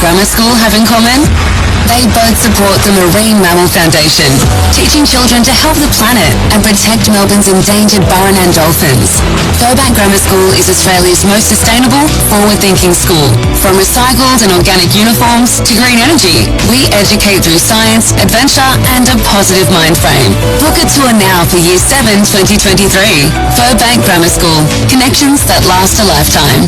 Grammar School have in common? They both support the Marine Mammal Foundation, teaching children to help the planet and protect Melbourne's endangered Burrowang dolphins. Furbank Grammar School is Australia's most sustainable, forward-thinking school. From recycled and organic uniforms to green energy, we educate through science, adventure and a positive mind frame. Book a tour now for Year 7 2023. Furbank Grammar School. Connections that last a lifetime.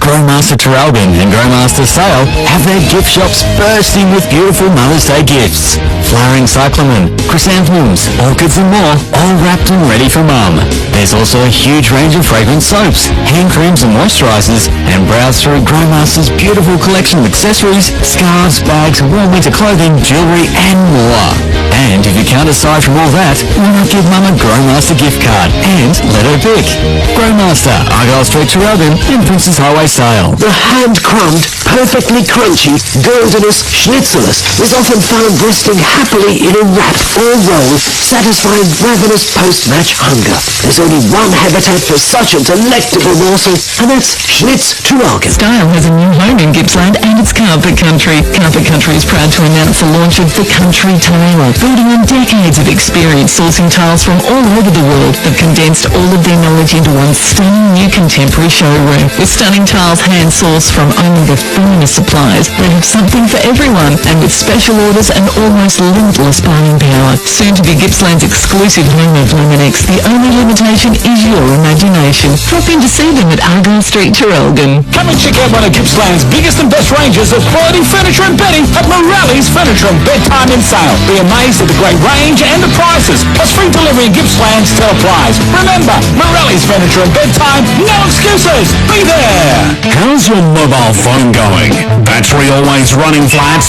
Growmaster Traralgon and Growmaster Sale have their gift shops bursting with beautiful Mother's Day gifts. Flowering cyclamen, chrysanthemums, orchids and more, all wrapped and ready for Mum. There's also a huge range of fragrant soaps, hand creams and moisturisers, and browse through Growmaster's beautiful collection of accessories, scarves, bags, warm winter clothing, jewellery and more. And if you can't decide from all that, why not give Mum a Growmaster gift card and let her pick? Growmaster, Argyle Street, Traralgon and Princes Highway Sale. The hand-crumbed, perfectly crunchy, gordonous schnitzelus is often found resting happily in a wrap or roll, satisfying ravenous post-match hunger. There's only one habitat for such a delectable morsel, and that's Schnitz Traralgon. Style has a new home in Gippsland and it's Carpet Country. Carpet Country is proud to announce the launch of the Country Tiler. Building on decades of experience sourcing tiles from all over the world, they've condensed all of their knowledge into one stunning new contemporary showroom. With stunning tiles hand-sourced from only the finest suppliers, they have something for everyone, and with special orders and almost limitless buying power. Soon to be Gippsland's exclusive home of Luminex, the only limitation is your imagination. Drop in to see them at Argyle Street, Traralgon. Come and check out one of Gippsland's biggest and best ranges of quality furniture and bedding at Morelli's Furniture and Bedtime in Sale. Be amazed at the great range and the prices, plus free delivery in Gippsland still applies. Remember, Morelli's Furniture and Bedtime, no excuses, be there! How's your mobile phone going? Battery always running flat?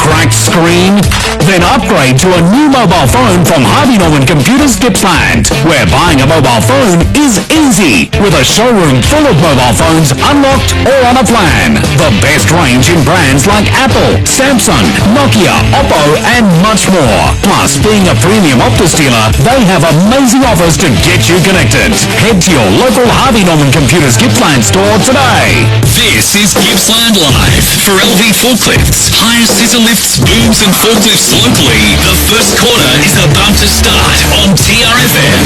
Cracked screen? Then upgrade to a new mobile phone from Harvey Norman Computers Gippsland, where buying a mobile phone is easy, with a showroom full of mobile phones unlocked or on a plan. The best range in brands like Apple, Samsung, Nokia, Oppo and much more. Plus, being a premium Optus dealer, they have amazing offers to get you connected. Head to your local Harvey Norman Computers Gippsland store today. This is Gippsland Live for LV Forklifts. Hire scissor lifts, booms and forklifts locally. The first quarter is about to start on TRFM.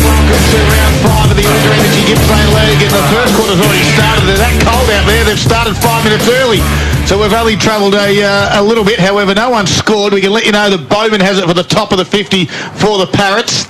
Welcome to round 5 of the Under Energy Gippsland League. And the first quarter's already started. They're that cold out there. They've started 5 minutes early. So we've only travelled a little bit. However, no one's scored. We can let you know that Bowman has it for the top of the 50 for the Parrots.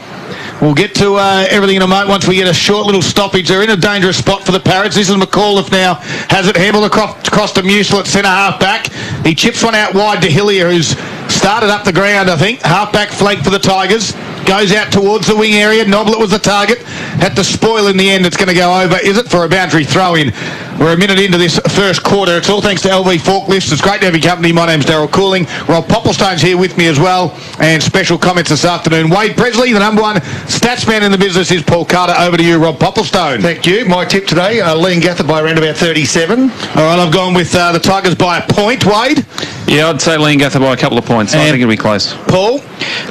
We'll get to everything in a moment once we get a short little stoppage. They're in a dangerous spot for the Parrots. This is McAuliffe now. Has it handled across to Musil at centre half back. He chips one out wide to Hillier, who's started up the ground, I think. Half back flank for the Tigers. Goes out towards the wing area. Noblet was the target. Had to spoil in the end. It's going to go over, is it, for a boundary throw-in. We're a minute into this first quarter. It's all thanks to LV Forklifts. It's great to have your company. My name's Daryl Cooling. Rob Popplestone's here with me as well. And special comments this afternoon. Wade Presley, the number one stats man in the business, is Paul Carter. Over to you, Rob Popplestone. Thank you. My tip today, Leongatha by around about 37. All right, I've gone with the Tigers by a point, Wade. Yeah, I'd say Leongatha by a couple of points. I think it'll be close. Paul?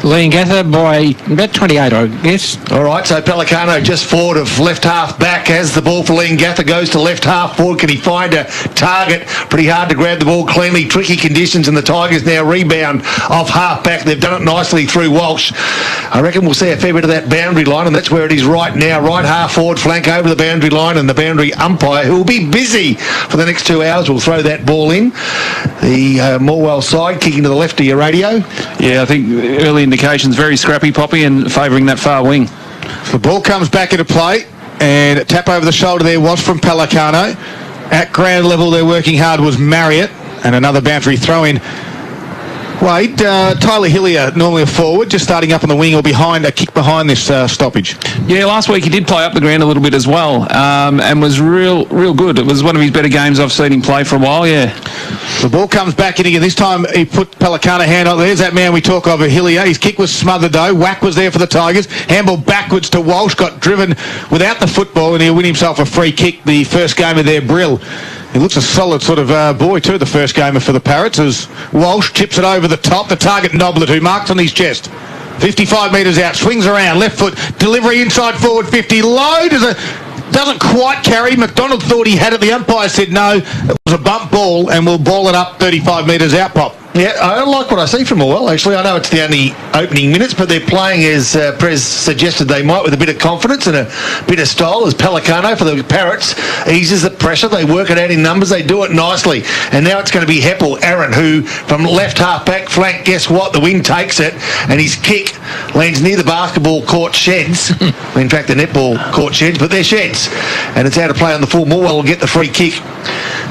Leongatha by about 28, I guess. All right, so Pelicano just forward of left half back as the ball for Leongatha goes to left half forward. Can he find a target? Pretty hard to grab the ball cleanly. Tricky conditions, and the Tigers now rebound off half back. They've done it nicely through Walsh. I reckon we'll see a fair bit of that boundary line, and that's where it is right now. Right half forward flank over the boundary line, and the boundary umpire, who will be busy for the next 2 hours, will throw that ball in. The Morwell side kicking to the left of your radio. Yeah, I think early indications very scrappy, Poppy, and favouring that far wing. The ball comes back into play, and a tap over the shoulder there was from Pelicano. At ground level, they're working hard was Marriott, and another boundary throw-in. Wade, Tyler Hillier, normally a forward, just starting up on the wing or behind, a kick behind this stoppage. Yeah, last week he did play up the ground a little bit as well, and was real good. It was one of his better games I've seen him play for a while, yeah. The ball comes back in again. This time he put Pelicano hand on. There's that man we talk of, Hillier. His kick was smothered though. Whack was there for the Tigers. Handball backwards to Walsh, got driven without the football, and he'll win himself a free kick, the first game of their Brill. He looks a solid sort of boy too, the first gamer for the Parrots, as Walsh chips it over the top. The target Noblet, who marks on his chest. 55 metres out, swings around, left foot, delivery inside forward 50. Low doesn't quite carry. McDonald thought he had it. The umpire said no. It was a bump ball and will ball it up 35 metres out, Pop. Yeah, I like what I see from Morwell, actually. I know it's the only opening minutes, but they're playing, as Prez suggested they might, with a bit of confidence and a bit of style, as Pelicano for the Parrots eases the pressure. They work it out in numbers. They do it nicely. And now it's going to be Heppel, Aaron, who from left half-back flank, guess what? The wind takes it, and his kick lands near the basketball court sheds. In fact, the netball court sheds, but they're sheds. And it's out of play on the full. Morwell will get the free kick.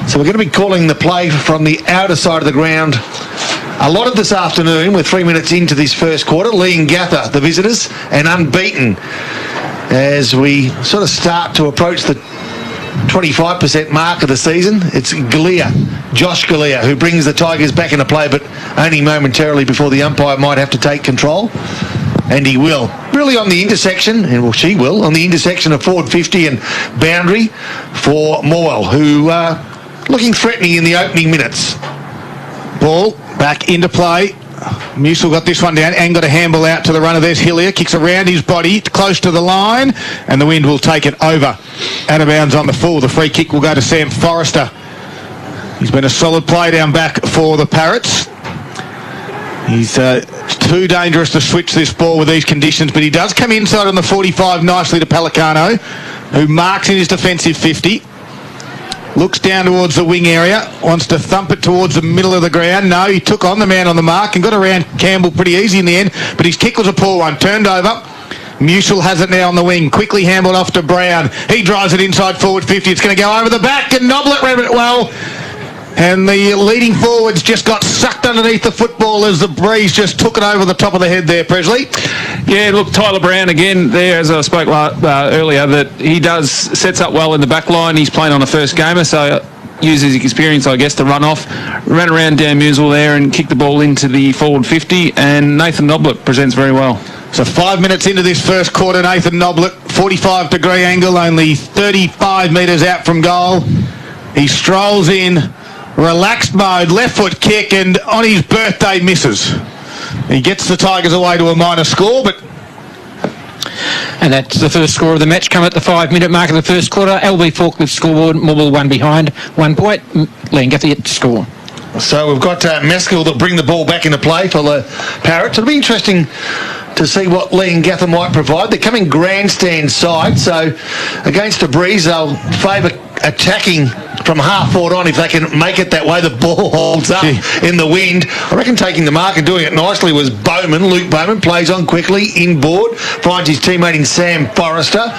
So we're going to be calling the play from the outer side of the ground a lot of this afternoon. We're 3 minutes into this first quarter. Leongatha, the visitors, and unbeaten as we sort of start to approach the 25% mark of the season. It's Josh Galea, who brings the Tigers back into play, but only momentarily before the umpire might have to take control. And he will. Really on the intersection, and well, she will, on the intersection of forward 50 and boundary for Morwell, who looking threatening in the opening minutes. Ball back into play. Musil got this one down and got a handball out to the runner. There's Hillier, kicks around his body, close to the line, and the wind will take it over. Out of bounds on the full. The free kick will go to Sam Forrester. He's been a solid play down back for the Parrots. He's too dangerous to switch this ball with these conditions, but he does come inside on the 45 nicely to Pelicano, who marks in his defensive 50. Looks down towards the wing area, wants to thump it towards the middle of the ground. No, he took on the man on the mark and got around Campbell pretty easy in the end, but his kick was a poor one. Turned over. Musil has it now on the wing. Quickly handled off to Brown. He drives it inside forward 50. It's going to go over the back, and Noblet read it well. And the leading forwards just got sucked underneath the football as the breeze just took it over the top of the head there, Presley. Yeah, look, Tyler Brown again there, as I spoke earlier, that he sets up well in the back line. He's playing on a first gamer, so uses his experience, I guess, to run off. Ran around Dan Musil there and kicked the ball into the forward 50, and Nathan Noblet presents very well. So 5 minutes into this first quarter, Nathan Noblet, 45-degree angle, only 35 metres out from goal. He strolls in, relaxed mode, left foot kick, and on his birthday misses. He gets the Tigers away to a minor score, but... And that's the first score of the match, come at the 5-minute mark of the first quarter. LB Forklift scoreboard, Morwell 1 behind, 1 point, Leongatha yet to score. So we've got Maskell that bring the ball back into play for the Parrots. It'll be interesting to see what Leongatha might provide. They're coming grandstand side, so against a breeze they'll favour attacking from half forward on if they can make it that way. The ball holds up in the wind. I reckon taking the mark and doing it nicely was Luke Bowman, plays on quickly, inboard, finds his teammate in Sam Forrester,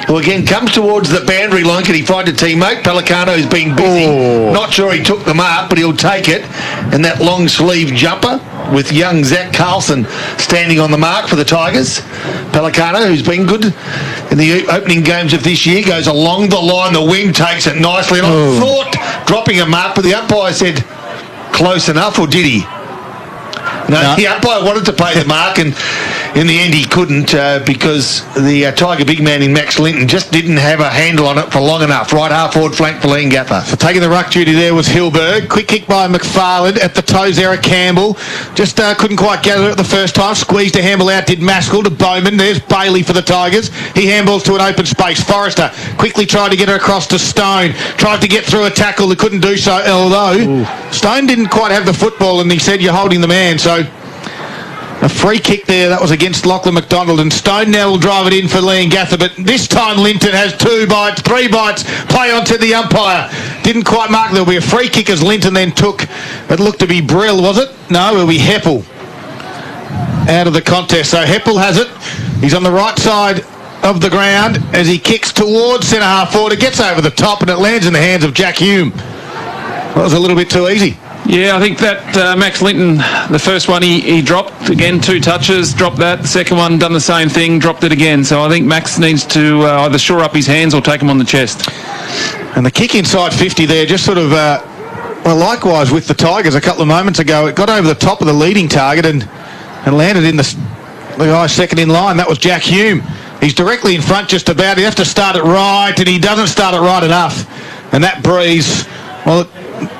who again comes towards the boundary line. Can he find a teammate? Pelicano's been busy. Not sure he took the mark, but he'll take it. And that long sleeve jumper with young Zach Carlson standing on the mark for the Tigers. Pelicano, who's been good in the opening games of this year, goes along the line. The wind takes it nicely. And I thought dropping a mark, but the umpire said close enough, or did he? No, the umpire wanted to play the mark, and in the end he couldn't because the Tiger big man in Max Linton just didn't have a handle on it for long enough. Right half forward flank for Leongatha. So taking the ruck duty there was Hilberg. Quick kick by McFarland at the toes there of Campbell. Just couldn't quite gather it the first time. Squeezed a handball out, did Maskell to Bowman. There's Bailey for the Tigers. He handballs to an open space. Forrester quickly tried to get her across to Stone. Tried to get through a tackle that couldn't do so, although Stone didn't quite have the football, and he said, "You're holding the man." So a free kick there, that was against Lachlan McDonald, and Stone now will drive it in for Leongatha, but this time Linton has 2 bites, 3 bites, play on to the umpire. Didn't quite mark. There'll be a free kick as Linton then took, it looked to be Brill, was it? No, it'll be Heppel out of the contest. So Heppel has it. He's on the right side of the ground as he kicks towards centre half forward. It gets over the top and it lands in the hands of Jack Hume. That was a little bit too easy. Yeah, I think that Max Linton, the first one he dropped, again 2 touches, dropped that. The second one done the same thing, dropped it again. So I think Max needs to either shore up his hands or take him on the chest. And the kick inside 50 there, just sort of, well, likewise with the Tigers a couple of moments ago, it got over the top of the leading target and landed in the guy second in line. That was Jack Hume. He's directly in front just about. You have to start it right, and he doesn't start it right enough. And that breeze, well, it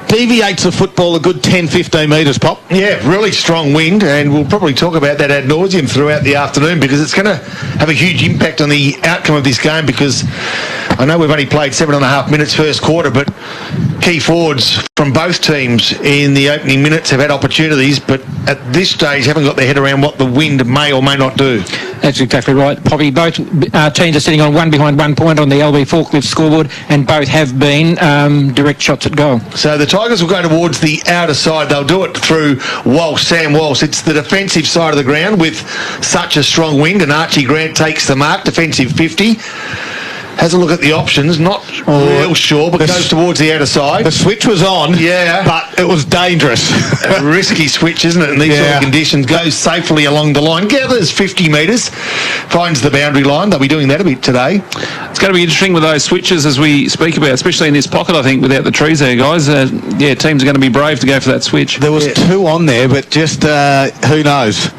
deviates the football a good 10-15 metres, Pop. Yeah, really strong wind, and we'll probably talk about that ad nauseum throughout the afternoon because it's going to have a huge impact on the outcome of this game, because I know we've only played 7.5 minutes first quarter, but key forwards from both teams in the opening minutes have had opportunities, but at this stage haven't got their head around what the wind may or may not do. That's exactly right, Poppy. Both teams are sitting on one behind 1 point on the LV Forklift scoreboard, and both have been direct shots at goal. So the Tigers will go towards the outer side. They'll do it through Sam Walsh. It's the defensive side of the ground with such a strong wind, and Archie Grant takes the mark, defensive 50. Has a look at the options, not real sure, but goes towards the outer side. The switch was on, but it was dangerous. A risky switch, isn't it, in these sort of conditions. Goes safely along the line, gathers 50 metres, finds the boundary line. They'll be doing that a bit today. It's going to be interesting with those switches as we speak about, especially in this pocket, I think, without the trees there, guys. Teams are going to be brave to go for that switch. There was two on there, but just who knows.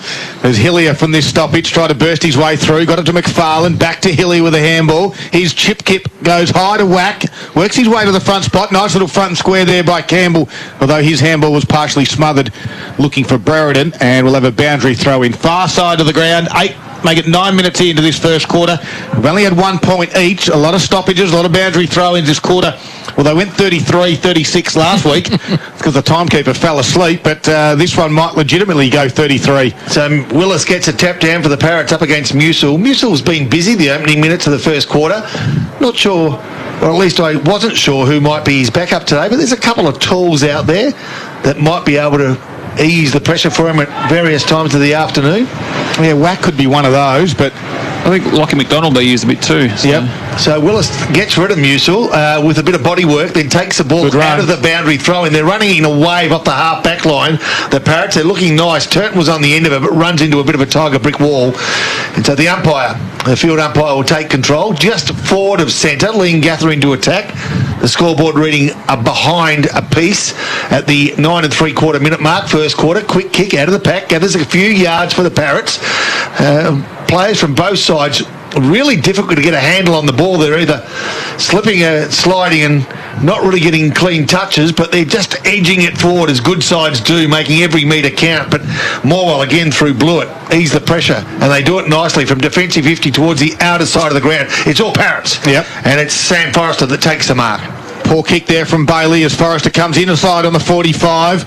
There's Hillier from this stoppage, tried to burst his way through, got it to McFarlane, back to Hillier with a handball. His chip kip goes high to Whack, works his way to the front spot. Nice little front and square there by Campbell, although his handball was partially smothered, looking for Brereton, and we'll have a boundary throw in. Far side of the ground, make it 9 minutes into this first quarter. We've only had 1 point each, a lot of stoppages, a lot of boundary throw-ins this quarter. Well, they went 33-36 last week because the timekeeper fell asleep, but this one might legitimately go 33. So Willis gets a tap down for the Parrots up against Musil. Musil's been busy the opening minutes of the first quarter. Not sure, or at least I wasn't sure who might be his backup today, but there's a couple of tools out there that might be able to ease the pressure for him at various times of the afternoon. Yeah, Whack could be one of those, but I think Lockie McDonald they used a bit too. So. Yep. So Willis gets rid of Musil with a bit of body work, then takes the ball out of the boundary throw, and they're running in a wave off the half back line. The Parrots are looking nice. Turton was on the end of it, but runs into a bit of a tiger brick wall. And so the field umpire will take control. Just forward of centre, Leongatha into attack. The scoreboard reading behind a piece at the 9 3/4 minute mark, first quarter. Quick kick out of the pack, gathers a few yards for the Parrots. Players from both sides, really difficult to get a handle on the ball. They're either slipping, sliding and not really getting clean touches, but they're just edging it forward as good sides do, making every metre count. But Morwell again through Blewett, ease the pressure, and they do it nicely from defensive 50 towards the outer side of the ground. It's all Parrots. Yep. And it's Sam Forrester that takes the mark. Poor kick there from Bailey as Forrester comes inside on the 45.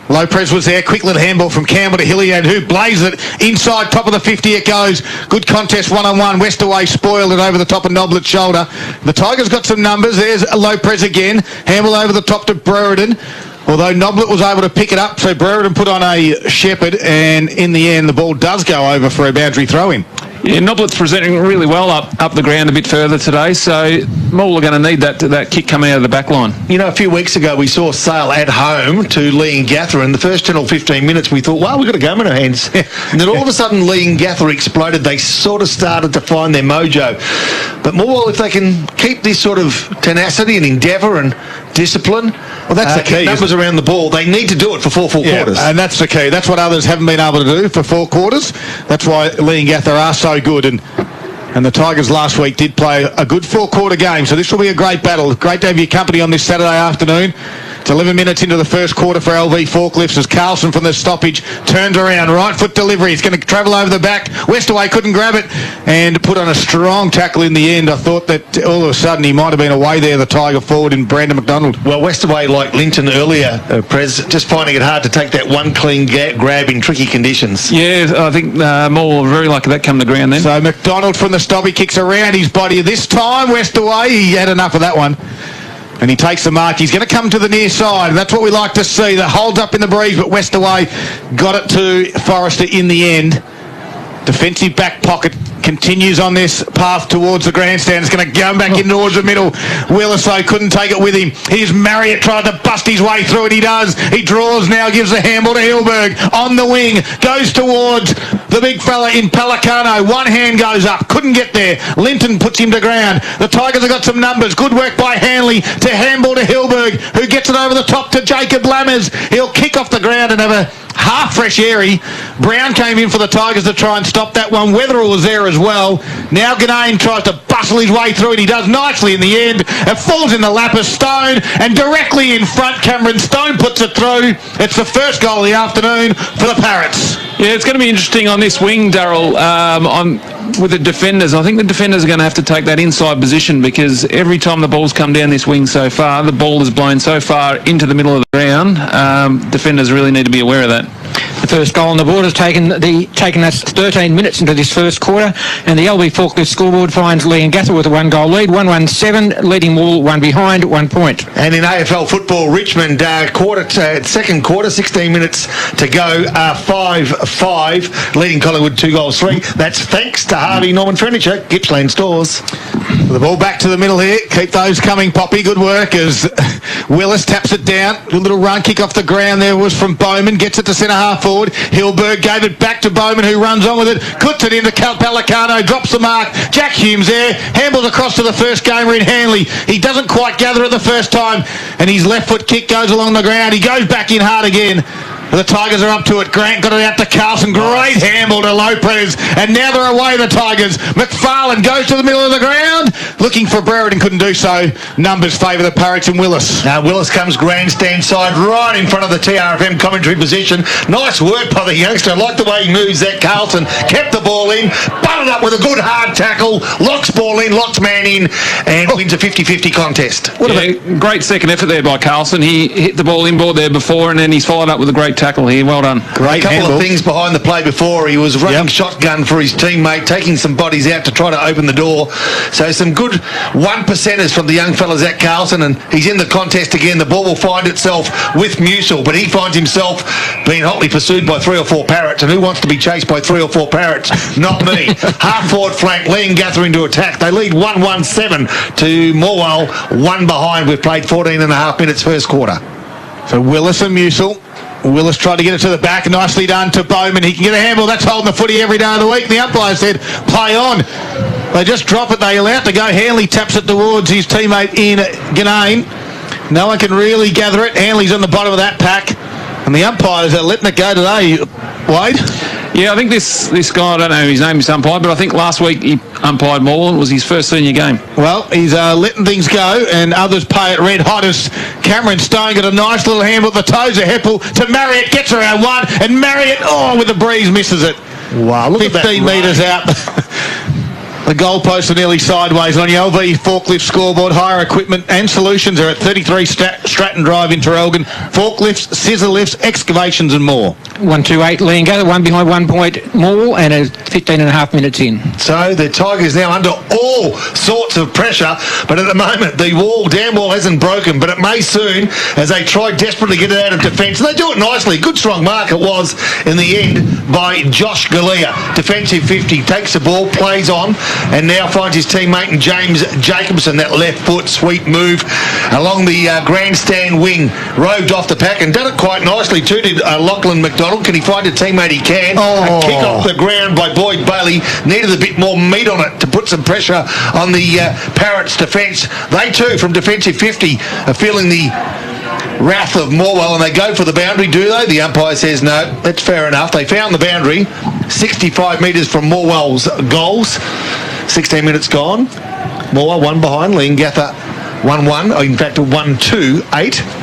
Lopez was there. Quick little handball from Campbell to Hilliard, who blazes it inside top of the 50. It goes. Good contest one-on-one. Westaway spoiled it over the top of Noblet's shoulder. The Tigers got some numbers. There's Lopez again. Handball over the top to Brereton. Although Noblet was able to pick it up, so Brereton put on a shepherd, and in the end, the ball does go over for a boundary throw-in. Yeah, Noblet's presenting really well up the ground a bit further today, so Morwell are going to need that kick coming out of the back line. You know, a few weeks ago we saw Sale at home to Leongatha, and the first 10 or 15 minutes we thought, well, we've got a game in our hands. And then all of a sudden Leongatha exploded. They sort of started to find their mojo. But Morwell, if they can keep this sort of tenacity and endeavour and discipline, well, that's the key. Numbers around the ball, they need to do it for four full quarters. And that's the key. That's what others haven't been able to do for 4 quarters. That's why Leongatha are so good. And the Tigers last week did play a good 4-quarter game, so this will be a great battle. Great to have your company on this Saturday afternoon. It's 11 minutes into the first quarter for LV Forklifts as Carlson from the stoppage turns around. Right foot delivery. It's going to travel over the back. Westaway couldn't grab it and put on a strong tackle in the end. I thought that all of a sudden he might have been away there, the Tiger forward in Brandon McDonald. Well, Westaway, like Linton earlier, Prez, just finding it hard to take that one clean grab in tricky conditions. Yeah, I think more very lucky that come to ground then. So McDonald from the stop, he kicks around his body. This time, Westaway, he had enough of that one. And he takes the mark. He's going to come to the near side. That's what we like to see. The holds up in the breeze, but Westaway got it to Forrester in the end. Defensive back pocket continues on this path towards the grandstand. It's going to go back in towards the middle. Williso couldn't take it with him. Here's Marriott tried to bust his way through it. He does. He draws now, gives the handball to Hilberg. On the wing, goes towards the big fella in Pelicano. One hand goes up. Couldn't get there. Linton puts him to ground. The Tigers have got some numbers. Good work by Hanley to handball to Hilberg, who gets it over the top to Jacob Lammers. He'll kick off the ground and have a half fresh airy. Brown came in for the Tigers to try and stop that one. Weatherall was there as well. Now Ganane tries to bustle his way through it. He does nicely in the end. It falls in the lap of Stone, and directly in front, Cameron Stone puts it through. It's the first goal of the afternoon for the Parrots. Yeah, it's going to be interesting on this wing, Darryl. with the defenders, I think the defenders are going to have to take that inside position, because every time the ball's come down this wing so far, the ball is blown so far into the middle of the ground. Defenders really need to be aware of that. The first goal on the board has taken us 13 minutes into this first quarter, and the LB Forklift scoreboard finds Leongatha with a 1-goal lead, 1-1-7, leading Morwell 1 behind, 1 point. And in AFL football, Richmond, second quarter, 16 minutes to go, 5-5, leading Collingwood 2-3. That's thanks to Harvey Norman Furniture, Gippsland Stores. The ball back to the middle here. Keep those coming, Poppy. Good work as Willis taps it down. A little run kick off the ground there was from Bowman. Gets it to centre half forward. Hilberg gave it back to Bowman, who runs on with it. Puts it into Cal Pelicano. Drops the mark. Jack Humes there. Handles across to the first gamer in Hanley. He doesn't quite gather it the first time. And his left foot kick goes along the ground. He goes back in hard again. The Tigers are up to it. Grant got it out to Carlson. Great handle to Lopez. And now they're away, the Tigers. McFarlane goes to the middle of the ground. Looking for Brereton, couldn't do so. Numbers favour the Parrots and Willis. Now Willis comes grandstand side right in front of the TRFM commentary position. Nice work by the youngster. I like the way he moves that. Carlson kept the ball in. Butted up with a good hard tackle. Locks ball in. Locks man in. And wins a 50-50 contest. Great second effort there by Carlson. He hit the ball inboard there before, and then he's followed up with a great tackle here. Well done. Great couple of things behind the play before. He was running shotgun for his teammate, taking some bodies out to try to open the door. So some good 1%ers from the young fellas at Carlson, and he's in the contest again. The ball will find itself with Musil, but he finds himself being hotly pursued by 3 or 4 Parrots, and who wants to be chased by 3 or 4 Parrots? Not me. Half forward flank, Leongatha into attack. They lead 1-1-7 to Morwell, 1 behind. We've played 14 and a half minutes first quarter. So Willis and Musil. Willis tried to get it to the back. Nicely done to Bowman. He can get a handball. That's holding the footy every day of the week. The umpire said, play on. They just drop it. They allow it to go. Hanley taps it towards his teammate in Ganane. No one can really gather it. Hanley's on the bottom of that pack. And the umpires are letting it go today. Wade? Yeah, I think this guy, I don't know his name, is umpire, but I think last week he umpired Morwell. It was his first senior game. Well, he's letting things go, and others pay it red hot as Cameron Stone got a nice little handle at the toes of Heppel to Marriott, gets around one, and Marriott, with the breeze, misses it. Wow, look 15 metres out. The goalposts are nearly sideways on your LV forklift scoreboard. Hire equipment and solutions are at 33 Stratton Drive in Traralgon. Forklifts, scissor lifts, excavations and more. 1-2-8 Leongatha, 1 behind, 1 point Morwell, and 15 and a half minutes in. So the Tigers now under all sorts of pressure, but at the moment the dam wall hasn't broken, but it may soon as they try desperately to get it out of defence. And they do it nicely. Good strong mark it was in the end by Josh Galea. Defensive 50, takes the ball, plays on, and now finds his teammate in James Jacobson. That left foot sweep move along the grandstand wing, roved off the pack and done it quite nicely too. Did Lachlan McDonald. Can he find a teammate? He can. A kick off the ground by Boyd Bailey. Needed a bit more meat on it to put some pressure on the Parrots defence. They too, from defensive 50, are feeling the wrath of Morwell, and they go for the boundary, do they? The umpire says no. That's fair enough. They found the boundary 65 metres from Morwell's goals. 16 minutes gone. Morwell 1 behind. Leongatha 1-1. In fact, 1-2-8.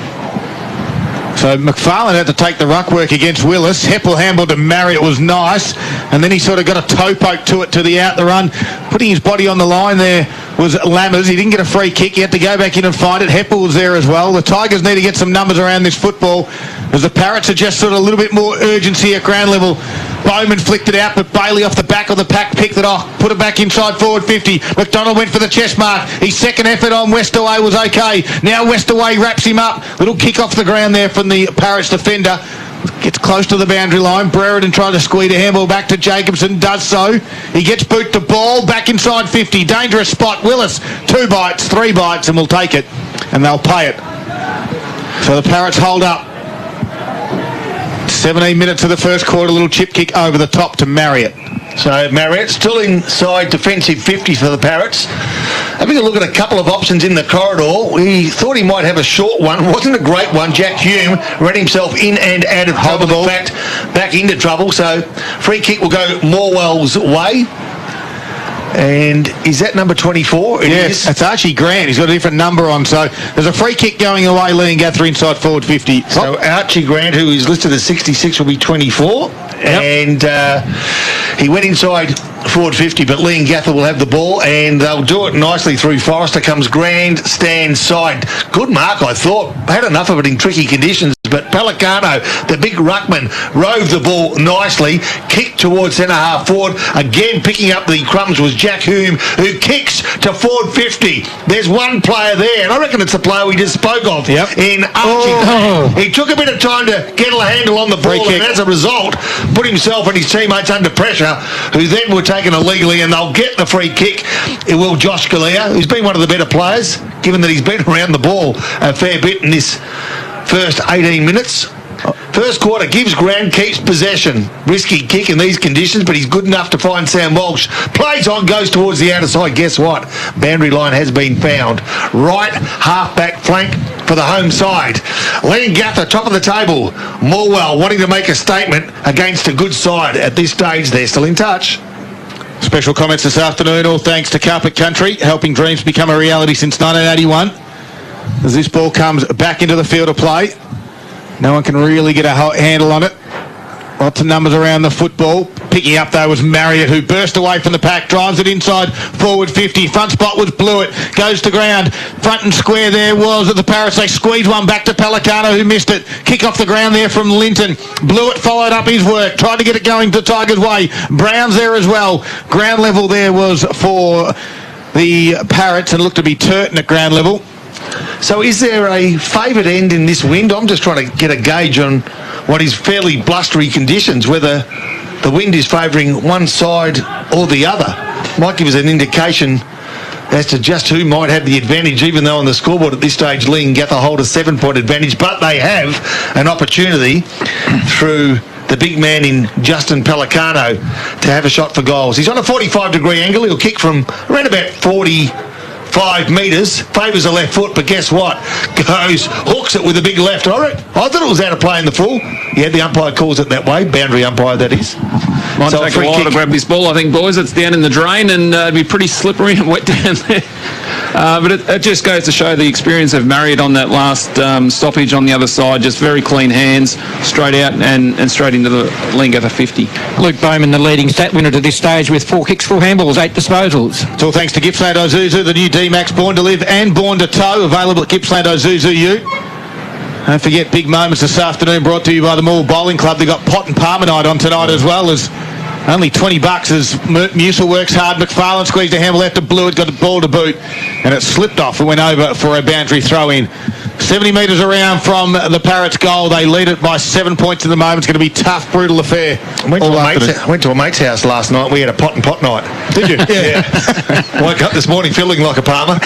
So McFarlane had to take the ruck work against Willis. Heppel handled to Marriott was nice, and then he sort of got a toe poke to it to the out the run. Putting his body on the line there was Lammers. He didn't get a free kick. He had to go back in and find it. Heppel was there as well. The Tigers need to get some numbers around this football as the Parrots are just sort of a little bit more urgency at ground level. Bowman flicked it out, but Bailey off the back of the pack picked it off, put it back inside forward 50. McDonald went for the chest mark. His second effort on Westaway was okay. Now Westaway wraps him up. Little kick off the ground there from the Parrots defender. Gets close to the boundary line. Brereton trying to squeeze a handball back to Jacobson. Does so. He gets boot to ball. Back inside 50. Dangerous spot. Willis. 2 bites, 3 bites, and will take it. And they'll pay it. So the Parrots hold up. 17 minutes of the first quarter. Little chip kick over the top to Marriott. So Marriott still inside defensive 50 for the Parrots. Having a look at a couple of options in the corridor. We thought he might have a short one. Wasn't a great one. Jack Hume ran himself in and out of trouble. In fact, back into trouble. So free kick will go Morwell's way. And is that number 24? Yes, it's Archie Grant. He's got a different number on. So there's a free kick going away. Leongatha inside forward 50. So Archie Grant, who is listed as 66, will be 24. Yep. And he went inside forward 50, but Leongatha will have the ball and they'll do it nicely through Forrester. Comes grandstand side. Good mark, I thought. Had enough of it in tricky conditions, but Pelicano, the big ruckman, rove the ball nicely, kicked towards centre half forward. Again, picking up the crumbs was Jack Hume, who kicks to forward 50. There's one player there, and I reckon it's the player we just spoke of in Archie. He took a bit of time to get a handle on the ball, and as a result, put himself and his teammates under pressure, who then were taken illegally, and they'll get the free kick. It will Josh Galea, who's been one of the better players, given that he's been around the ball a fair bit in this first 18 minutes. First quarter gives Grant, keeps possession. Risky kick in these conditions, but he's good enough to find Sam Walsh. Plays on, goes towards the outer side. Guess what? Boundary line has been found. Right half-back flank for the home side. Leongatha, top of the table. Morwell wanting to make a statement against a good side. At this stage, they're still in touch. Special comments this afternoon, all thanks to Carpet Country, helping dreams become a reality since 1981. As this ball comes back into the field of play, no one can really get a handle on it. Lots of numbers around the football. Picking up, though, was Marriott, who burst away from the pack, drives it inside, forward 50. Front spot was Blewett, goes to ground. Front and square there was at the Parrots. They squeeze one back to Pelicano, who missed it. Kick off the ground there from Linton. Blewett followed up his work, tried to get it going the Tigers' way. Brown's there as well. Ground level there was for the Parrots and looked to be Turton at ground level. So is there a favoured end in this wind? I'm just trying to get a gauge on what is fairly blustery conditions, whether the wind is favouring one side or the other. Might give us an indication as to just who might have the advantage, even though on the scoreboard at this stage Leongatha hold a 7-point advantage, but they have an opportunity through the big man in Justin Pelicano to have a shot for goals. He's on a 45-degree angle. He'll kick from around about 45 metres, favours the left foot, but guess what? Hooks it with a big left. I thought it was out of play in the full. Yeah, the umpire calls it that way, boundary umpire that is. Might take a while to grab this ball, I think, boys. It's down in the drain and it'd be pretty slippery and wet down there. But it just goes to show the experience of Marriott on that last stoppage on the other side. Just very clean hands, straight out and straight into the Leongatha 50. Luke Bowman, the leading stat winner to this stage with 4 kicks, 4 handballs, 8 disposals. It's all thanks to Gippsland Ozuzu, the new D-Max Born to Live and Born to Tow, available at Gippsland Ozuzu U. Don't forget, big moments this afternoon brought to you by the Morwell Bowling Club. They've got pot and parmanite on tonight as well, as only $20 as Musa works hard. McFarlane squeezed a handle left to Blewett, got the ball to boot, and it slipped off and went over for a boundary throw-in. 70 metres around from the Parrots' goal. They lead it by 7 points at the moment. It's going to be a tough, brutal affair. I went to a mate's house last night. We had a pot and pot night. Did you? Yeah. Woke up this morning feeling like a palmer.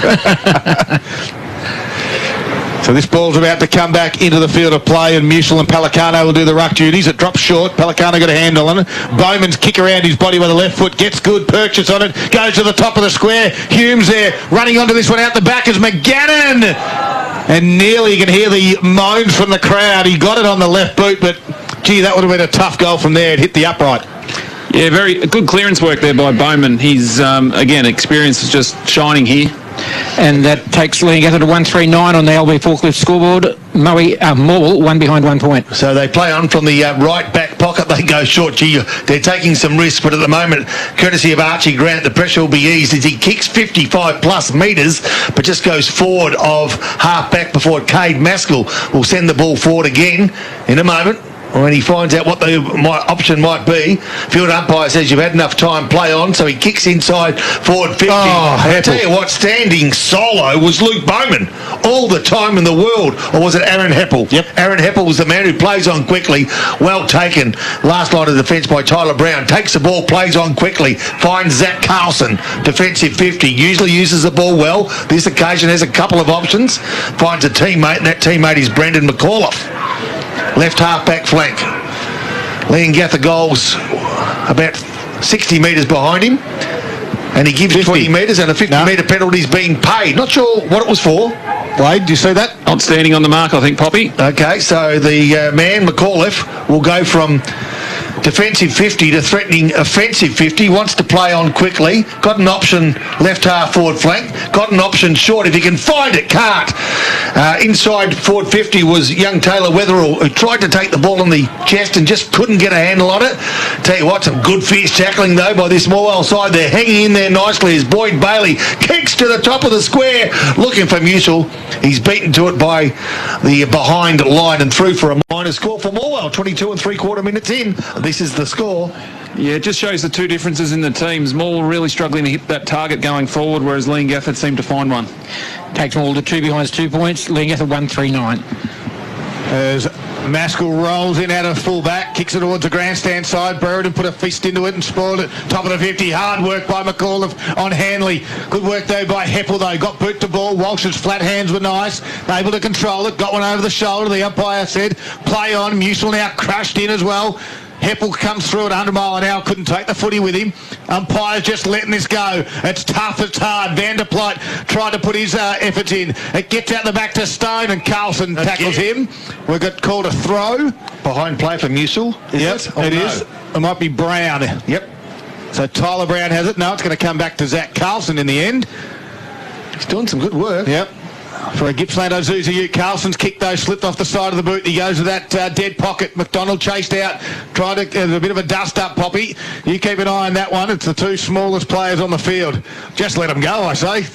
So this ball's about to come back into the field of play, and Musil and Pelicano will do the ruck duties. It drops short. Pelicano got a handle on it. Bowman's kick around his body with the left foot. Gets good purchase on it. Goes to the top of the square. Hume's there. Running onto this one out the back is McGannon. And nearly you can hear the moans from the crowd. He got it on the left boot, but gee, that would have been a tough goal from there. It hit the upright. Yeah, very good clearance work there by Bowman. His, again, experience is just shining here. And that takes Leongatha to 139 on the LB Forklift scoreboard. Morwell, 1 behind 1 point. So they play on from the right back pocket. They go short. Gee, they're taking some risks, but at the moment, courtesy of Archie Grant, the pressure will be eased as he kicks 55 plus metres, but just goes forward of half back before Cade Maskell will send the ball forward again in a moment. When he finds out what the option might be, field umpire says you've had enough time, play on, so he kicks inside forward 50. I tell you what, standing solo was Luke Bowman all the time in the world, or was it Aaron Heppel? Yep. Aaron Heppel was the man who plays on quickly, well taken. Last line of defence by Tyler Brown, takes the ball, plays on quickly, finds Zach Carlson, defensive 50, usually uses the ball well. This occasion has a couple of options, finds a teammate, and that teammate is Brendan McAuliffe. Left half-back flank. Leongatha goals about 60 metres behind him. And he gives 50. 20 metres and a 50-metre penalty is being paid. Not sure what it was for. Wade, do you see that? Outstanding on the mark, I think, Poppy. Okay, so the man, McAuliffe, will go from defensive 50 to threatening offensive 50. Wants to play on quickly. Got an option left half forward flank. Got an option short if he can find it. Can't. Inside forward 50 was young Taylor Wetherell, who tried to take the ball on the chest and just couldn't get a handle on it. Tell you what, some good fierce tackling though by this Morwell side. They're hanging in there nicely as Boyd Bailey kicks to the top of the square, looking for Musil. He's beaten to it by the behind line and through for a minor score for Morwell. 22 3/4 minutes in. This is the score. Yeah, it just shows the two differences in the teams. Morwell really struggling to hit that target going forward, whereas Leongatha seemed to find one. Takes Morwell to 2 behinds, 2 points. Leongatha 1-3-9. As Maskell rolls in out of full-back, kicks it towards the grandstand side. Brereton put a fist into it and spoiled it. Top of the 50. Hard work by McAuliffe on Hanley. Good work though by Heppel though. Got boot to ball. Walsh's flat hands were nice. Able to control it. Got one over the shoulder. The umpire said play on. Musil now crushed in as well. Heppel comes through at 100 mile an hour, couldn't take the footy with him. Umpire's just letting this go. It's tough, it's hard. Vanderpleit tried to put his efforts in. It gets out the back to Stone and Carlson tackles him. We've got called a throw. Behind play for Musil. Yep, it is. It might be Brown. Yep. So Tyler Brown has it. No, it's going to come back to Zach Carlson in the end. He's doing some good work. Yep. For a Gippsland Ozuzu, Carlson's kick though slipped off the side of the boot. He goes to that dead pocket. McDonald chased out, tried to a bit of a dust up, Poppy. You keep an eye on that one. It's the two smallest players on the field. Just let them go, I say.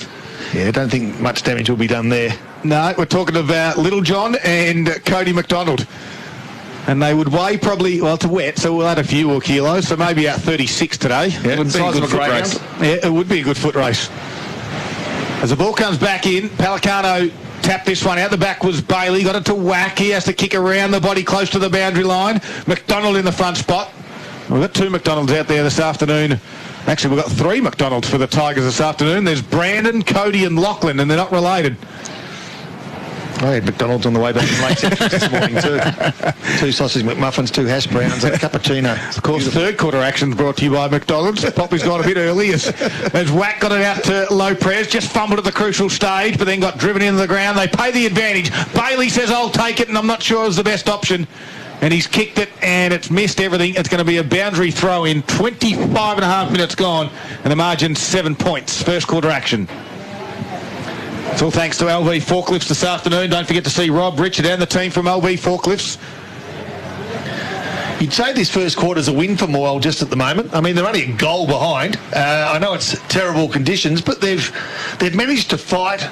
Yeah, I don't think much damage will be done there. No, we're talking about Little John and Cody McDonald. And they would weigh probably, well, it's wet, so we'll add a few more kilos, so maybe about 36 today. Yeah, it would be a good foot race. Yeah, it would be a good foot race. As the ball comes back in, Pelicano tapped this one out. The back was Bailey. Got it to Whack. He has to kick around the body close to the boundary line. McDonald in the front spot. We've got 2 McDonalds out there this afternoon. Actually, we've got 3 McDonalds for the Tigers this afternoon. There's Brandon, Cody and Lachlan, and they're not related. I had McDonald's on the way back from Lakes this morning too. 2 sausage McMuffins, 2 hash browns, and a cappuccino. Of course, the third quarter action brought to you by McDonald's. Poppy's gone a bit early as Whack got it out to low press, just fumbled at the crucial stage, but then got driven into the ground. They pay the advantage. Bailey says, I'll take it, and I'm not sure it was the best option. And he's kicked it, and it's missed everything. It's going to be a boundary throw in. 25 and a half minutes gone, and the margin 7 points. First quarter action. It's all thanks to LV Forklifts this afternoon. Don't forget to see Rob, Richard and the team from LV Forklifts. You'd say this first quarter's a win for Morwell just at the moment. I mean, they're only a goal behind. I know it's terrible conditions, but they've managed to fight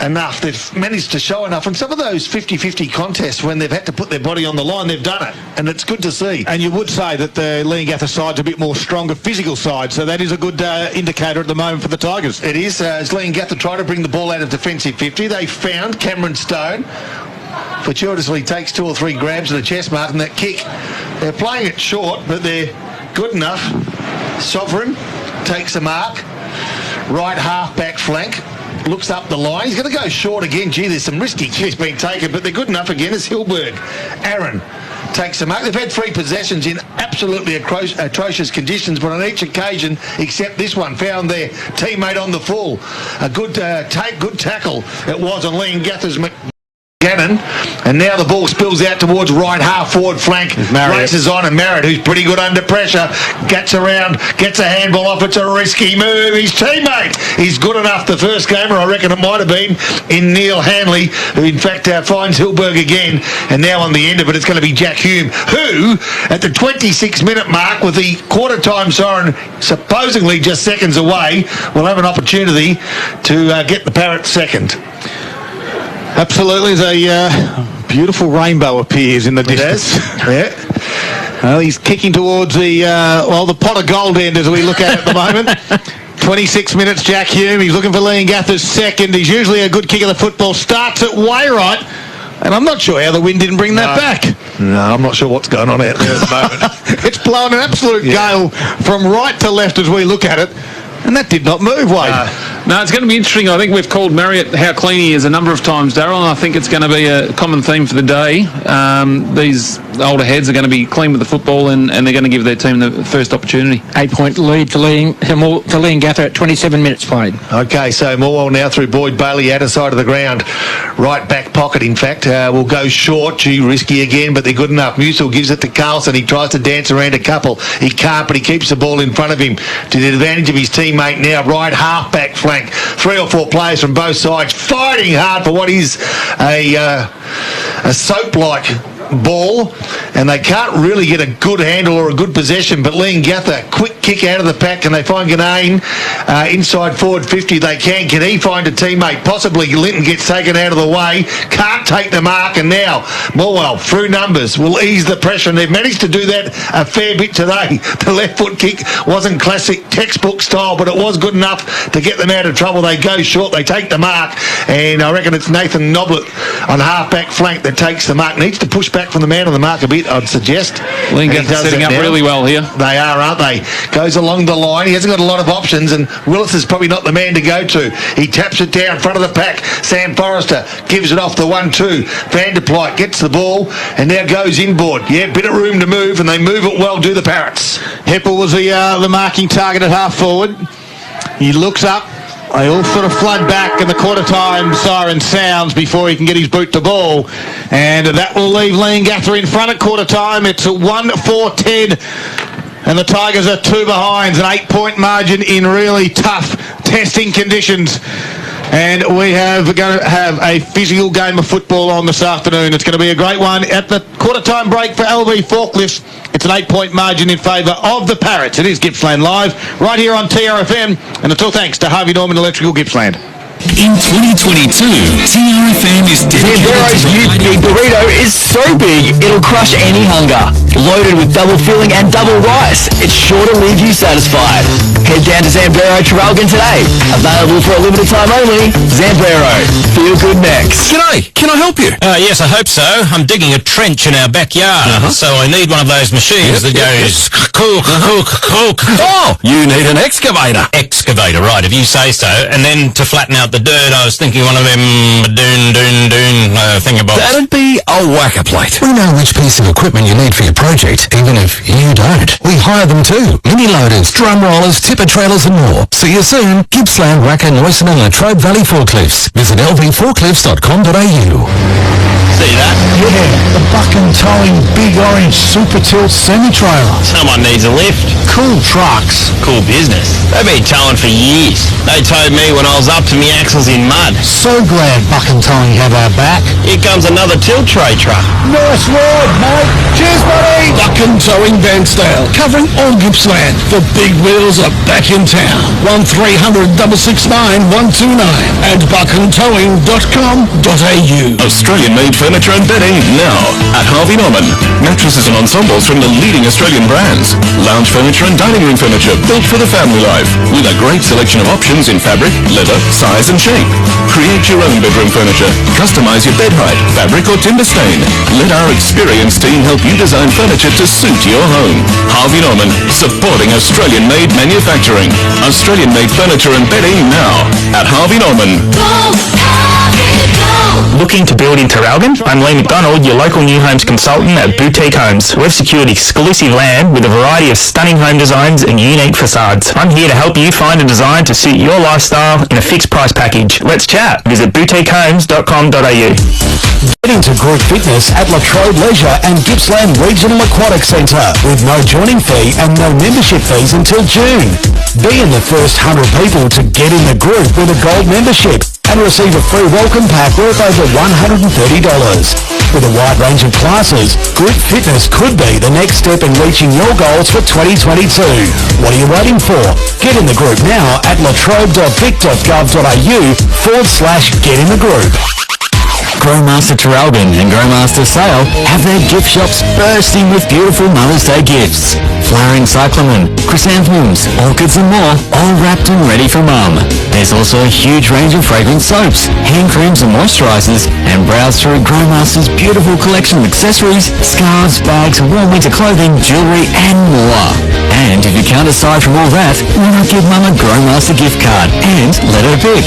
enough. They've managed to show enough. And some of those 50-50 contests when they've had to put their body on the line, they've done it. And it's good to see. And you would say that the Leongatha side's a bit more stronger physical side, so that is a good indicator at the moment for the Tigers. It is. As Leongatha try to bring the ball out of defensive 50, they found Cameron Stone. Fortuitously takes 2 or 3 grabs of the chest mark and that kick. They're playing it short, but they're good enough. Sovereign takes a mark. Right half back flank. Looks up the line. He's going to go short again. Gee, there's some risky kicks being taken, but they're good enough again as Hilberg. Aaron takes a mark. They've had 3 possessions in absolutely atrocious conditions, but on each occasion, except this one, found their teammate on the full. A good good tackle it was on Leongatha's Gannon, and now the ball spills out towards right half forward flank. Races on, and Merritt, who's pretty good under pressure, gets around, gets a handball off. It's a risky move. His teammate is good enough. The first gamer, I reckon it might have been, in Neil Hanley, who in fact finds Hilberg again, and now on the end of it, it's going to be Jack Hume, who at the 26-minute mark, with the quarter-time siren supposedly just seconds away, will have an opportunity to get the Parrot second. Absolutely, there's a beautiful rainbow appears in the distance. Yeah. Well, he's kicking towards the the pot of gold end as we look at the moment. 26 minutes, Jack Hume. He's looking for Leongatha's second. He's usually a good kick of the football. Starts it way right. And I'm not sure how the wind didn't bring that back. No, I'm not sure what's going on out there at the moment. It's blowing an absolute gale from right to left as we look at it. And that did not move, Wade. No, it's going to be interesting. I think we've called Marriott how clean he is a number of times, Darryl, and I think it's going to be a common theme for the day. These older heads are going to be clean with the football and they're going to give their team the first opportunity. 8-point lead to Leongatha at 27 minutes played. Okay, so Morwell now through Boyd Bailey, outer side of the ground. Right back pocket, in fact, will go short. Gee, risky again, but they're good enough. Musil gives it to Carlson. He tries to dance around a couple. He can't, but he keeps the ball in front of him to the advantage of his teammate now. Right half-back flank. 3 or 4 players from both sides fighting hard for what is a soap-like ball, and they can't really get a good handle or a good possession. But Leongatha, quick kick out of the pack, and they find Ganane inside forward 50. They can he find a teammate? Possibly Linton gets taken out of the way, can't take the mark, and now Morwell through numbers will ease the pressure, and they've managed to do that a fair bit today. The left foot kick wasn't classic textbook style, but it was good enough to get them out of trouble. They go short, they take the mark, and I reckon it's Nathan Noblet on half-back flank that takes the mark. Needs to push back from the man on the mark a bit, I'd suggest. Leongatha setting up really well here. They are, aren't they? Goes along the line. He hasn't got a lot of options, and Willis is probably not the man to go to. He taps it down front of the pack. Sam Forrester gives it off the 1-2. Van der Plyk gets the ball and now goes inboard. Yeah, bit of room to move, and they move it well, do the Parrots. Heppel was the marking target at half forward. He looks up. They all sort of flood back, and the quarter-time siren sounds before he can get his boot to ball. And that will leave Leongatha in front at quarter-time. It's a 1-4-10, and the Tigers are 2 behind. An 8-point margin in really tough testing conditions. And we are going to have a physical game of football on this afternoon. It's going to be a great one. At the quarter-time break for LV Forklifts, it's an 8-point margin in favour of the Parrots. It is Gippsland Live, right here on TRFM. And it's all thanks to Harvey Norman Electrical Gippsland. In 2022, TRFM is dedicated Zambero's new big burrito is so big, it'll crush any hunger. Loaded with double filling and double rice, it's sure to leave you satisfied. Head down to Zambero Traralgon today. Available for a limited time only. Zambero, feel good next. G'day, can I help you? Yes, I hope so. I'm digging a trench in our backyard, so I need one of those machines that goes cook. Oh, You need an excavator. excavator, right, if you say so. And then to flatten out the dirt, I was thinking one of them doon thingamabobs. That'd be a whacker plate. We know which piece of equipment you need for your project, even if you don't. We hire them too. Mini loaders, drum rollers, tipper trailers and more. See you soon. Gippsland, Wacker, Noyson and Latrobe Valley Forklifts. Visit lvforklifts.com.au. See that? Yeah, the buck and towing big orange super tilt semi-trailer. Someone needs a lift. Cool trucks. Cool business. They've been towing for years. They towed me when I was up to my axles in mud. So glad buck and towing have our back. Here comes another tilt tray truck. Nice ride, mate. Cheers, buddy. Buck and Towing Vansdale, covering all Gippsland. The big wheels are back in town. 1300 669 129 and buckandtowing.com.au. Australian-made furniture and bedding now at Harvey Norman. Mattresses and ensembles from the leading Australian brands. Lounge furniture and dining room furniture built for the family life with a great selection of options in fabric, leather, size and shape. Create your own bedroom furniture. Customize your bed height, fabric or timber stain. Let our experienced team help you design furniture to suit your home. Harvey Norman, supporting Australian-made manufacturing. Australian-made furniture and bedding now at Harvey Norman. Looking to build in Traralgon? I'm Lee McDonald, your local new homes consultant at Boutique Homes. We've secured exclusive land with a variety of stunning home designs and unique facades. I'm here to help you find a design to suit your lifestyle in a fixed price package. Let's chat. Visit boutiquehomes.com.au. Get into group fitness at Latrobe Leisure and Gippsland Regional Aquatic Centre with no joining fee and no membership fees until June. Be in the first 100 people to get in the group with a gold membership and receive a free welcome pack worth over $130. With a wide range of classes, group fitness could be the next step in reaching your goals for 2022. What are you waiting for? Get in the group now at latrobe.vic.gov.au/get in the group. Growmaster Traralgon and Growmaster Sale have their gift shops bursting with beautiful Mother's Day gifts. Flowering cyclamen, chrysanthemums, orchids and more, all wrapped and ready for Mum. There's also a huge range of fragrant soaps, hand creams and moisturisers, and browse through Growmaster's beautiful collection of accessories, scarves, bags, warm winter clothing, jewellery and more. And if you can't decide from all that, why not give Mum a Growmaster gift card and let her pick?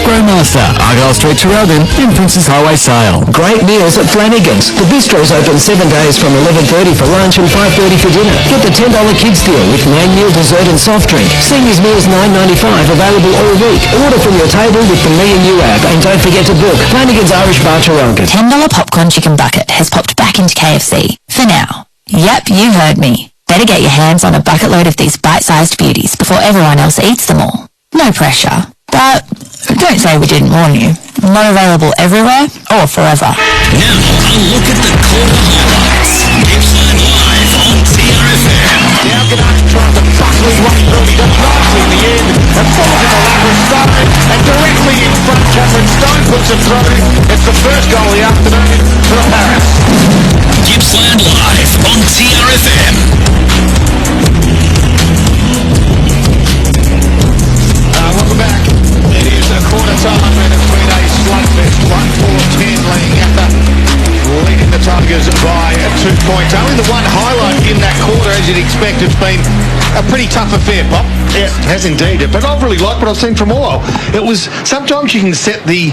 Growmaster, Argyle Street, Traralgon, in Princes Highway Sale. Great meals at Flanagan's. The bistro's open 7 days from 11:30 for lunch and 5:30 for dinner. Get the $10 kids deal with main meal, dessert and soft drink. Seniors meals $9.95, available all week. Order from your table with the Me and You app, and don't forget to book. Flanagan's Irish Bar, Traralgon. $10 popcorn chicken bucket has popped back into KFC. For now. Yep, you heard me. Better get your hands on a bucket load of these bite-sized beauties before everyone else eats them all. No pressure. But don't say we didn't warn you. Not available everywhere or forever. Now, a look at the quarter highlights. Gippsland Live on TRFM. Now Ganache tries to buckle his way through. He does nicely in the end and falls in the lap of Stone. And directly in front, Catherine Stone puts it through. It's the first goal of the afternoon for the Paris. Gippsland Live on TRFM. Welcome back. It is a quarter time and it's been a slugfest. 1-4-10 Leongatha leading the Tigers by 2 points. Only the one highlight in that quarter, as you'd expect. It's been a pretty tough affair, Pop. Yeah, it has indeed. But I've really liked what I've seen from Morwell. It was, sometimes you can set the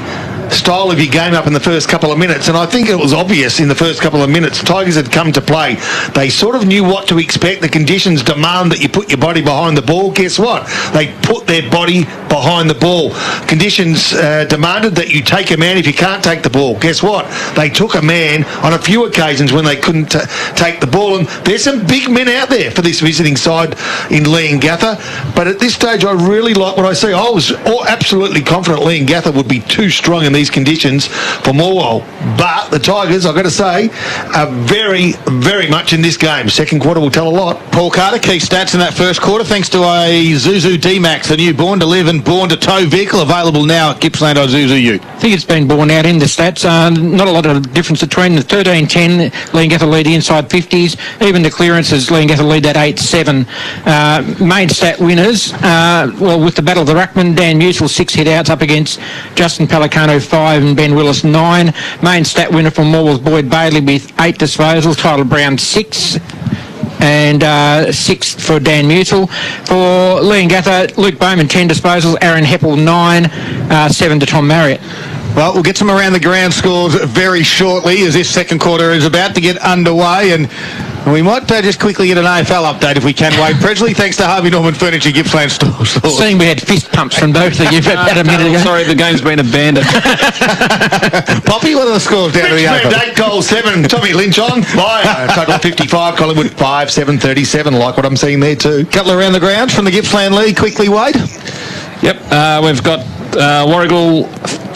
style of your game up in the first couple of minutes, and I think it was obvious in the first couple of minutes Tigers had come to play. They sort of knew what to expect. The conditions demand that you put your body behind the ball. Guess what? They put their body behind the ball. Conditions demanded that you take a man if you can't take the ball. Guess what? They took a man on a few occasions when they couldn't take the ball, and there's some big men out there for this visiting side in Leongatha, but at this stage I really like what I see. I was absolutely confident Leongatha would be too strong in these conditions for Morwell, but the Tigers, I've got to say, are very, very much in this game. Second quarter will tell a lot. Paul Carter, key stats in that first quarter, thanks to a Zuzu D-Max, the new born to live and born to tow vehicle, available now at Gippsland Isuzu U. I think it's been borne out in the stats. Not a lot of difference between the 13-10, Leongatha lead inside 50s. Even the clearances, Leongatha lead at 8-7. Main stat winners, well, with the Battle of the Ruckman, Dan Musil 6 hit-outs up against Justin Pelicano 5 and Ben Willis 9. Main stat winner from Morwell's Boyd Bailey with 8 disposals. Tyler Brown 6. And 6 for Dan Musil. For Leongatha, Luke Bowman 10 disposals, Aaron Heppel 9, 7 to Tom Marriott. Well, we'll get some around the ground scores very shortly as this second quarter is about to get underway, and we might just quickly get an AFL update if we can, Wade Presley. Thanks to Harvey Norman Furniture, Gippsland Stores. Seeing we had fist pumps from both of you about a minute ago. Sorry, the game's been abandoned. Poppy, what are the scores down to the Richmond AFL? 8 goals, 7. Tommy Lynch on. By total of 55. Collingwood 5, 7, 37. Like what I'm seeing there too. Couple around the grounds from the Gippsland League. Quickly, Wade. Yep, we've got Warragul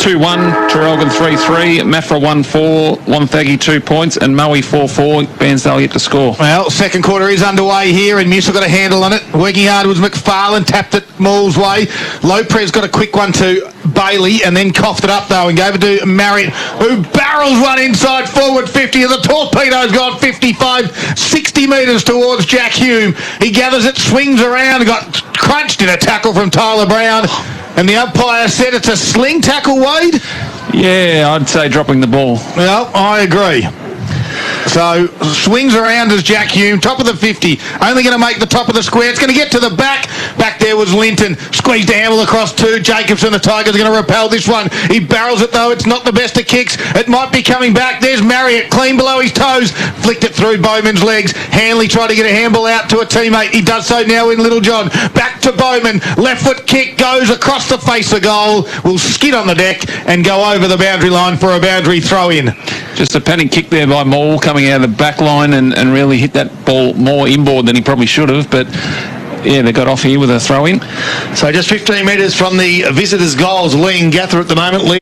2-1, Traralgon 3-3, Maffra 1-4, Wonthaggi 2 points, and Maui 4-4. Bairnsdale yet to score. Well, second quarter is underway here, and Musil got a handle on it. Working hard was McFarlane, tapped it Moore's way. Lopez got a quick one to Bailey, and then coughed it up, though, and gave it to Marriott, who barrels one inside forward 50, and the torpedo's gone 55, 60 metres towards Jack Hume. He gathers it, swings around, got crunched in a tackle from Tyler Brown. And the umpire said it's a sling tackle, Wade? Yeah, I'd say dropping the ball. Well, I agree. So, swings around as Jack Hume, top of the 50. Only going to make the top of the square. It's going to get to the back. Back there was Linton. Squeezed a handle across 2. Jacobson, the Tigers, are going to repel this one. He barrels it, though. It's not the best of kicks. It might be coming back. There's Marriott, clean below his toes. Flicked it through Bowman's legs. Hanley tried to get a handball out to a teammate. He does so now in Littlejohn. Back to Bowman. Left foot kick goes across the face of goal. Will skid on the deck and go over the boundary line for a boundary throw-in. Just a panic kick there by Maul coming out of the back line and really hit that ball more inboard than he probably should have, but yeah, they got off here with a throw-in. So just 15 metres from the visitors' goals, Leongatha at the moment.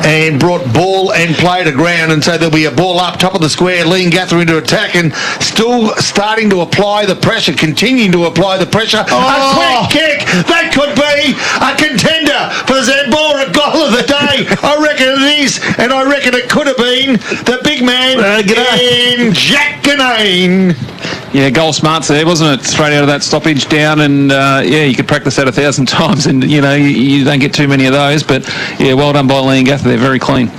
And brought ball and play to ground, and so there'll be a ball up top of the square, Leongatha into attack and still starting to apply the pressure, continuing to apply the pressure. A quick kick, that could be a contender for the Zambora goal of the day. I reckon it is, and I reckon it could have been the big man in Jack Ganane. Yeah, goal smarts there, wasn't it? Straight out of that stoppage down, and you could practice that 1,000 times, and you don't get too many of those. But yeah, well done by Leongatha. They're very clean.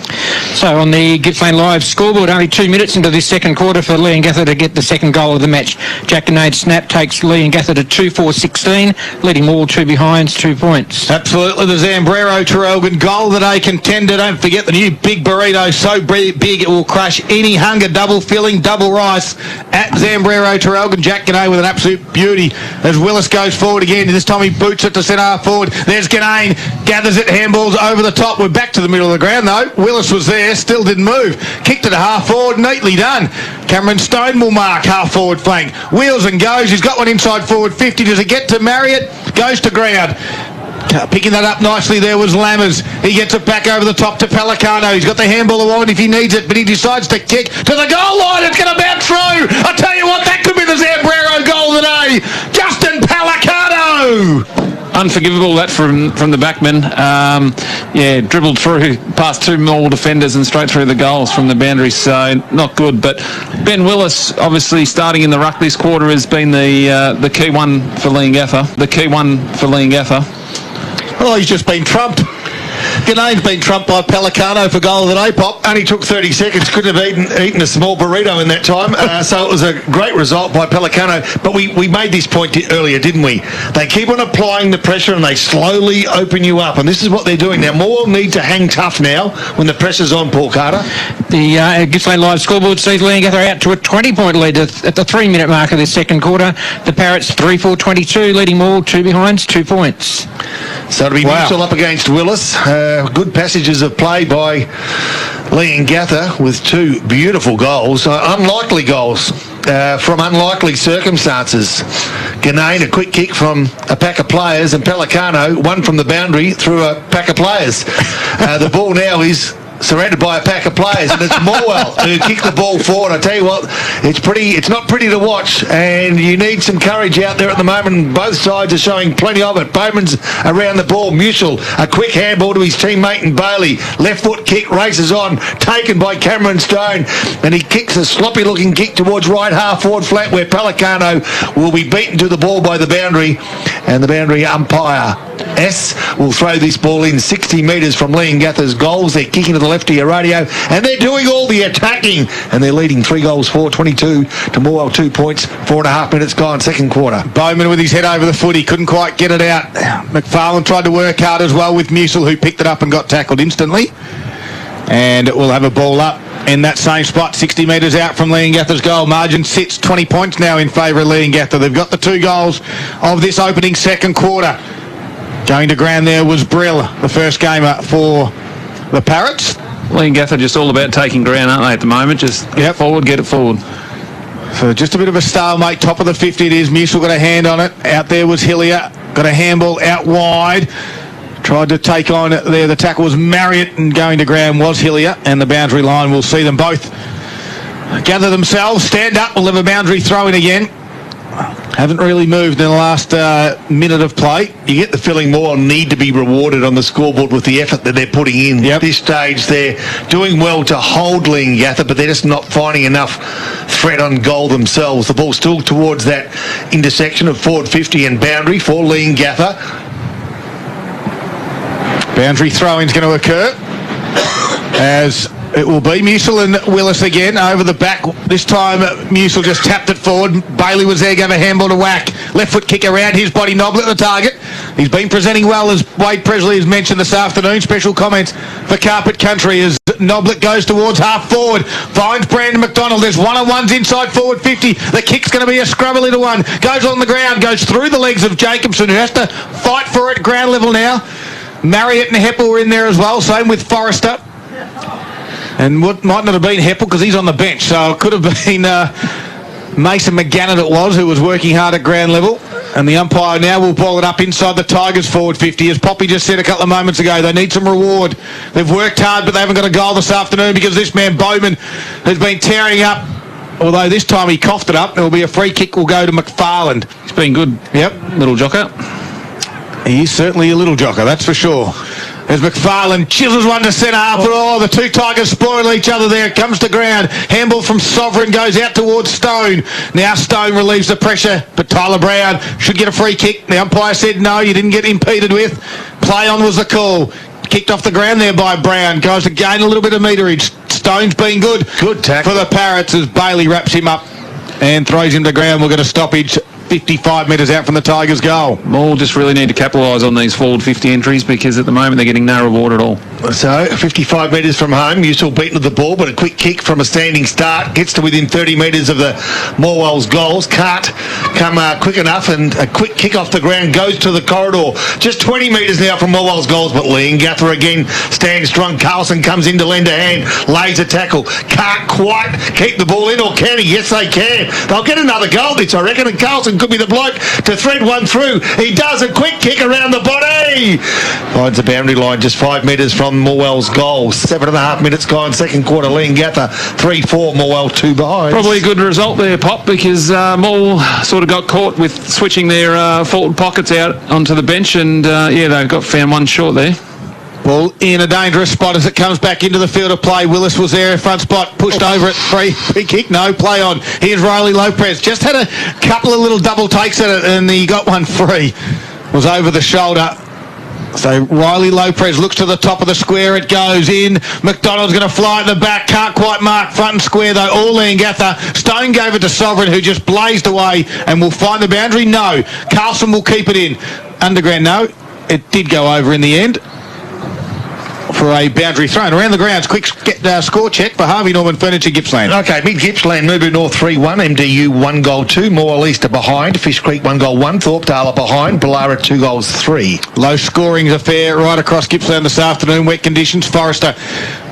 So on the Gippsland Live scoreboard, only 2 minutes into this second quarter for Leongatha to get the second goal of the match. Jack Ganade's snap takes Leongatha to 2-4-16, leading all 2 behinds, 2 points. Absolutely, the Zambrero Traralgon goal of the day contender. Don't forget the new big burrito, so big it will crush any hunger. Double filling, double rice at Zambrero Traralgon. Jack Ganane with an absolute beauty as Willis goes forward again. This time he boots it to centre half forward. There's Ganane, gathers it, handballs over the top. We're back to the middle of the ground though. Willis was there, still didn't move. Kicked it a half forward, neatly done. Cameron Stone will mark half forward flank. Wheels and goes. He's got one inside forward 50. Does it get to Marriott? Goes to ground. Picking that up nicely there was Lammers. He gets it back over the top to Pelicano. He's got the handball on if he needs it, but he decides to kick to the goal line. It's going to bounce through. I tell you what, that could be the Zambrero goal of the day. Justin Pelicano. Unforgivable that from the backman. Dribbled through past 2 more defenders and straight through the goals from the boundary, so not good. But Ben Willis, obviously starting in the ruck this quarter, has been the key one for Leongatha. Oh, he's just been trumped. Ganane's been trumped by Pelicano for goal of the day, Pop. Only took 30 seconds. Couldn't have eaten a small burrito in that time. So it was a great result by Pelicano. But we made this point earlier, didn't we? They keep on applying the pressure and they slowly open you up. And this is what they're doing. Now, Morwell need to hang tough now when the pressure's on, Paul Carter. The Gippsland Live scoreboard sees Leongatha out to a 20-point lead at the 3-minute mark of this second quarter. The Parrots 3-4-22, leading Morwell 2 behinds, 2 points. So it'll be Mitchell up against Willis. Good passages of play by Leongatha with 2 beautiful goals. Unlikely goals from unlikely circumstances. Ganane, a quick kick from a pack of players, and Pelicano, one from the boundary through a pack of players. The ball now is surrounded by a pack of players, and it's Morwell who kicked the ball forward. I tell you what, it's not pretty to watch, and you need some courage out there at the moment. Both sides are showing plenty of it. Bowman's around the ball. Mutual, a quick handball to his teammate and Bailey. Left foot kick, races on, taken by Cameron Stone, and he kicks a sloppy looking kick towards right half forward flat where Pelicano will be beaten to the ball by the boundary, and the boundary umpire S will throw this ball in 60 metres from Leongatha's goals. They're kicking to the left of your radio, and they're doing all the attacking, and they're leading 3-4, 22 to Morwell, 2 points, 4.5 minutes gone, second quarter. Bowman with his head over the foot, he couldn't quite get it out. McFarlane tried to work hard as well with Musil, who picked it up and got tackled instantly, and it will have a ball up in that same spot, 60 metres out from Leongatha's goal. Margin sits 20 points now in favour of Leongatha. They've got the 2 goals of this opening second quarter. Going to ground there was Brill, the first gamer for the Parrots. Leongatha just all about taking ground, aren't they, at the moment? Just get it forward. So just a bit of a stalemate. Top of the 50 it is. Musil got a hand on it. Out there was Hillier. Got a handball out wide. Tried to take on it there. The tackle was Marriott, and going to ground was Hillier. And the boundary line, we'll see them both gather themselves, stand up. We'll have a boundary throw in again. Haven't really moved in the last minute of play. You get the feeling more need to be rewarded on the scoreboard with the effort that they're putting in. At this stage, they're doing well to hold Leongatha, but they're just not finding enough threat on goal themselves. The ball's still towards that intersection of forward 50 and boundary for Leongatha. Boundary throw-in's going to occur as it will be Musil and Willis again over the back. This time Musil just tapped it forward. Bailey was there, gave a handball to Whack. Left foot kick around his body. Noblet the target. He's been presenting well, as Wade Presley has mentioned this afternoon. Special comments for Carpet Country as Noblet goes towards half forward. Finds Brandon McDonald. There's one-on-ones inside forward 50. The kick's going to be a scrubber little one. Goes on the ground, goes through the legs of Jacobson, who has to fight for it ground level now. Marriott and Heppel were in there as well. Same with Forrester. And what might not have been Heppel because he's on the bench, so it could have been Mason McGannon it was, who was working hard at ground level. And the umpire now will ball it up inside the Tigers forward 50. As Poppy just said a couple of moments ago, they need some reward. They've worked hard, but they haven't got a goal this afternoon because this man Bowman has been tearing up. Although this time he coughed it up. There will be a free kick will go to McFarland. He's been good. Yep. Little jocker. He is certainly a little jocker, that's for sure. As McFarlane chisels one to centre half. Oh, the two Tigers spoil each other there. It comes to ground. Handball from Sovereign goes out towards Stone. Now Stone relieves the pressure, but Tyler Brown should get a free kick. The umpire said no, you didn't get impeded with. Play on was the call. Kicked off the ground there by Brown. Goes to gain a little bit of meterage. Stone's been good. Good tackle for the Parrots as Bailey wraps him up and throws him to ground. We'll get a stoppage 55 metres out from the Tigers' goal. All just really need to capitalise on these forward 50 entries because at the moment they're getting no reward at all. So 55 metres from home, Newsall beaten with the ball, but a quick kick from a standing start gets to within 30 metres of the Morwell's goals. Can't come quick enough, and a quick kick off the ground goes to the corridor. Just 20 metres now from Morwell's goals, but Leongatha again stands strong. Carlson comes in to lend a hand, lays a tackle. Can't quite keep the ball in, or can he? Yes, they can. They'll get another goal, this, I reckon, and Carlson could be the bloke to thread one through. He does a quick kick around the body. Finds the boundary line just 5 metres from Morwell's goal. 7.5 minutes gone, second quarter. Leongatha 3-4, Morwell 2 behind. Probably a good result there, Pop, because Morwell sort of got caught with switching their forward pockets out onto the bench, and they found one short there. Ball in a dangerous spot as it comes back into the field of play. Willis was there in front spot, pushed over it, free kick, no, play on. Here's Riley Lopez, just had a couple of little double takes at it and he got one free. Was over the shoulder. So Riley Lopez looks to the top of the square, it goes in. McDonald's going to fly at the back, can't quite mark front and square though. All Leongatha. Stone gave it to Sovereign, who just blazed away and will find the boundary. No. Carlson will keep it in. Underground, no. It did go over in the end for a boundary thrown. Around the grounds, quick score check for Harvey Norman Furniture Gippsland. Okay, Mid Gippsland, Mubu North 3-1, MDU 1 goal 2, Morwell East are behind, Fish Creek 1 goal 1, Thorpedale are behind, Ballara 2 goals 3. Low scoring affair right across Gippsland this afternoon. Wet conditions. Forrester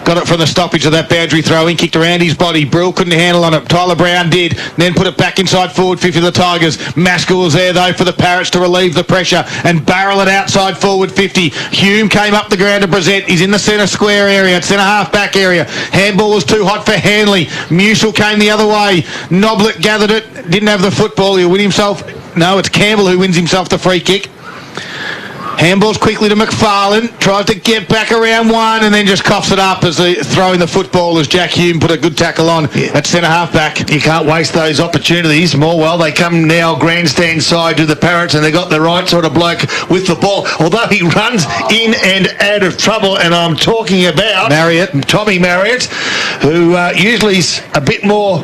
got it from the stoppage of that boundary throw in, kicked around his body. Brill couldn't handle on it. Tyler Brown did, then put it back inside forward 50 of the Tigers. Maskell was there though for the Parrots to relieve the pressure and barrel it outside forward 50. Hume came up the ground to present. He's in the centre square area, centre half back area. Handball was too hot for Hanley. Musil came the other way. Noblet gathered it, didn't have the football. He'll win himself. No, it's Campbell who wins himself the free kick. Handballs quickly to McFarlane, tries to get back around one and then just coughs it up as they throwing the football as Jack Hume put a good tackle on at centre half back. You can't waste those opportunities. Morwell, they come now grandstand side to the Parrots and they got the right sort of bloke with the ball. Although he runs in and out of trouble, and I'm talking about Tommy Marriott, who usually is a bit more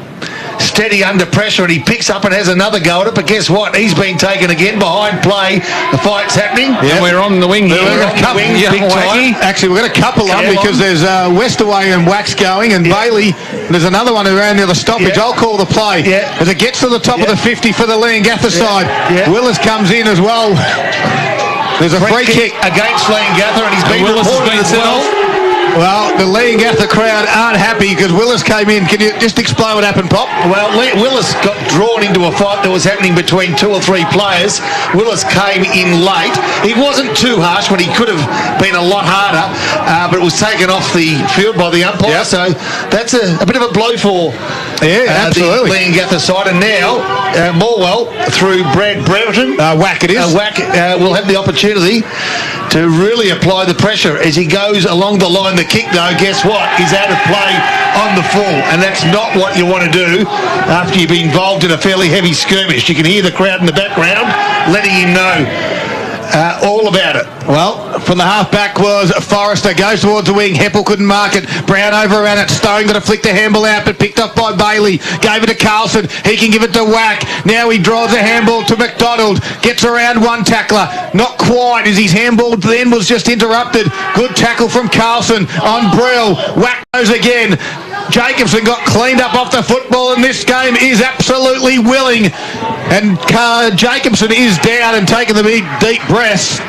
steady under pressure, and he picks up and has another go at it, but guess what? He's been taken again behind play. The fight's happening. Yeah, we're on the wing here. Big time. Actually, we've got a couple on because there's Westaway and Wax going, and Bailey. There's another one around near the stoppage. I'll call the play. As it gets to the top of the 50 for the Leongatha side. Willis comes in as well. There's a free kick against Leongatha, and he's been reported as well. Well, the Leongatha crowd aren't happy because Willis came in. Can you just explain what happened, Pop? Well, Willis got drawn into a fight that was happening between 2 or 3 players. Willis came in late. He wasn't too harsh when he could have been a lot harder, but it was taken off the field by the umpire. So that's a bit of a blow for absolutely. The Leongatha side. And now Morwell, through Brad Brereton, Whack it is. Whack will have the opportunity to really apply the pressure as he goes along the line. The kick, though, guess what? Is out of play on the full, and that's not what you want to do after you've been involved in a fairly heavy skirmish. You can hear the crowd in the background letting him know all about it. Well, from the half-back was Forrester, goes towards the wing. Heppel couldn't mark it. Brown over around it. Stone got to flick the handball out, but picked up by Bailey. Gave it to Carlson. He can give it to Whack. Now he drives a handball to McDonald. Gets around one tackler. Not quite, as his handball then was just interrupted. Good tackle from Carlson on Brill. Whack goes again. Jacobson got cleaned up off the football, and this game is absolutely willing. And Jacobson is down and taking the big deep breaths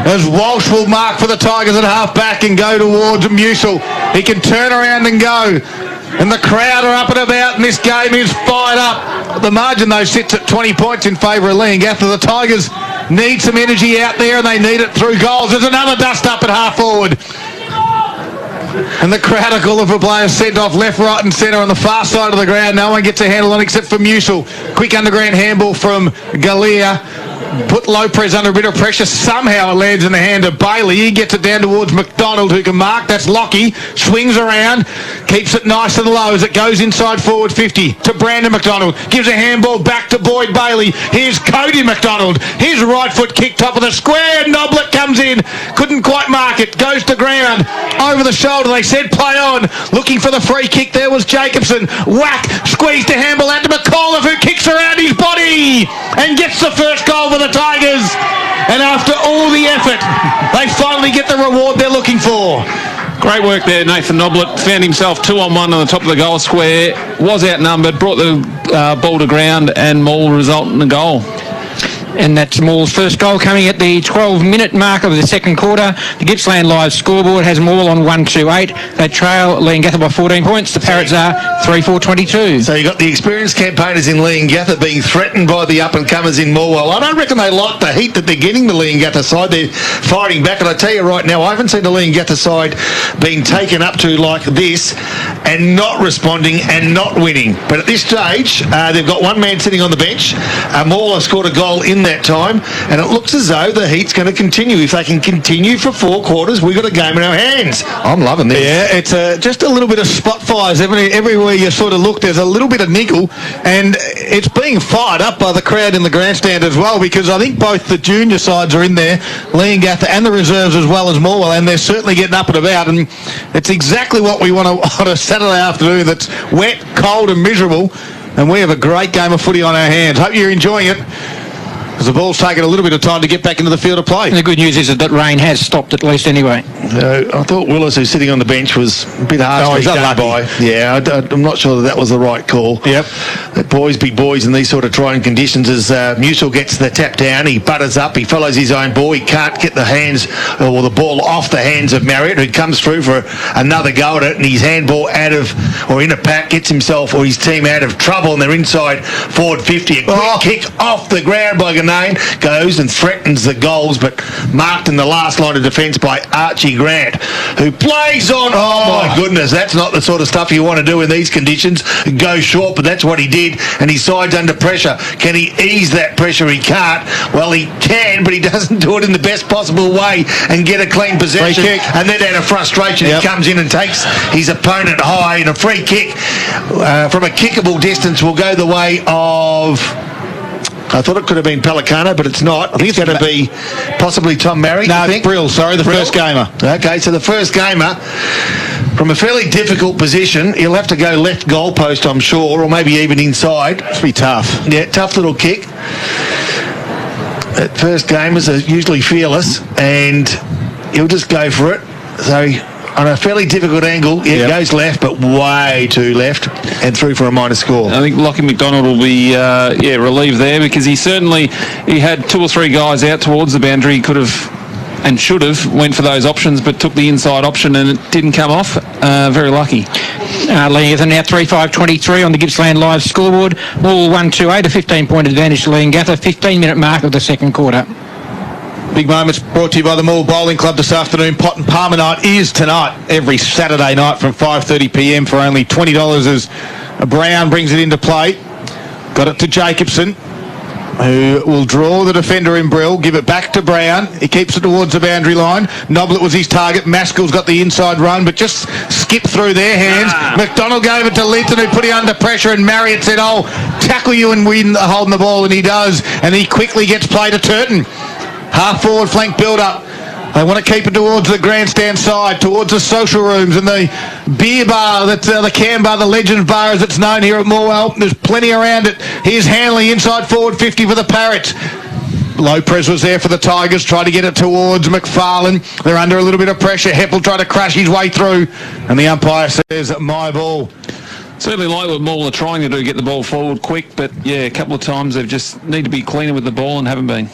as Walsh will mark for the Tigers at half-back and go towards Musil. He can turn around and go. And the crowd are up and about, and this game is fired up. The margin, though, sits at 20 points in favour of Leongatha. The Tigers need some energy out there, and they need it through goals. There's another dust-up at half-forward. And the crowd are calling for players sent off left, right and centre on the far side of the ground. No one gets a handle on except for Musil. Quick underground handball from Galea. put Lopez under a bit of pressure. Somehow it lands in the hand of Bailey. He gets it down towards McDonald, who can mark. That's Lockie. Swings around. Keeps it nice and low as it goes inside forward 50 to Brandon McDonald. Gives a handball back to Boyd Bailey. Here's Cody McDonald. His right foot kick, top of the square. Noblet comes in. Couldn't quite mark it. Goes to ground. Over the shoulder. They said play on. Looking for the free kick. There was Jacobson. Whack. Squeeze to handball out to McAuliffe, who kicks around his body and gets the first goal for the Tigers. And after all the effort, they finally get the reward they're looking for. Great work there, Nathan Noblet. Found himself 2-on-1 on the top of the goal square. Was outnumbered, brought the ball to ground, and Maul result in the goal. And that's Maul's first goal coming at the 12-minute mark of the second quarter. The Gippsland Live scoreboard has Maul on 1-2-8. They trail Leongatha by 14 points. The Parrots are 3-4-22. So you got the experienced campaigners in Leongatha being threatened by the up-and-comers in Morwell. I don't reckon they like the heat that they're getting, the Leongatha side. They're fighting back. And I tell you right now, I haven't seen the Leongatha side being taken up to like this and not responding and not winning. But at this stage, they've got one man sitting on the bench. Morwell has scored a goal in that time, and it looks as though the heat's going to continue. If they can continue for 4 quarters, we've got a game in our hands. I'm loving this. Yeah, it's just a little bit of spot fires. Everywhere you sort of look, there's a little bit of niggle, and it's being fired up by the crowd in the grandstand as well, because I think both the junior sides are in there, Leongatha and the reserves as well as Morwell, and they're certainly getting up and about, and it's exactly what we want on a Saturday afternoon that's wet, cold and miserable, and we have a great game of footy on our hands. Hope you're enjoying it, because the ball's taken a little bit of time to get back into the field of play. And the good news is that rain has stopped at least anyway. I thought Willis, who's sitting on the bench, was a bit harsh. He's unlucky. Yeah, I'm not sure that was the right call. Yep. Let boys be boys in these sort of trying conditions. As Musil gets the tap down, he butters up, he follows his own ball. He can't get the hands or the ball off the hands of Marriott, who comes through for another go at it, and his handball out of, or in a pack, gets himself or his team out of trouble, and they're inside forward 50. A quick kick off the ground by Ganane, goes and threatens the goals, but marked in the last line of defence by Archie Grant, who plays on. Oh my goodness, that's not the sort of stuff you want to do in these conditions. Go short, but that's what he did, and his side's under pressure. Can he ease that pressure? He can't. Well, he can, but he doesn't do it in the best possible way and get a clean possession. Free kick. And then out of frustration, he comes in and takes his opponent high, and a free kick from a kickable distance will go the way of, I thought it could have been Pelicano, but it's not. I think it's going to be possibly Tom Marrick. No, it's Brill, the first gamer. Okay, so the first gamer, from a fairly difficult position, he'll have to go left goalpost, I'm sure, or maybe even inside. It's be tough. Yeah, tough little kick. At first gamers are usually fearless, and he'll just go for it. So on a fairly difficult angle, it goes left, but way too left, and through for a minor score. I think Lockie McDonald will be relieved there, because he had 2 or 3 guys out towards the boundary. He could have and should have went for those options, but took the inside option and it didn't come off. Very lucky. Leongatha now 3-5-23 on the Gippsland Live scoreboard. All 1-2-8, a 15-point advantage to Leongatha. 15-minute mark of the second quarter. Big moments brought to you by the Morwell Bowling Club this afternoon. Pot and Palmer night is tonight, every Saturday night from 5:30pm for only $20 as Brown brings it into play. Got it to Jacobson, who will draw the defender in Brill, give it back to Brown. He keeps it towards the boundary line. Noblet was his target. Maskell's got the inside run, but just skipped through their hands. McDonald gave it to Linton, who put him under pressure, and Marriott said, tackle you and win holding the ball, and he does. And he quickly gets play to Turton. Half forward flank build up. They want to keep it towards the grandstand side, towards the social rooms and the beer bar, that's the Cam Bar, the Legends Bar as it's known here at Morwell. There's plenty around it. Here's Hanley inside forward 50 for the Parrots. Lopez was there for the Tigers, tried to get it towards McFarlane. They're under a little bit of pressure. Heppel tried to crash his way through, and the umpire says, my ball. Certainly like what Morwell are trying to do, get the ball forward quick, but a couple of times they've just need to be cleaner with the ball and haven't been.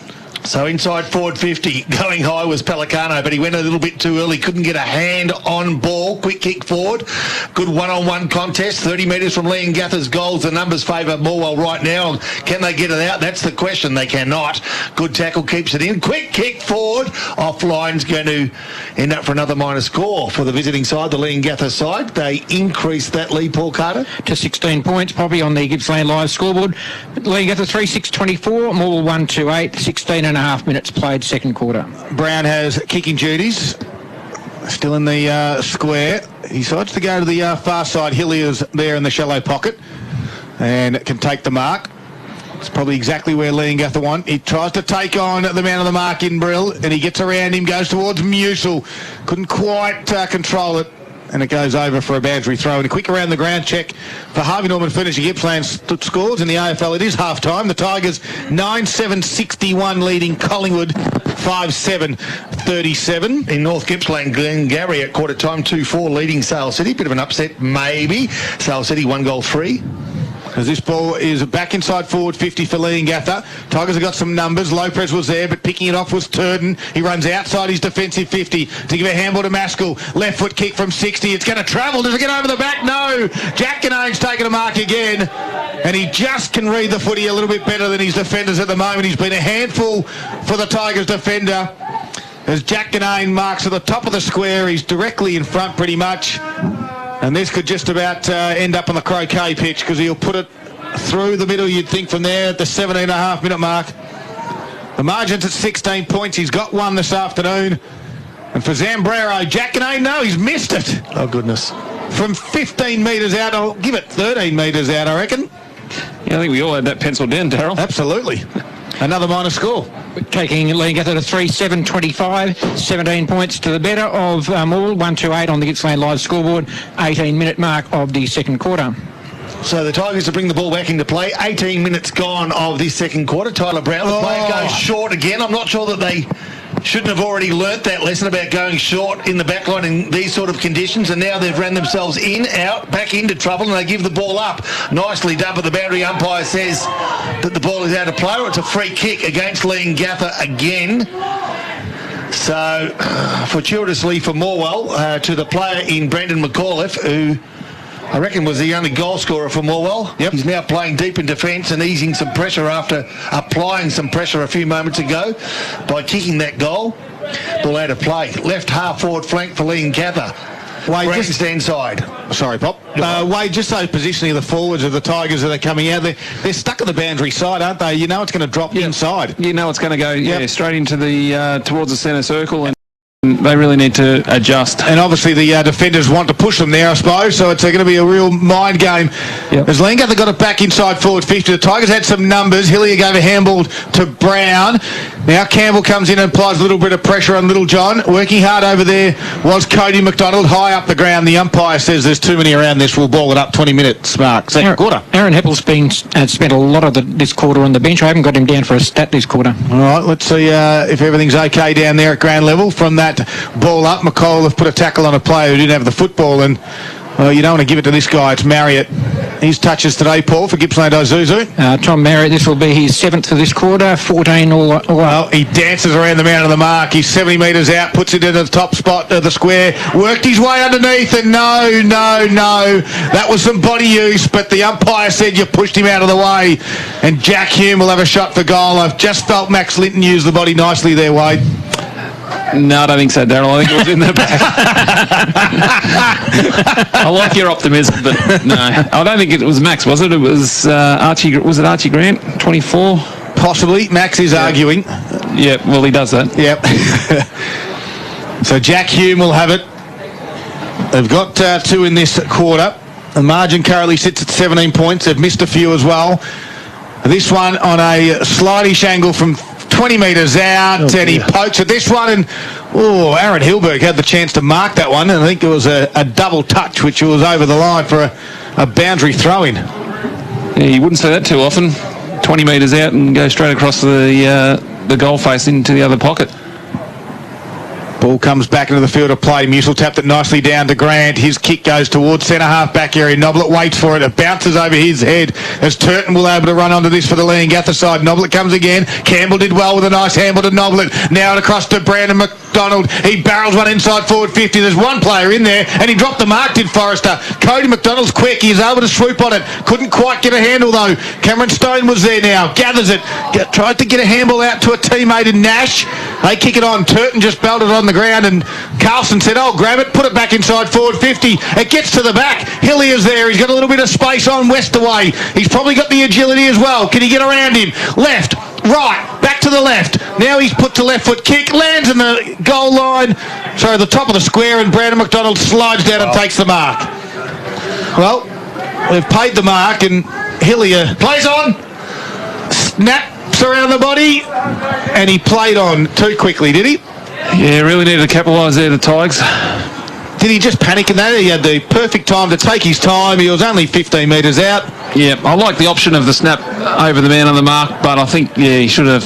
So inside forward 50, going high was Pelicano, but he went a little bit too early, couldn't get a hand on ball. Quick kick forward, good one-on-one contest, 30 metres from Leongatha's goals. The numbers favour Morwell right now. Can they get it out? That's the question. They cannot. Good tackle, keeps it in. Quick kick forward, offline's going to end up for another minor score for the visiting side, the Leongatha side. They increase that lead, Paul Carter, to 16 points, Poppy, on the Gippsland Live scoreboard. Leongatha 3-6-24, Morwell 1-2-8, 16 and a half minutes played second quarter. Brown has kicking duties. Still in the square. He decides to go to the far side. Hillier's there in the shallow pocket and can take the mark. It's probably exactly where Leongatha want. He tries to take on the man on the mark in Brill, and he gets around him, goes towards Musil. Couldn't quite control it, and it goes over for a boundary throw. And a quick around the ground check for Harvey Norman finishing Gippsland scores in the AFL. It is half-time. The Tigers 9-7-61 leading Collingwood 5-7-37. In North Gippsland, Glengarry at quarter time 2-4 leading Sale City. Bit of an upset, maybe. Sale City 1-3. As this ball is back inside forward 50 for Leongatha. Tigers have got some numbers. Lopez was there, but picking it off was Turden. He runs outside his defensive 50 to give a handball to Maskell. Left foot kick from 60. It's going to travel. Does it get over the back? No. Jack Ganane's taken a mark again. And he just can read the footy a little bit better than his defenders at the moment. He's been a handful for the Tigers defender. As Jack Ganane marks at the top of the square, he's directly in front pretty much. And this could just about end up on the croquet pitch because he'll put it through the middle, you'd think, from there at the 17.5-minute mark. The margin's at 16 points. He's got one this afternoon. And for Zambrero, Jack Ganane, no, he's missed it. Oh, goodness. From 15 metres out, I'll give it 13 metres out, I reckon. Yeah, I think we all had that penciled in, Daryl. Absolutely. Another minor score. Taking Leongatha to 3-7-25, 17 points to the better of Morwell, 1-2-8 on the Gippsland Live scoreboard, 18-minute mark of the second quarter. So the Tigers to bring the ball back into play. 18 minutes gone of this second quarter. Tyler Brown, the player goes short again. I'm not sure that they shouldn't have already learnt that lesson about going short in the backline in these sort of conditions, and now they've ran themselves in, out, back into trouble, and they give the ball up. Nicely done, but the boundary umpire says that the ball is out of play, or it's a free kick against Leongatha again. So, fortuitously for Morwell, to the player in Brendan McAuliffe, who I reckon was the only goal scorer for Morwell. Yep. He's now playing deep in defence and easing some pressure after applying some pressure a few moments ago by kicking that goal. Ball out of play. Left half forward flank for Leongatha. Wade, Grandstand side. Sorry, Pop. Wade, just so positioning the forwards of the Tigers that are coming out, they're stuck at the boundary side, aren't they? You know it's going to drop inside. You know it's going to go straight into the towards the centre circle, and they really need to adjust. And obviously the defenders want to push them there, I suppose, so it's going to be a real mind game. Yep. As Leongatha got it back inside forward 50, the Tigers had some numbers. Hillier gave a handball to Brown. Now Campbell comes in and applies a little bit of pressure on Little John. Working hard over there was Cody McDonald, high up the ground. The umpire says there's too many around this. We'll ball it up 20 minutes, Mark. Second quarter. Aaron Heppel's spent a lot of this quarter on the bench. I haven't got him down for a stat this quarter. All right, let's see if everything's okay down there at ground level. From that ball up, McAuliffe put a tackle on a player who didn't have the football, and you don't want to give it to this guy. It's Marriott. His touches today, Paul, for Gippsland Isuzu. Tom Marriott, this will be his 7th for this quarter, 14 all up. Well, he dances around the man of the mark. He's 70 metres out, puts it into the top spot of the square, worked his way underneath, and no. That was some body use, but the umpire said you pushed him out of the way. And Jack Hume will have a shot for goal. I've just felt Max Linton use the body nicely there, Wade. No, I don't think so, Daryl. I think it was in the back. I like your optimism, but no, I don't think it was Max, was it? It was Archie. Was it Archie Grant? 24, possibly. Max is arguing. Yeah, well, he does that. Yep. So Jack Hume will have it. They've got 2 in this quarter. The margin currently sits at 17 points. They've missed a few as well. This one on a slightish angle from 20 metres out, and he pokes at this one, and Aaron Hilberg had the chance to mark that one, and I think it was a double touch, which was over the line for a boundary throw-in. Yeah, you wouldn't say that too often. 20 metres out and go straight across the goal face into the other pocket. Ball comes back into the field of play. Musil tapped it nicely down to Grant. His kick goes towards centre-half back area. Noblet waits for it. It bounces over his head as Turton will able to run onto this for the Leongatha side. Noblet comes again. Campbell did well with a nice handle to Noblet. Now across to Brandon McDonald. He barrels one inside forward 50. There's one player in there, and he dropped the mark, did Forrester. Cody McDonald's quick. He's able to swoop on it. Couldn't quite get a handle, though. Cameron Stone was there now. Gathers it. Tried to get a handball out to a teammate in Nash. They kick it on. Turton just belted it on the ground, and Carlson said, "Oh, grab it, put it back inside forward 50. It gets to the back. Hillier's there. He's got a little bit of space on Westaway. He's probably got the agility as well. Can he get around him? Left, right, back to the left. Now he's put to left foot kick, lands in the goal line. Sorry, the top of the square, and Brandon McDonald slides down and takes the mark. Well, they've paid the mark, and Hillier plays on. Snaps around the body, and he played on too quickly, did he? Yeah, really needed to capitalise there, the Tigers. Did he just panic in that? He had the perfect time to take his time. He was only 15 metres out. Yeah, I like the option of the snap over the man on the mark, but I think, yeah, he should have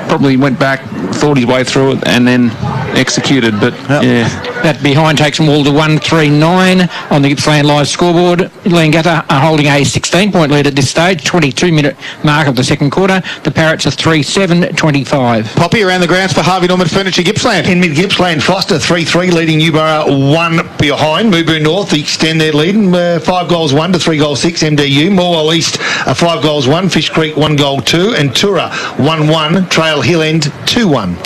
probably went back, thought his way through it, and then executed. But, yeah. That behind takes them all to 139 on the Gippsland Live scoreboard. Leongatha are holding a 16-point lead at this stage, 22-minute mark of the second quarter. The Parrots are 3-7-25. Poppy around the grounds for Harvey Norman Furniture Gippsland. In mid-Gippsland, Foster 3-3, leading Newborough 1 behind. Mubu North extend their lead, 5 goals 1 to 3 goals 6. MDU. Morwell East 5 goals 1. Fish Creek 1 goal 2. And Tura 1-1. Trail Hill End 2-1.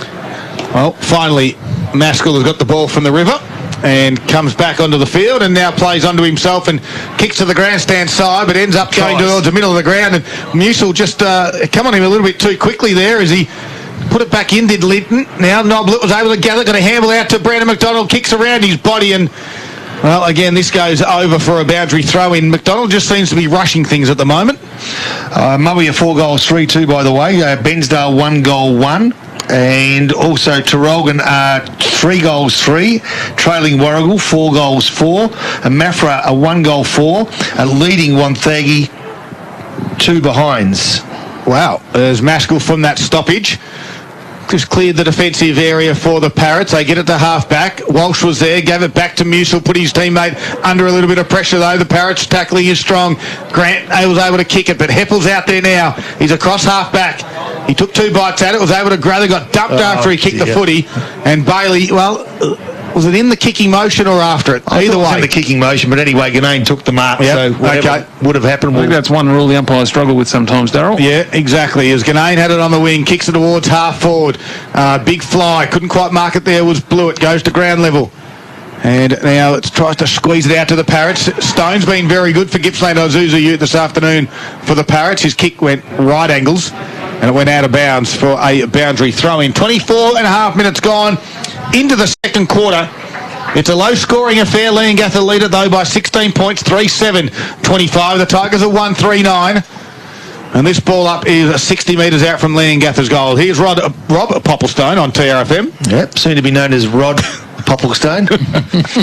Well, finally, Maskell has got the ball from the river and comes back onto the field and now plays onto himself and kicks to the grandstand side, but ends up going towards the middle of the ground. And Musil just come on him a little bit too quickly there as he put it back in, did Linton. Now Noblet was able to gather, got a handle out to Brandon McDonald, kicks around his body, and well, again, this goes over for a boundary throw-in. McDonald just seems to be rushing things at the moment. Murray 4 goals 3-2, by the way. Bensdale 1 goal 1. And also Terrelgan 3 goals 3, trailing Warrigal 4 goals 4, and Mafra 1 goal 4, leading Wonthaggi 2 behinds. Wow, there's Maskell from that stoppage. Just cleared the defensive area for the Parrots. They get it to half-back. Walsh was there, gave it back to Musil, put his teammate under a little bit of pressure, though. The Parrots tackling is strong. Grant was able to kick it, but Heppel's out there now. He's across half-back. He took 2 bites at it, was able to grab it, got dumped after he kicked the footy. And Bailey, well, was it in the kicking motion or after it? Either way. In the kicking motion, but anyway, Ganane took the mark, so whatever would have happened. I think that's one rule the umpires struggle with sometimes, Darryl. Yeah, exactly. As Ganane had it on the wing, kicks it towards half forward. Big fly, couldn't quite mark it there, was Blewett, goes to ground level. And now it tries to squeeze it out to the Parrots. Stone's been very good for Gippsland Ozuzu Ute this afternoon for the Parrots. His kick went right angles and it went out of bounds for a boundary throw-in. 24 and a half minutes gone into the second quarter. It's a low-scoring affair. Leongatha lead it, though, by 16 points, 3-7-25. The Tigers are 1-3-9. And this ball up is 60 metres out from Leongatha's goal. Here's Rob Popplestone on TRFM. Yep, soon to be known as Rod Popplestone.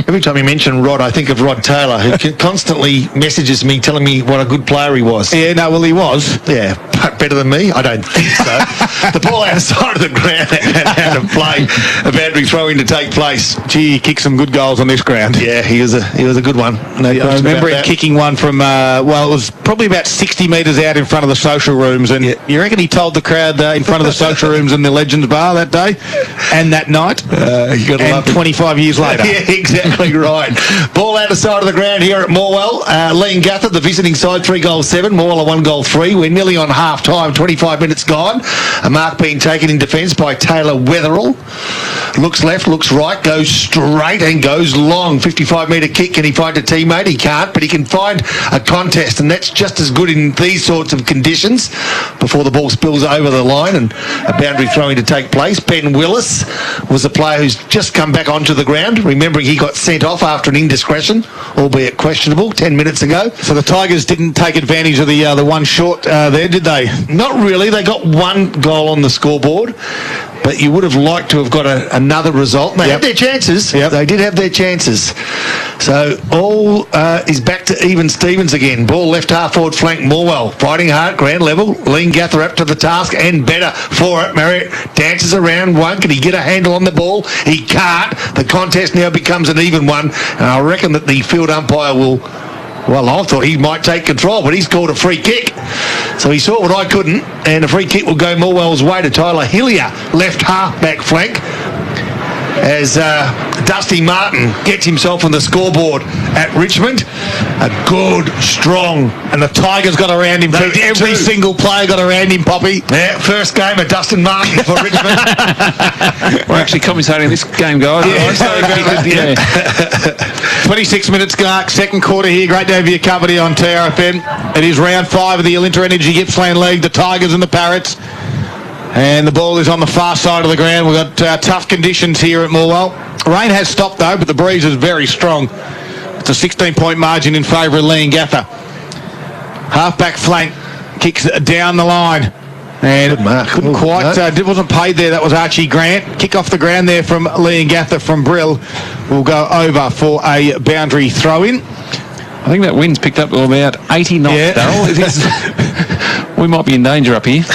Every time you mention Rod, I think of Rod Taylor, who constantly messages me telling me what a good player he was. Yeah, no, well, he was. Yeah, better than me? I don't think so. The ball outside of the ground and out of play. A boundary throw-in to take place. Gee, he kicked some good goals on this ground. Yeah, he was a good one. No, I remember him kicking one from, it was probably about 60 metres out in front of the social rooms. And you reckon he told the crowd in front of the social rooms in the Legends Bar that day and that night? You got to love 25 years later. Yeah, exactly right. Ball out the side of the ground here at Morwell. Leongatha, the visiting side, 3 goals 7. Morwell 1 goal 3. We're nearly on half-time, 25 minutes gone. A mark being taken in defence by Taylor Wetherell. Looks left, looks right, goes straight and goes long. 55-metre kick. Can he find a teammate? He can't, but he can find a contest, and that's just as good in these sorts of conditions before the ball spills over the line and a boundary throwing to take place. Ben Willis was a player who's just come back onto the ground. Remembering he got sent off after an indiscretion, albeit questionable, 10 minutes ago. So the Tigers didn't take advantage of the one short there, did they? Not really. They got 1 goal on the scoreboard. but you would have liked to have got another result. They had their chances. They did have their chances. So all is back to even Stevens again. Ball left half forward flank, Morwell fighting hard, ground level. Leongatha up to the task and better for it. Marriott dances around one. Can he get a handle on the ball? He can't. The contest now becomes an even one, and I reckon that the field umpire will... Well, I thought he might take control, but he's called a free kick. So he saw what I couldn't, and a free kick will go Morwell's way to Tyler Hillier, left half-back flank, as Dusty Martin gets himself on the scoreboard at Richmond. A good, strong... And the Tigers got around him. Every single player got around him, Poppy. Yeah, first game of Dustin Martin for Richmond. We're actually commentating this game, guys. Yeah. 26 minutes mark, second quarter here. Great to have you covered here on TRFN. It is round 5 of the Alinta Energy Gippsland League, the Tigers and the Parrots. And the ball is on the far side of the ground. We've got tough conditions here at Morwell. Rain has stopped though, but the breeze is very strong. It's a 16-point margin in favour of Leongatha. Half-back flank kicks down the line. And couldn't quite, wasn't paid there. That was Archie Grant. Kick off the ground there from Leongatha from Brill. Will go over for a boundary throw-in. I think that wind's picked up to about 80 knots, Darryl. We might be in danger up here.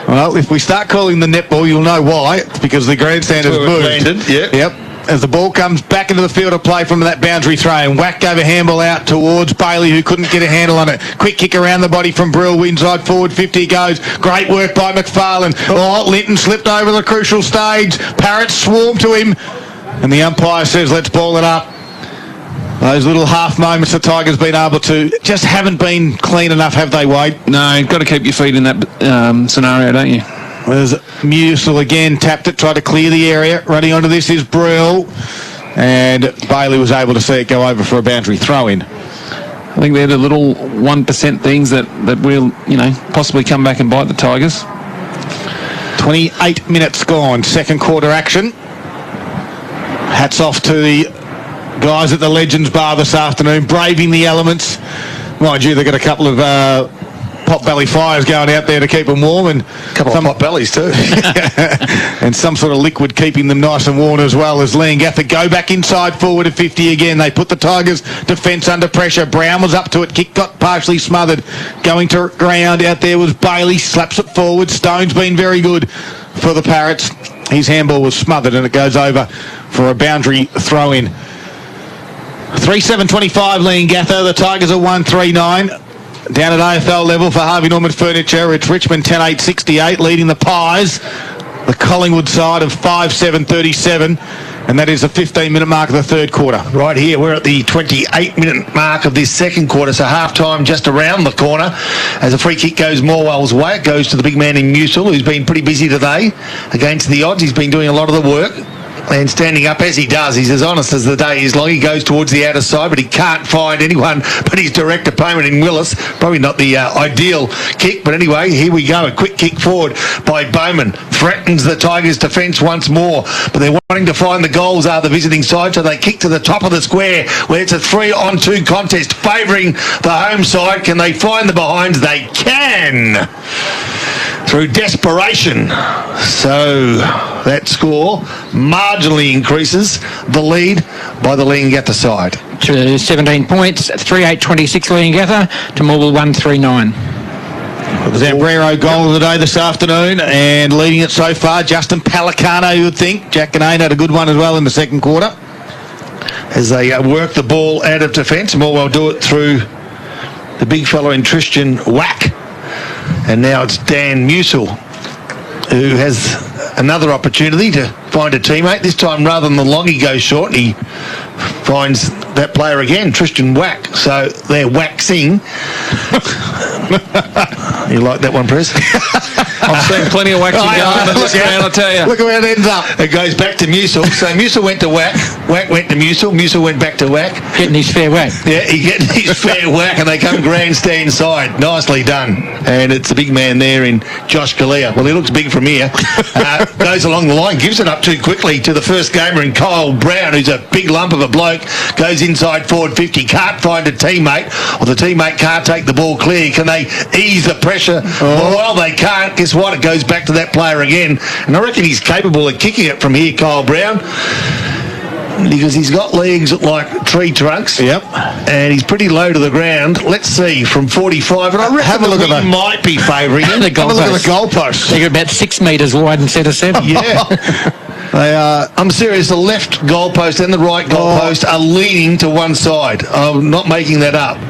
Well, if we start calling the netball, you'll know why. It's because the grandstand has moved. Yep. As the ball comes back into the field of play from that boundary throw, and whack over handball out towards Bailey, who couldn't get a handle on it. Quick kick around the body from Brill, inside forward 50 goes. Great work by McFarlane. Linton slipped over the crucial stage. Parrots swarmed to him, and the umpire says, let's ball it up. Those little half moments the Tigers been able to just haven't been clean enough, have they, Wade? No, you've got to keep your feet in that scenario, don't you? There's Musil again, tapped it, tried to clear the area. Running onto this is Brill, and Bailey was able to see it go over for a boundary throw-in. I think they're the little 1% things that will, possibly come back and bite the Tigers. 28 minutes gone, second quarter action. Hats off to the guys at the Legends Bar this afternoon, braving the elements. Mind you, they've got a couple of pot belly fires going out there to keep them warm, and a couple of pot bellies too. And some sort of liquid keeping them nice and warm as well. As Leongatha go back inside forward to 50 again. They put the Tigers defence under pressure. Brown was up to it. Kick got partially smothered. Going to ground out there was Bailey. Slaps it forward. Stone's been very good for the Parrots. His handball was smothered, and it goes over for a boundary throw-in. 3-7-25 Leongatha. The Tigers are 1-3-9. Down at AFL level for Harvey Norman Furniture, it's Richmond 10-8-68 leading the Pies. The Collingwood side of 5-7-37, and that is the 15-minute mark of the third quarter. Right here, we're at the 28-minute mark of this second quarter, so half-time just around the corner. As a free kick goes Morwell's way, it goes to the big man in Musil, who's been pretty busy today against the odds. He's been doing a lot of the work. And standing up as he does, he's as honest as the day is long. He goes towards the outer side, but he can't find anyone but his direct opponent in Willis. Probably not the ideal kick, but anyway, here we go. A quick kick forward by Bowman. Threatens the Tigers' defence once more, but they're wanting to find the goals are the visiting side, so they kick to the top of the square where it's a 3-on-2 contest favouring the home side. Can they find the behinds? They can! Through desperation. So that score marginally increases the lead by the Leongatha side. 17 points, 3-8-26 Leongatha to Morwell 1-3-9. The Zambrero goal of the day this afternoon, and leading it so far, Justin Palicano, you would think. Jack Ganane had a good one as well in the second quarter. As they work the ball out of defence, Morwell do it through the big fellow in Tristan Wack. And now it's Dan Musil, who has another opportunity to find a teammate. This time, rather than the long, he goes short, and he finds that player again, Tristan Wack. So they're waxing. You like that one, Press? I've seen plenty of waxing going on this round, I tell you. Look where it ends up. It goes back to Musil. So Musil went to Wack. Wack went to Musil. Musil went back to Wack. Getting his fair whack. Yeah, he getting his fair whack, and they come grandstand side. Nicely done. And it's the big man there in Josh Galea. Well, he looks big from here. Goes along the line, gives it up too quickly to the first gamer in Kyle Brown, who's a big lump of a bloke. Goes inside forward 50. Can't find a teammate, or the teammate can't take the ball clear. Can they ease the pressure? Well, they can't, because guess what? It goes back to that player again. And I reckon he's capable of kicking it from here, Kyle Brown. Because he's got legs like tree trunks. Yep. And he's pretty low to the ground. Let's see, from 45. And I reckon Have a look at that. might be favouring him. The Have a look at the goalpost. They're about 6 metres wide instead of 7. Yeah. They are, I'm serious, the left goalpost and the right goalpost are leaning to one side. I'm not making that up.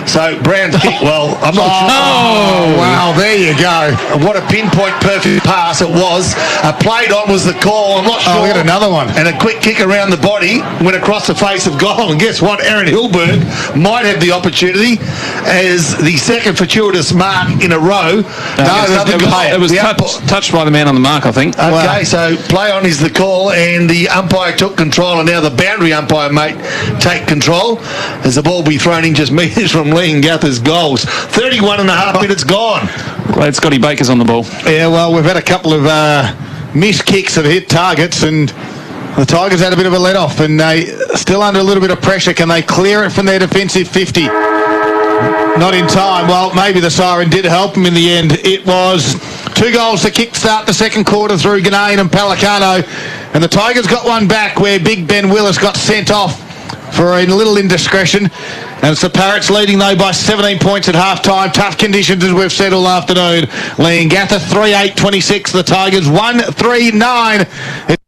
So Brown's kick, well, I'm not sure. Oh, wow, there you go. What a pinpoint perfect pass it was. Played on was the call, I'm not sure. Oh, we got another one. And a quick kick around the body, went across the face of goal. And guess what? Aaron Hilberg might have the opportunity as the second fortuitous mark in a row. It was touched by the man on the mark, I think. Okay, so play on is the call, and the umpire took control, and now the boundary umpire may take control as the ball be thrown in just metres from Leongatha's goals. 31 and a half minutes gone. Glad Scotty Baker's on the ball. Yeah, well, we've had a couple of missed kicks that hit targets, and the Tigers had a bit of a let-off, and they still under a little bit of pressure. Can they clear it from their defensive 50? Not in time. Well, maybe the siren did help them in the end. It was 2 goals to kick-start the second quarter through Ganane and Pelicano, and the Tigers got one back where Big Ben Willis got sent off for a little indiscretion. And it's the Parrots leading, though, by 17 points at half-time. Tough conditions, as we've said all afternoon. Leongatha 3-8-26. The Tigers 1-3-9.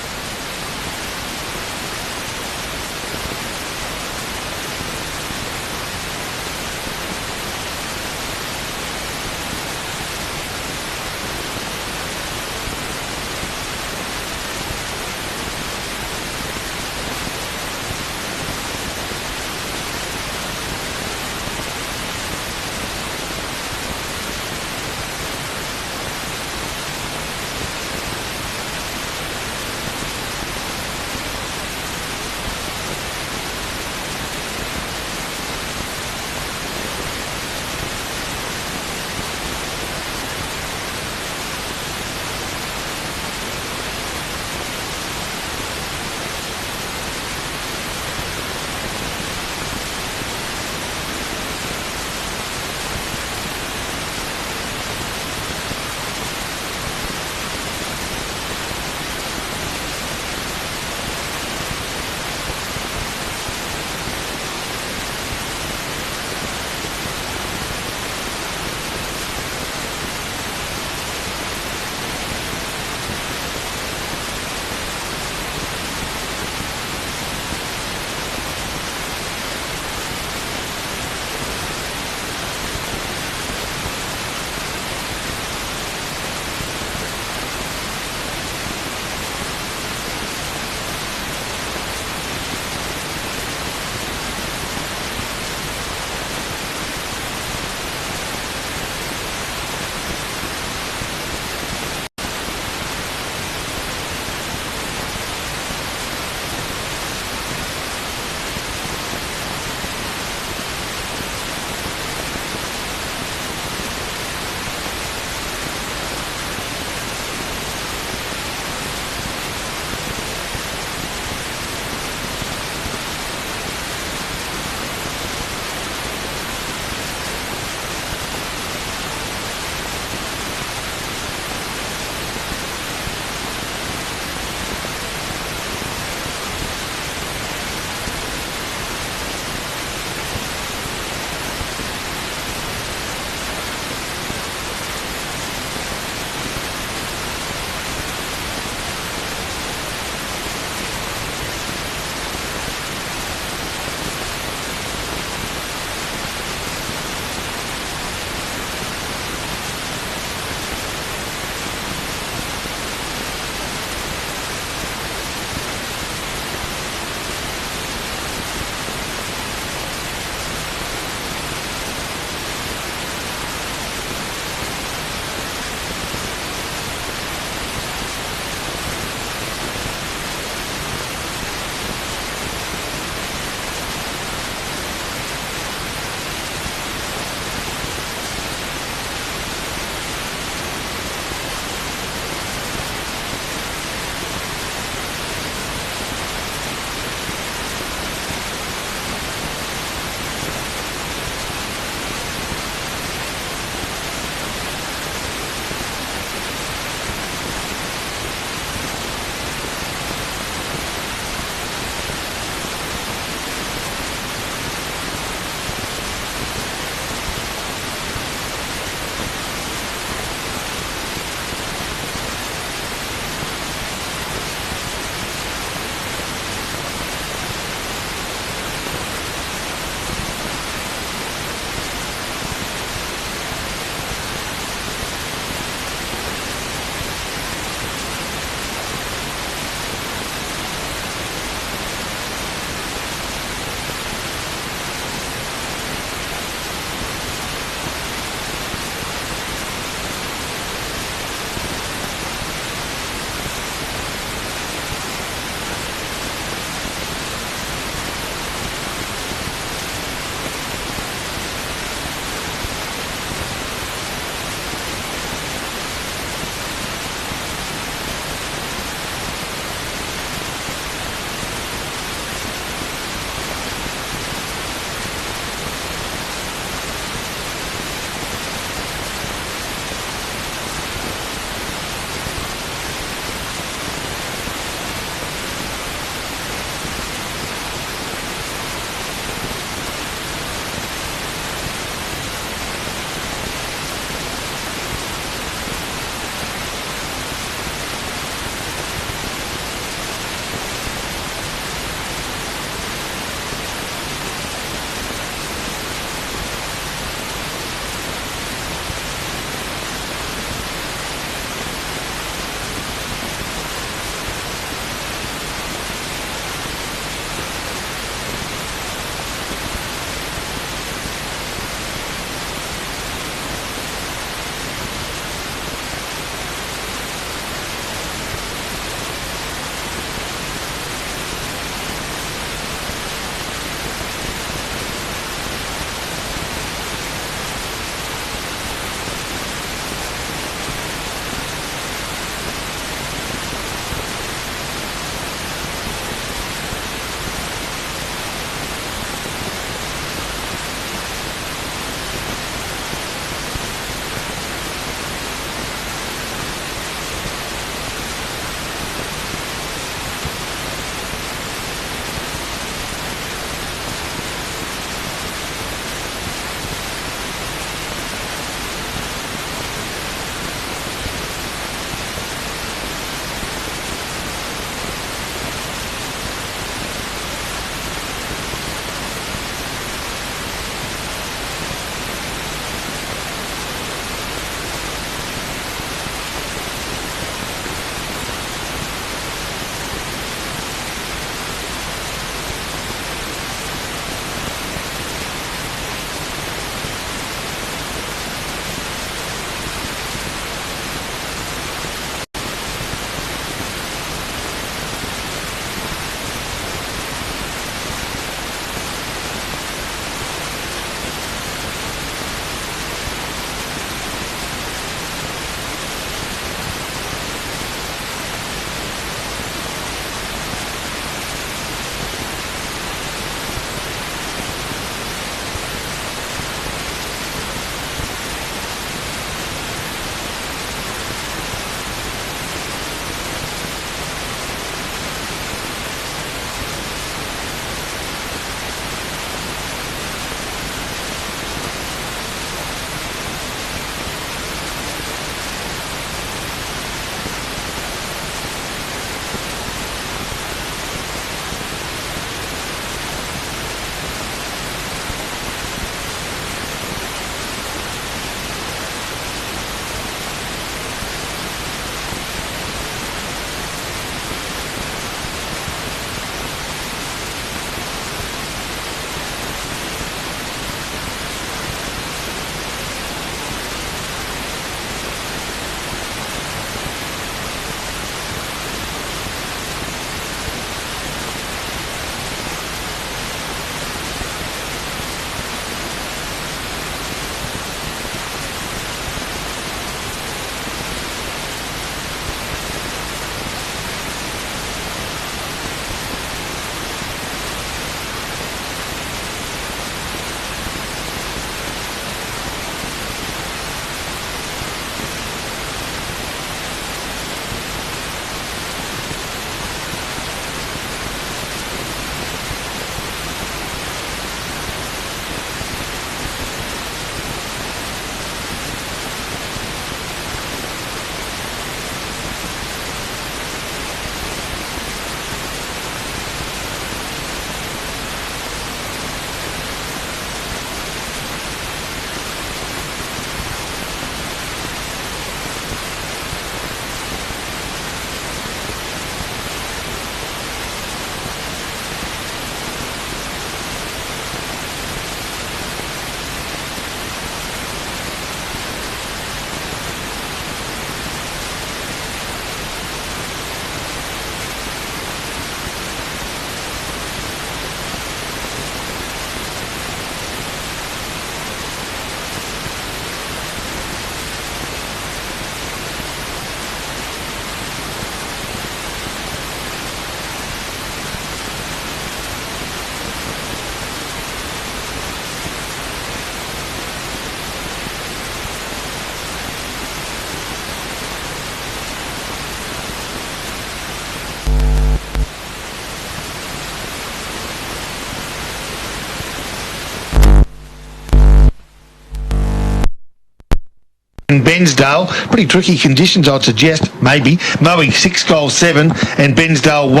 and Bensdale. Pretty tricky conditions, I'd suggest, maybe. Mowing 6 goals 7 and Bensdale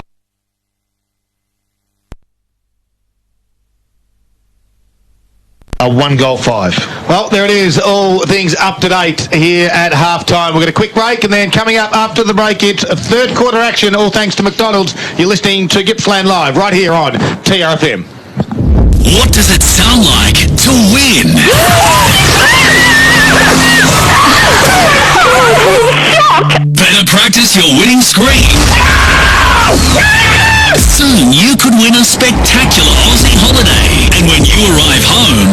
1 goal 5. Well, there it is. All things up to date here at halftime. We've got a quick break, and then coming up after the break, it's a third quarter action, all thanks to McDonald's. You're listening to Gippsland Live right here on TRFM. What does it sound like to win? Better practice your winning scream. Soon you could win a spectacular Aussie holiday. And when you arrive home,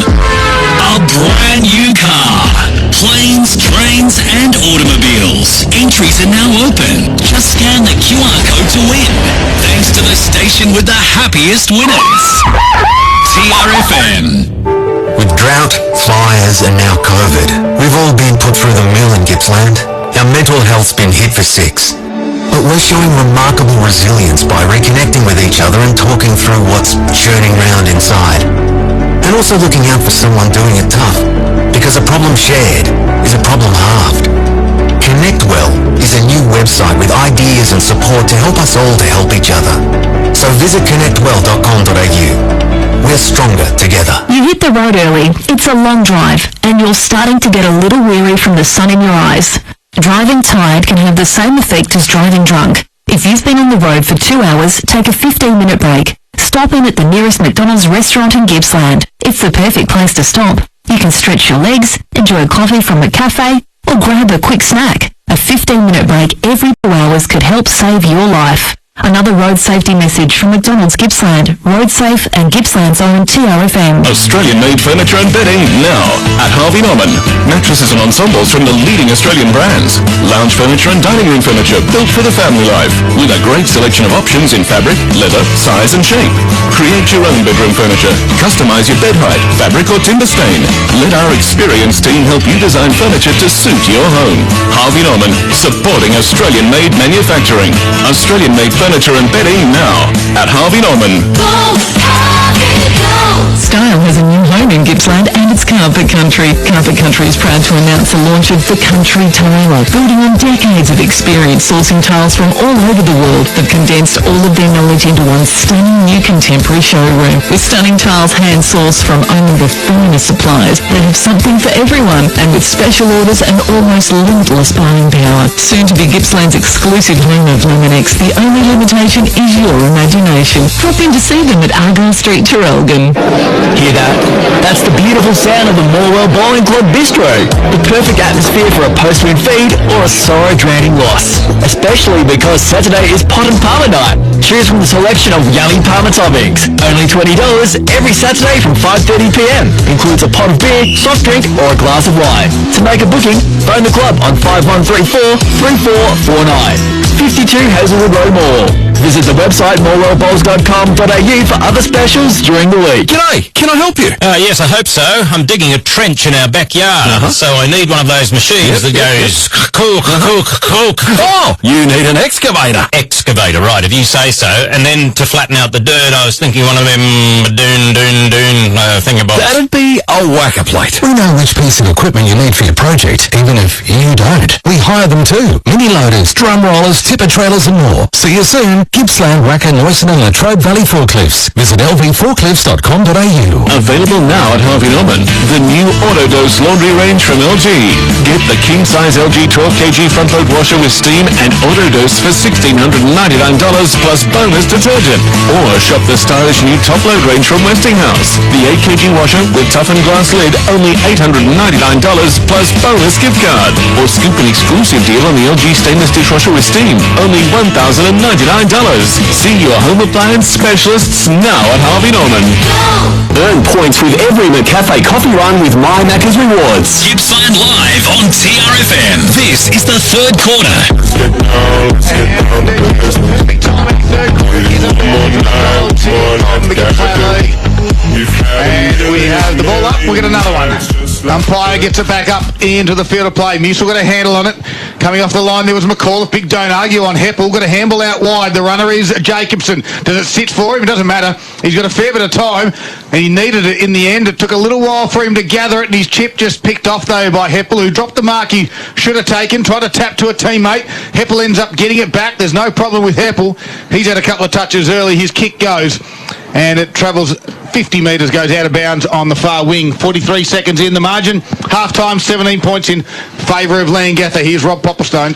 a brand new car. Planes, trains and automobiles. Entries are now open. Just scan the QR code to win. Thanks to the station with the happiest winners. TRFM. With drought, fires and now COVID, we've all been put through the mill in Gippsland. Our mental health's been hit for 6. But we're showing remarkable resilience by reconnecting with each other and talking through what's churning round inside. And also looking out for someone doing it tough. Because a problem shared is a problem halved. ConnectWell is a new website with ideas and support to help us all to help each other. So visit connectwell.com.au. We're stronger together. You hit the road early, it's a long drive, and you're starting to get a little weary from the sun in your eyes. Driving tired can have the same effect as driving drunk. If you've been on the road for 2 hours, take a 15-minute break. Stop in at the nearest McDonald's restaurant in Gippsland. It's the perfect place to stop. You can stretch your legs, enjoy a coffee from a cafe, or grab a quick snack. A 15-minute break every 2 hours could help save your life. Another road safety message from McDonald's Gippsland. Road safe and Gippsland's own TRFM. Australian-made furniture and bedding now at Harvey Norman. Mattresses and ensembles from the leading Australian brands. Lounge furniture and dining room furniture built for the family life with a great selection of options in fabric, leather, size and shape. Create your own bedroom furniture. Customize your bed height, fabric or timber stain. Let our experienced team help you design furniture to suit your home. Harvey Norman, supporting Australian-made manufacturing. Australian-made furniture and bedding now at Harvey Norman. Style has a new home in Gippsland and it's Carpet Country. Carpet Country is proud to announce the launch of the Country Tailor. Building on decades of experience sourcing tiles from all over the world, they've condensed all of their knowledge into one stunning new contemporary showroom. With stunning tiles hand-sourced from only the finest suppliers, they have something for everyone. And with special orders and almost limitless buying power. Soon to be Gippsland's exclusive home of Luminex, the only limitation is your imagination. Drop in to see them at Argyle Street, Traralgon. Hear that? That's the beautiful sound of the Morwell Bowling Club Bistro. The perfect atmosphere for a post-win feed or a sorrow-drowning loss. Especially because Saturday is pot and parma night. Choose from the selection of yummy parma toppings. Only $20 every Saturday from 5:30pm. Includes a pot of beer, soft drink or a glass of wine. To make a booking, phone the club on 5134 3449. 52 Hazelwood Road Mall. Visit the website morwellbowls.com.au for other specials during the week. G'day, can I help you? Yes, I hope so. I'm digging a trench in our backyard, so I need one of those machines that goes cook. Oh, you need an excavator. Excavator, right, if you say so. And then to flatten out the dirt, I was thinking one of them doon thingamabobs. That'd be a whacker plate. We know which piece of equipment you need for your project, even if you don't. We hire them too. Mini loaders, drum rollers, tipper trailers and more. See you soon. Gippsland, Wacker, Noyson and Latrobe Valley Forklifts. Visit lvforklifts.com.au. Available now at Harvey Norman. The new Autodose laundry range from LG. Get the king-size LG 12kg front-load washer with steam and Autodose for $1,699 plus bonus detergent. Or shop the stylish new top-load range from Westinghouse. The 8kg washer with toughened glass lid, only $899 plus bonus gift card. Or scoop an exclusive deal on the LG stainless dishwasher with steam, only $1,099. See your home appliance specialists now at Harvey Norman. Earn points with every McCafe coffee run with My Macca's Rewards. Gippsland Live on TRFM. This is the third quarter. And we have the ball up. We get another one. Umpire gets it back up into the field of play. Musil got a handle on it. Coming off the line, there was McAuliffe. Big don't argue on Heppel. Got a handball out wide. The runner is Jacobson. Does it sit for him? It doesn't matter. He's got a fair bit of time, and he needed it in the end. It took a little while for him to gather it, and his chip just picked off, though, by Heppel, who dropped the mark he should have taken. Tried to tap to a teammate. Heppel ends up getting it back. There's no problem with Heppel. He's had a couple of touches early. His kick goes, and it travels 50 metres, goes out of bounds on the far wing. 43 seconds in the margin. Half-time, 17 points in favour of Leongatha. Here's Rob Popperstone.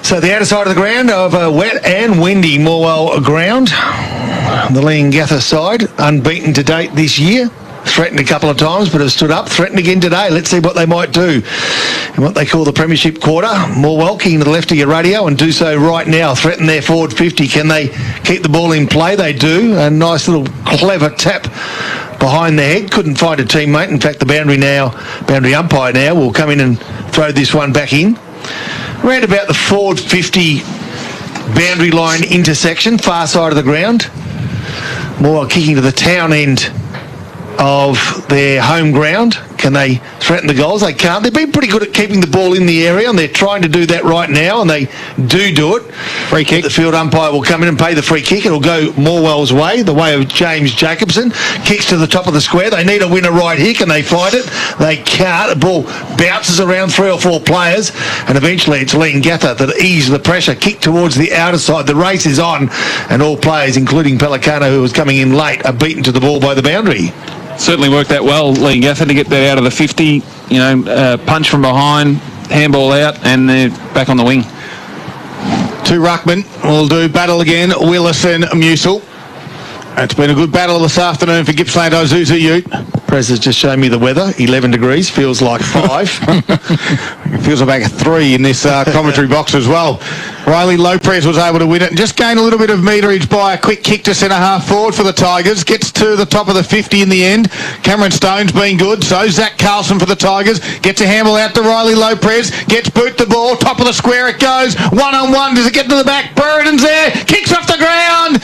So the outer side of the ground of a wet and windy Morwell ground. The Leongatha side, unbeaten to date this year. Threatened a couple of times, but have stood up. Threatened again today. Let's see what they might do in what they call the Premiership quarter. Morwell kicking to the left of your radio and do so right now. Threaten their forward 50. Can they keep the ball in play? They do. A nice little clever tap behind the head. Couldn't find a teammate. In fact, the boundary umpire now will come in and throw this one back in. Around about the forward 50 boundary line intersection, far side of the ground. Morwell kicking to the town end of their home ground. Can they threaten the goals? They can't. They've been pretty good at keeping the ball in the area, and they're trying to do that right now, and they do it. Free kick. The field umpire will come in and pay the free kick. It'll go Morwell's way, the way of James Jacobson. Kicks to the top of the square. They need a winner right here. Can they find it? They can't. The ball bounces around 3 or 4 players, and eventually it's Leongatha that ease the pressure. Kick towards the outer side. The race is on, and all players, including Pelicano, who was coming in late, are beaten to the ball by the boundary. Certainly worked that well, Leongatha, to get that out of the 50. Punch from behind, handball out, and they're back on the wing. 2 ruckmen will do battle again. Willis and Musil. It's been a good battle this afternoon for Gippsland Isuzu Ute. Prez has just shown me the weather. 11 degrees, feels like 5. It feels like a 3 in this commentary box as well. Riley Lopez was able to win it and just gain a little bit of meterage by a quick kick to centre half forward for the Tigers. Gets to the top of the 50 in the end. Cameron Stone's been good. So Zach Carlson for the Tigers. Gets a handball out to Riley Lopez. Gets boot the ball. Top of the square it goes. 1-on-1. Does it get to the back? Burden's there. Kicks off the ground.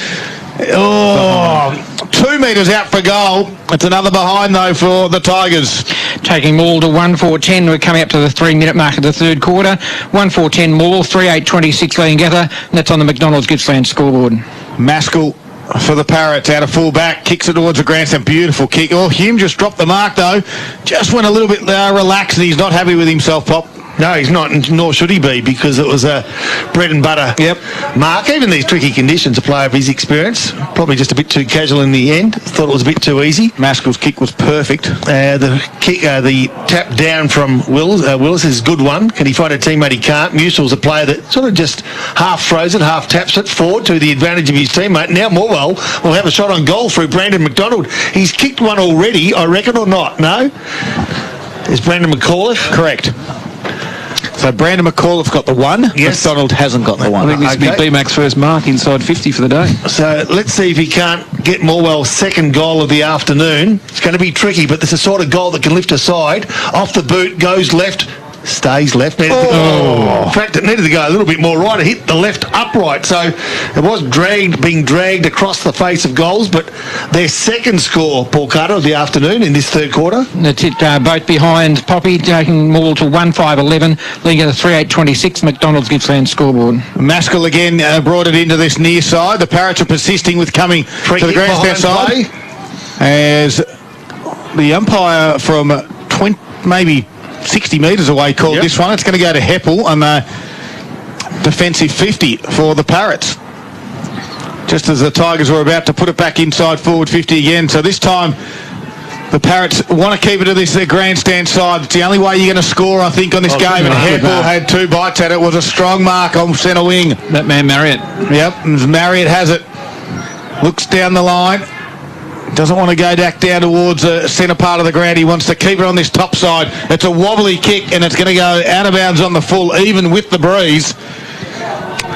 2 metres out for goal. It's another behind, though, for the Tigers. Taking Morwell to 1-4-10. We're coming up to the 3-minute mark of the third quarter. 1-4-10 Morwell, 3-8-26 Leongatha. And that's on the McDonald's Gippsland scoreboard. Maskell for the Parrots out of full back. Kicks it towards the grandstand. Beautiful kick. Hume just dropped the mark, though. Just went a little bit relaxed, and he's not happy with himself, Pop. No, he's not, nor should he be, because it was a bread and butter mark. Even these tricky conditions, a player of his experience, probably just a bit too casual in the end. Thought it was a bit too easy. Maskell's kick was perfect. The tap down from Willis is a good one. Can he find a teammate? He can't. Musil's a player that sort of just half throws it, half taps it forward to the advantage of his teammate. Now Morwell will have a shot on goal through Brandon McDonald. He's kicked one already, I reckon, or not? No? Is Brandon McAuliffe? Correct. So Brandon McAuliffe got the 1. Yes. McDonald hasn't got the 1. I think this will be BMAC's first mark inside 50 for the day. So let's see if he can't get Morwell's second goal of the afternoon. It's going to be tricky, but there's a sort of goal that can lift a side. Off the boot, goes left, stays left. In fact, it needed to go a little bit more right. It hit the left upright, so it was being dragged across the face of goals, but their second score, Paul Carter, of the afternoon in this third quarter. That's it, both behind Poppy, taking Morwell to 1-5-11, Leongatha 3-8-26, McDonald's Gippsland scoreboard. Maskell again brought it into this near side. The Parrots are persisting with coming to the grandstand side. As the umpire from 20, maybe 60 metres away called this one. It's going to go to Heppel on the defensive 50 for the Parrots. Just as the Tigers were about to put it back inside forward 50 again. So this time the Parrots want to keep it to this grandstand side. It's the only way you're going to score, I think, on this game. And Heppel had 2 bites at it. It was a strong mark on centre wing. That man Marriott. Yep, Marriott has it. Looks down the line. Doesn't want to go back down towards the centre part of the ground. He wants to keep it on this top side. It's a wobbly kick, and it's going to go out of bounds on the full, even with the breeze.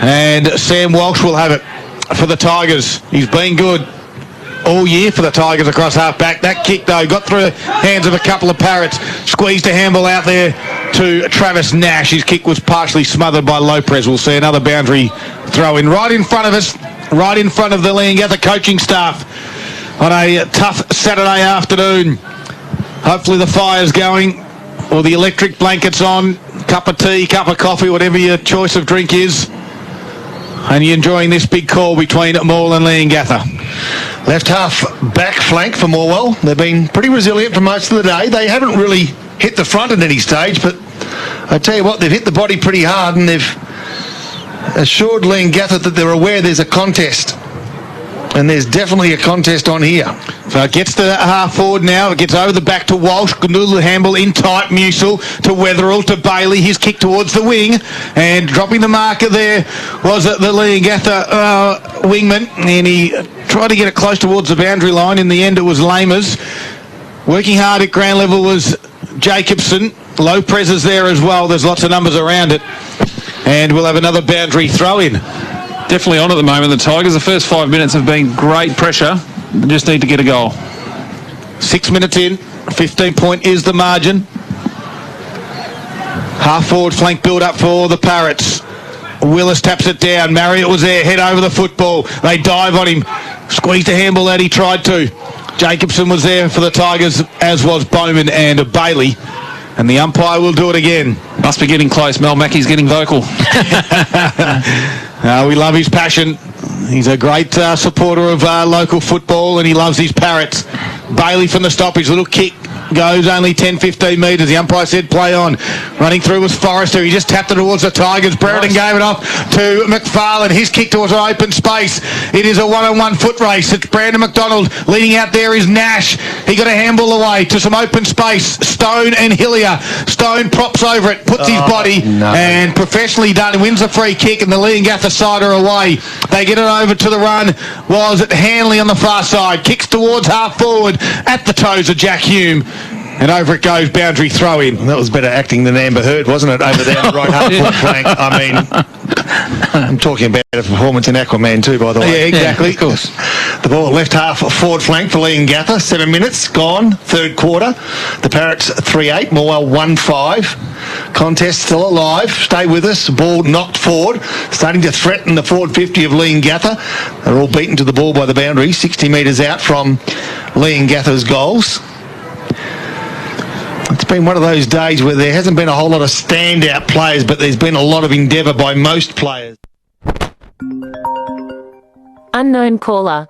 And Sam Walsh will have it for the Tigers. He's been good all year for the Tigers across half-back. That kick, though, got through the hands of a couple of Parrots. Squeezed a handball out there to Travis Nash. His kick was partially smothered by Lopez. We'll see another boundary throw in right in front of us, right in front of the Leongatha coaching staff on a tough Saturday afternoon. Hopefully the fire's going. or the electric blankets on, cup of tea, cup of coffee, whatever your choice of drink is, and you're enjoying this big call between Morwell and Leongatha. Left half back flank for Morwell. They've been pretty resilient for most of the day. They haven't really hit the front at any stage, but I tell you what, they've hit the body pretty hard, and they've assured Leongatha that they're aware there's a contest. And there's definitely a contest on here. So it gets to half forward now. It gets over the back to Walsh. Gnoodle Hamble in tight. Musil to Wetherill to Bailey. His kick towards the wing. And dropping the marker there was the Leongatha wingman. And he tried to get it close towards the boundary line. In the end, it was Lamers. Working hard at ground level was Jacobson. Low presses there as well. There's lots of numbers around it. And we'll have another boundary throw in. Definitely on at the moment, the Tigers. The first 5 minutes have been great pressure. They just need to get a goal. 6 minutes in. 15 point is the margin. Half forward flank build up for the Parrots. Willis taps it down. Marriott was there. Head over the football. They dive on him. Squeezed a handball out. He tried to. Jacobson was there for the Tigers, as was Bowman and Bailey. And the umpire will do it again. Must be getting close. Mel Mackey's getting vocal. We love his passion. He's a great supporter of local football, and he loves his Parrots. Bailey from the stoppage. Little kick goes only 10-15 metres. The umpire said play on. Running through was Forrester. He just tapped it towards the Tigers. Brereton gave it off to McFarlane. His kick towards an open space. It is a one-on-one foot race. It's Brandon McDonald. Leading out there is Nash. He got a handball away to some open space. Stone and Hillier. Stone props over it, puts his body, and professionally done. Wins a free kick, and the Leongatha side are away. They get it over to the run. Was it Hanley on the far side? Kicks towards half forward at the toes of Jack Hume. And over it goes, boundary throw in. That was better acting than Amber Heard, wasn't it, over there on the right half foot flank? I mean, I'm talking about a performance in Aquaman too, by the way. Yeah, exactly. Yeah, of course. The ball left half forward flank for Leongatha. 7 minutes gone, third quarter. The Parrots 3-8, Morwell 1-5. Contest still alive. Stay with us. Ball knocked forward, starting to threaten the forward 50 of Leongatha. They're all beaten to the ball by the boundary, 60 metres out from Leongatha's goals. It's been one of those days where there hasn't been a whole lot of standout players, but there's been a lot of endeavour by most players. Unknown caller.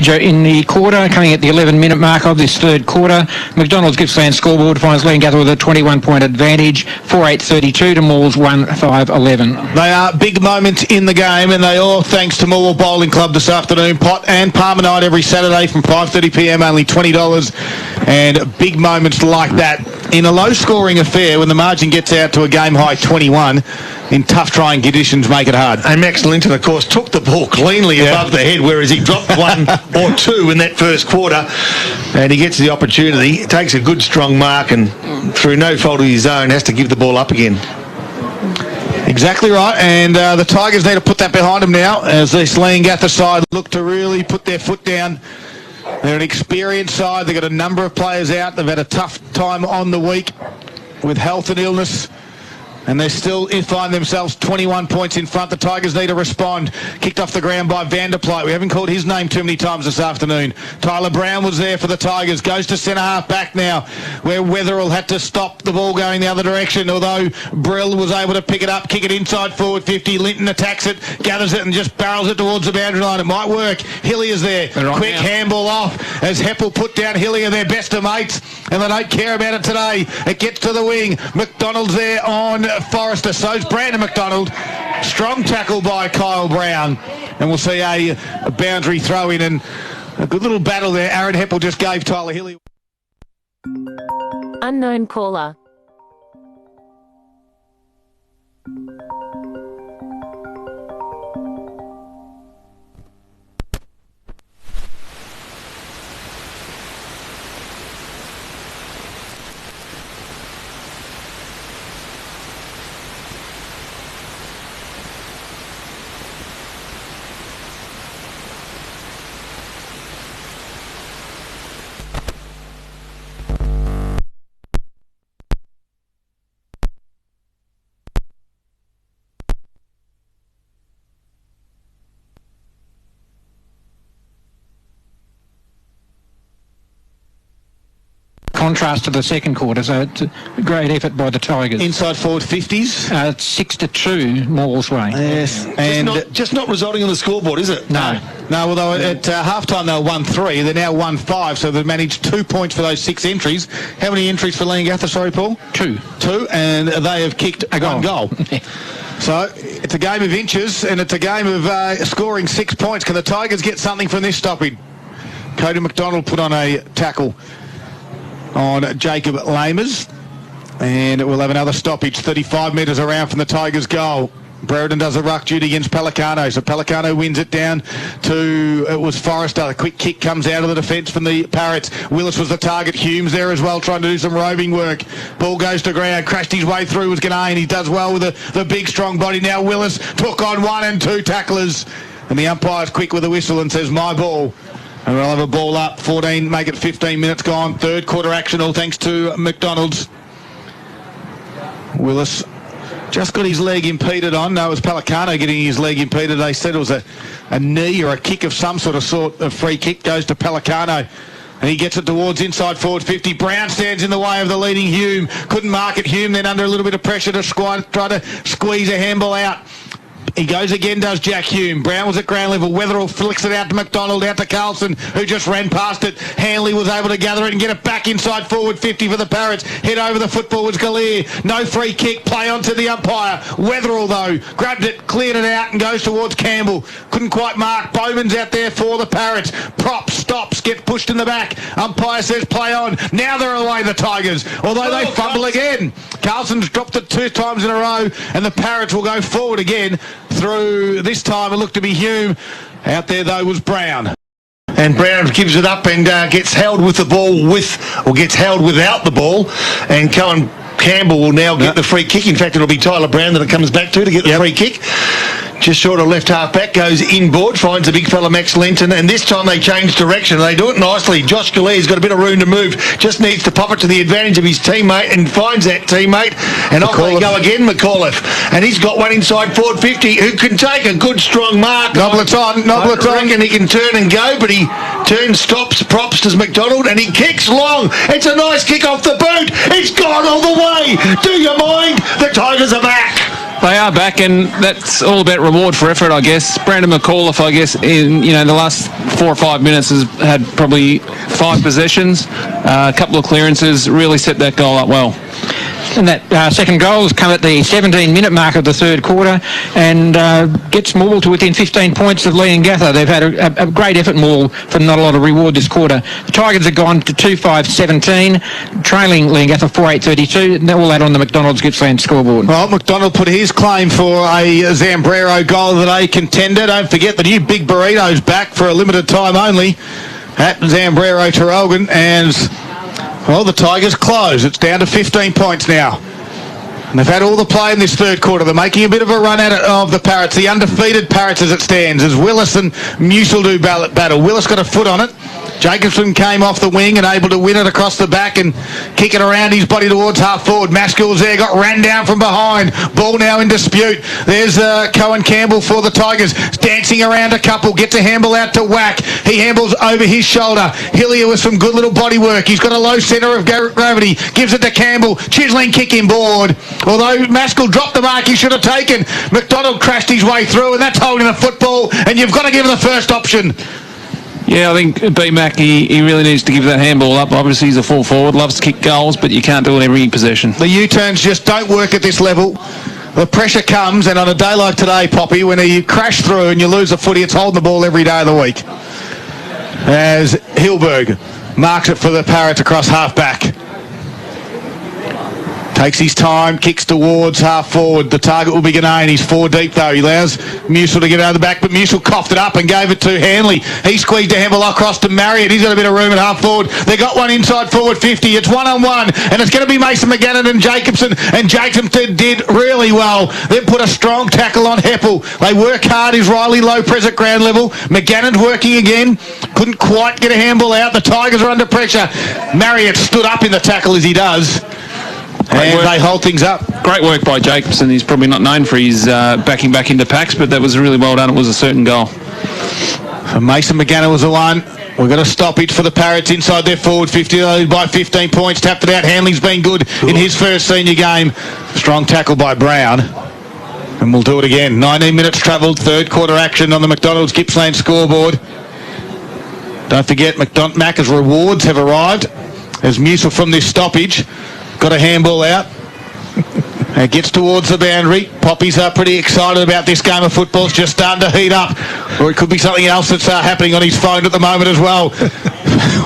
advantage in the quarter, coming at the 11-minute mark of this third quarter. McDonald's Gippsland scoreboard finds Leongatha with a 21-point advantage, 4-8-32 to Morwell's 1-5-11. They are big moments in the game, and they all thanks to Morwell Bowling Club this afternoon. Pot and Palmer night every Saturday from 5:30pm, only $20. And big moments like that in a low-scoring affair when the margin gets out to a game-high 21 in tough trying conditions make it hard. And Max Linton, of course, took the ball cleanly above the head, whereas he dropped one or two in that first quarter. And he gets the opportunity, takes a good strong mark, and through no fault of his own, has to give the ball up again. Exactly right, and the Tigers need to put that behind them now as this Leongatha side look to really put their foot down. They're an experienced side. They've got a number of players out. They've had a tough time on the week with health and illness, and they still find themselves 21 points in front. The Tigers need to respond. Kicked off the ground by Vanderplate. We haven't called his name too many times this afternoon. Tyler Brown was there for the Tigers. Goes to centre half back now, where Wetherill had to stop the ball going the other direction, although Brill was able to pick it up, kick it inside forward 50. Linton attacks it, gathers it and just barrels it towards the boundary line. It might work. Hillier's there. Quick handball off as Heppel put down Hillier, their best of mates, and they don't care about it today. It gets to the wing. McDonald's there on Forrester. So's Brandon McDonald. Strong tackle by Kyle Brown. And we'll see a boundary throw in and a good little battle there. Aaron Heppel just gave Tyler Hillier. Unknown caller. Contrast to the second quarter, so it's a great effort by the Tigers. Inside forward 50s. 6-2 Morwell's way. Yes, and just not resulting on the scoreboard, is it? No, although at half-time they were 1-3, they're now 1-5, so they've managed 2 points for those 6 entries. How many entries for Leongatha, sorry, Paul? Two, and they have kicked one goal. So it's a game of inches, and it's a game of scoring 6 points. Can the Tigers get something from this stoppage? Cody McDonald put on a tackle on Jacob Lamers, and we'll have another stoppage 35 metres around from the Tigers' goal. Brereton does a ruck duty against Pelicano, so Pelicano wins it down to, it was Forrester. A quick kick comes out of the defence from the Parrots. Willis was the target. Humes there as well, trying to do some roving work. Ball goes to ground, crashed his way through, was Ganane. He does well with the big strong body. Now Willis took on 1 and 2 tacklers, and the umpire's quick with a whistle and says, my ball. And we'll have a ball up, 14, make it 15 minutes gone. Third quarter action, all thanks to McDonald's. Willis just got his leg impeded on. No, it was Pelicano getting his leg impeded. They said it was a knee or a kick of some sort of free kick. Goes to Pelicano. And he gets it towards inside forward 50. Brown stands in the way of the leading Hume. Couldn't mark it. Hume then under a little bit of pressure to try to squeeze a handball out. He goes again, does Jack Hume. Brown was at ground level. Wetherill flicks it out to McDonald, out to Carlson, who just ran past it. Hanley was able to gather it and get it back inside forward 50 for the Parrots. Head over the football was Gallier. No free kick. Play on to the umpire. Wetherill, though, grabbed it, cleared it out and goes towards Campbell. Couldn't quite mark. Bowman's out there for the Parrots. Prop stops, gets pushed in the back. Umpire says play on. Now they're away, the Tigers, although they fumble again. Carlson's dropped it 2 times in a row, and the Parrots will go forward again. Through this time it looked to be Hume. Out there though was Brown. And Brown gives it up and gets held with the ball gets held without the ball. And Cohen Campbell will now get the free kick. In fact, it'll be Tyler Brown that it comes back to get the free kick. Just short of left half back, goes inboard, finds the big fella Max Linton, and this time they change direction. They do it nicely. Josh Gallier's got a bit of room to move, just needs to pop it to the advantage of his teammate and finds that teammate. And off they go again, McAuliffe. And he's got one inside forward 50 who can take a good strong mark. Noblet's on. I reckon he can turn and go, but he turns, stops, props to McDonald, and he kicks long. It's a nice kick off the boot. It's gone all the way. Do you mind? The Tigers are back. They are back, and that's all about reward for effort, I guess. Brandon McAuliffe, I guess, in the last 4 or 5 minutes has had probably 5 possessions, a couple of clearances, really set that goal up well. And that second goal has come at the 17-minute mark of the third quarter and gets Morwell to within 15 points of Leongatha. They've had a great effort, Morwell, for not a lot of reward this quarter. The Tigers have gone to 2-5-17, trailing Leongatha 4-8-32, and all that on the McDonald's Gippsland scoreboard. Well, McDonald put his claim for a Zambrero goal of the day contender. Don't forget the new Big Burrito's back for a limited time only at Zambrero Terrelgan, and well, the Tigers close. It's down to 15 points now. And they've had all the play in this third quarter. They're making a bit of a run at it of the Parrots, the undefeated Parrots as it stands, as Willis and Musil do battle. Willis got a foot on it. Jacobson came off the wing and able to win it across the back and kick it around his body towards half forward. Maskell's there, got ran down from behind. Ball now in dispute. There's Cohen Campbell for the Tigers, dancing around a couple, gets a handball out to Whack. He handballs over his shoulder. Hillier with some good little body work. He's got a low centre of gravity, gives it to Campbell. Chiseling kick inboard. Although Maskell dropped the mark he should have taken, McDonald crashed his way through, and that's holding the football, and you've got to give him the first option. Yeah, I think B-Mac, he really needs to give that handball up. Obviously, he's a full forward, loves to kick goals, but you can't do it every possession. The U-turns just don't work at this level. The pressure comes, and on a day like today, Poppy, when you crash through and you lose a footy, it's holding the ball every day of the week. As Hilberg marks it for the Parrots across half-back. Takes his time, kicks towards half forward. The target will be Ganane. He's 4 deep though. He allows Musil to get out of the back, but Musil coughed it up and gave it to Hanley. He squeezed a handball across to Marriott. He's got a bit of room at half forward. They got one inside forward 50. It's 1-on-1, and it's going to be Mason McGannon and Jacobson. And Jacobson did really well. They put a strong tackle on Heppel. They work hard. Is Riley low press at ground level? McGannon's working again. Couldn't quite get a handball out. The Tigers are under pressure. Marriott stood up in the tackle as he does. And they hold things up. Great work by Jacobson. He's probably not known for his backing back into packs, but that was really well done. It was a certain goal. Mason McGannon was the one. We've got a stoppage for the Parrots inside their forward 50 by 15 points. Tapped it out. Hanley's been good in his first senior game. Strong tackle by Brown. And we'll do it again. 19 minutes travelled. Third quarter action on the McDonald's Gippsland scoreboard. Don't forget, Macca's rewards have arrived. As Musil from this stoppage got a handball out. It gets towards the boundary. Poppies are pretty excited about this game of football. It's just starting to heat up. Or it could be something else that's happening on his phone at the moment as well.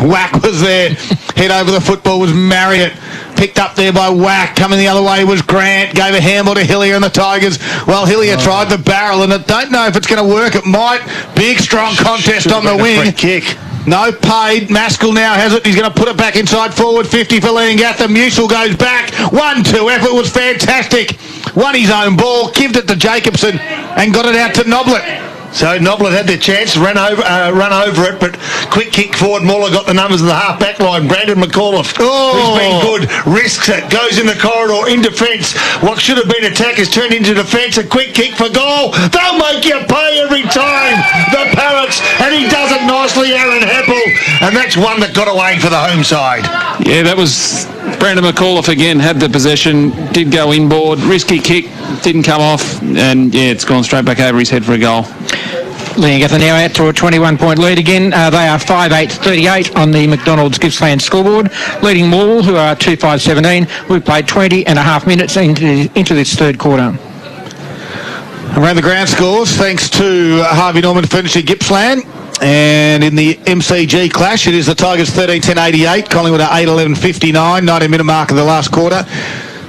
Whack was there. Head over the football was Marriott. Picked up there by Whack. Coming the other way was Grant. Gave a handball to Hillier and the Tigers. Well, Hillier tried the barrel, and I don't know if it's going to work. It might. Big, strong contest on the wing. Kick. No paid. Maskell now has it. He's going to put it back inside forward 50 for Leongatha. Musil goes back. 1-2. Effort was fantastic. Won his own ball. Gived it to Jacobson and got it out to Noblet. So Noblet had the chance to run over it, but quick kick forward. Muller got the numbers of the half-back line. Brandon McAuliffe, who's been good, risks it, goes in the corridor, in defence. What should have been attack has turned into defence. A quick kick for goal. They'll make you pay every time, the Parrots, and he does it nicely, Aaron Heppel, and that's one that got away for the home side. Yeah, that was Brandon McAuliffe again, had the possession, did go inboard, risky kick, didn't come off, and yeah, it's gone straight back over his head for a goal. Leongatha now out to a 21-point lead again. They are 5-8-38 on the McDonald's Gippsland scoreboard, leading Morwell, who are 2-5-17. We've played 20 and a half minutes into this third quarter. Around the ground scores, thanks to Harvey Norman finishing Gippsland. And in the MCG clash, it is the Tigers 13-10-88, Collingwood at 8-11-59, 90-minute mark of the last quarter.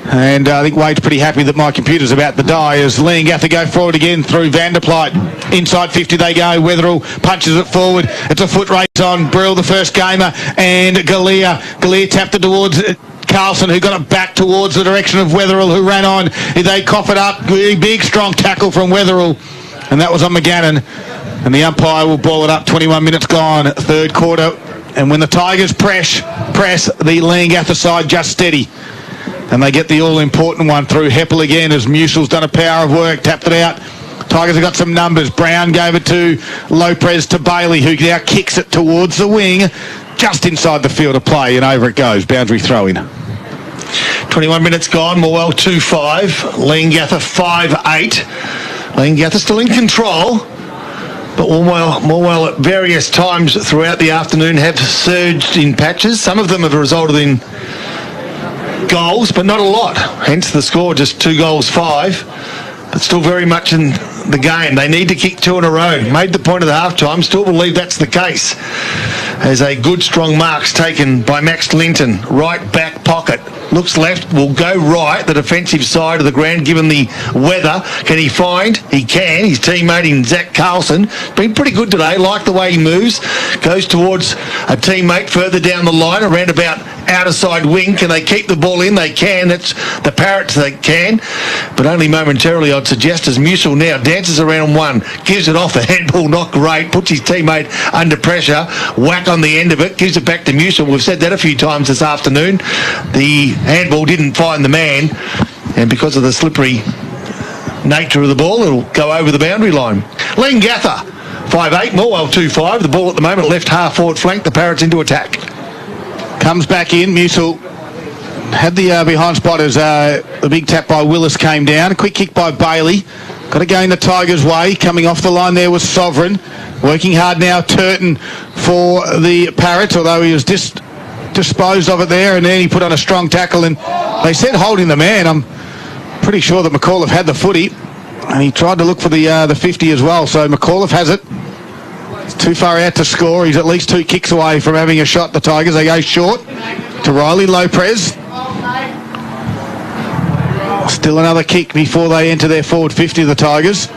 And I think Wade's pretty happy that my computer's about to die as Leongatha go forward again through Vanderpleit. Inside 50 they go. Wetherill punches it forward. It's a foot race on Brill, the first gamer, and Galea. Galea tapped it towards Carlson, who got it back towards the direction of Wetherill, who ran on. They cough it up. Big, strong tackle from Wetherill. And that was on McGannon. And the umpire will ball it up. 21 minutes gone, third quarter. And when the Tigers press the Leongatha side just steady. And they get the all-important one through Heppel again as Musil's done a power of work, tapped it out. Tigers have got some numbers. Brown gave it to Lopez to Bailey, who now kicks it towards the wing, just inside the field of play, and over it goes. Boundary throw-in. 21 minutes gone. Morwell 2-5. Leongatha 5-8. Leongatha still in control. But Morwell at various times throughout the afternoon have surged in patches. Some of them have resulted in goals, but not a lot. Hence the score, just 2 goals, 5. But still very much in the game. They need to kick 2 in a row. Made the point of the half-time. Still believe that's the case. As a good, strong marks taken by Max Linton. Right back pocket. Looks left, will go right, the defensive side of the ground, given the weather. Can he find? He can. His teammate in Zach Carlson. Been pretty good today. Like the way he moves. Goes towards a teammate further down the line, around about outer side wing. Can they keep the ball in? They can. That's the Parrots that can. But only momentarily, I'd suggest, as Musil now dances around one. Gives it off the handball, not great. Puts his teammate under pressure. Whack on the end of it. Gives it back to Musil. We've said that a few times this afternoon. The handball didn't find the man, and because of the slippery nature of the ball, it'll go over the boundary line. Leongatha 5-8, Morwell 2-5. The ball at the moment left half forward flank. The Parrots into attack. Comes back in. Musil had the behind spot as the big tap by Willis came down. A quick kick by Bailey. Got to go in the Tigers' way. Coming off the line there was Sovereign. Working hard now, Turton for the Parrots, although he was disposed of it there, and then he put on a strong tackle, and they said holding the man. I'm pretty sure that McAuliffe had the footy, and he tried to look for the 50 as well, so McAuliffe has it. It's too far out to score. He's at least 2 kicks away from having a shot. The Tigers, they go short to Riley Lopez. Still another kick before they enter their forward 50, the Tigers.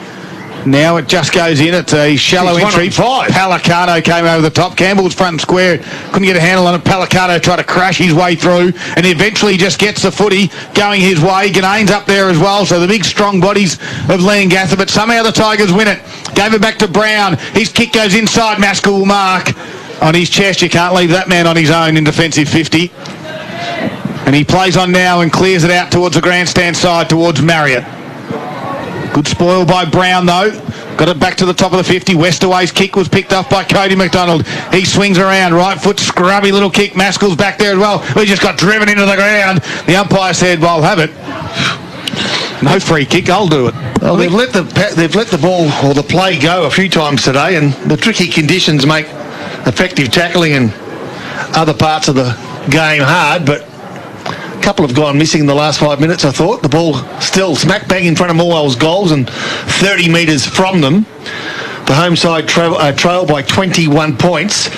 Now it just goes in. It's a shallow entry. Palicano came over the top. Campbell's front and square. Couldn't get a handle on it. Palicano tried to crash his way through, and eventually just gets the footy going his way. Ganane's up there as well, so the big strong bodies of Leongatha, but somehow the Tigers win it. Gave it back to Brown. His kick goes inside. Maskell will mark on his chest. You can't leave that man on his own in defensive 50. And he plays on now and clears it out towards the grandstand side, towards Marriott. Good spoil by Brown, though. Got it back to the top of the 50. Westaway's kick was picked up by Cody McDonald. He swings around. Right foot, scrubby little kick. Maskell's back there as well. He just got driven into the ground. The umpire said, well, have it. No free kick, I'll do it. Well, they've let the ball or the play go a few times today, and the tricky conditions make effective tackling and other parts of the game hard, but couple have gone missing in the last 5 minutes, I thought. The ball still smack bang in front of Morwell's goals and 30 metres from them. The home side trail by 21 points.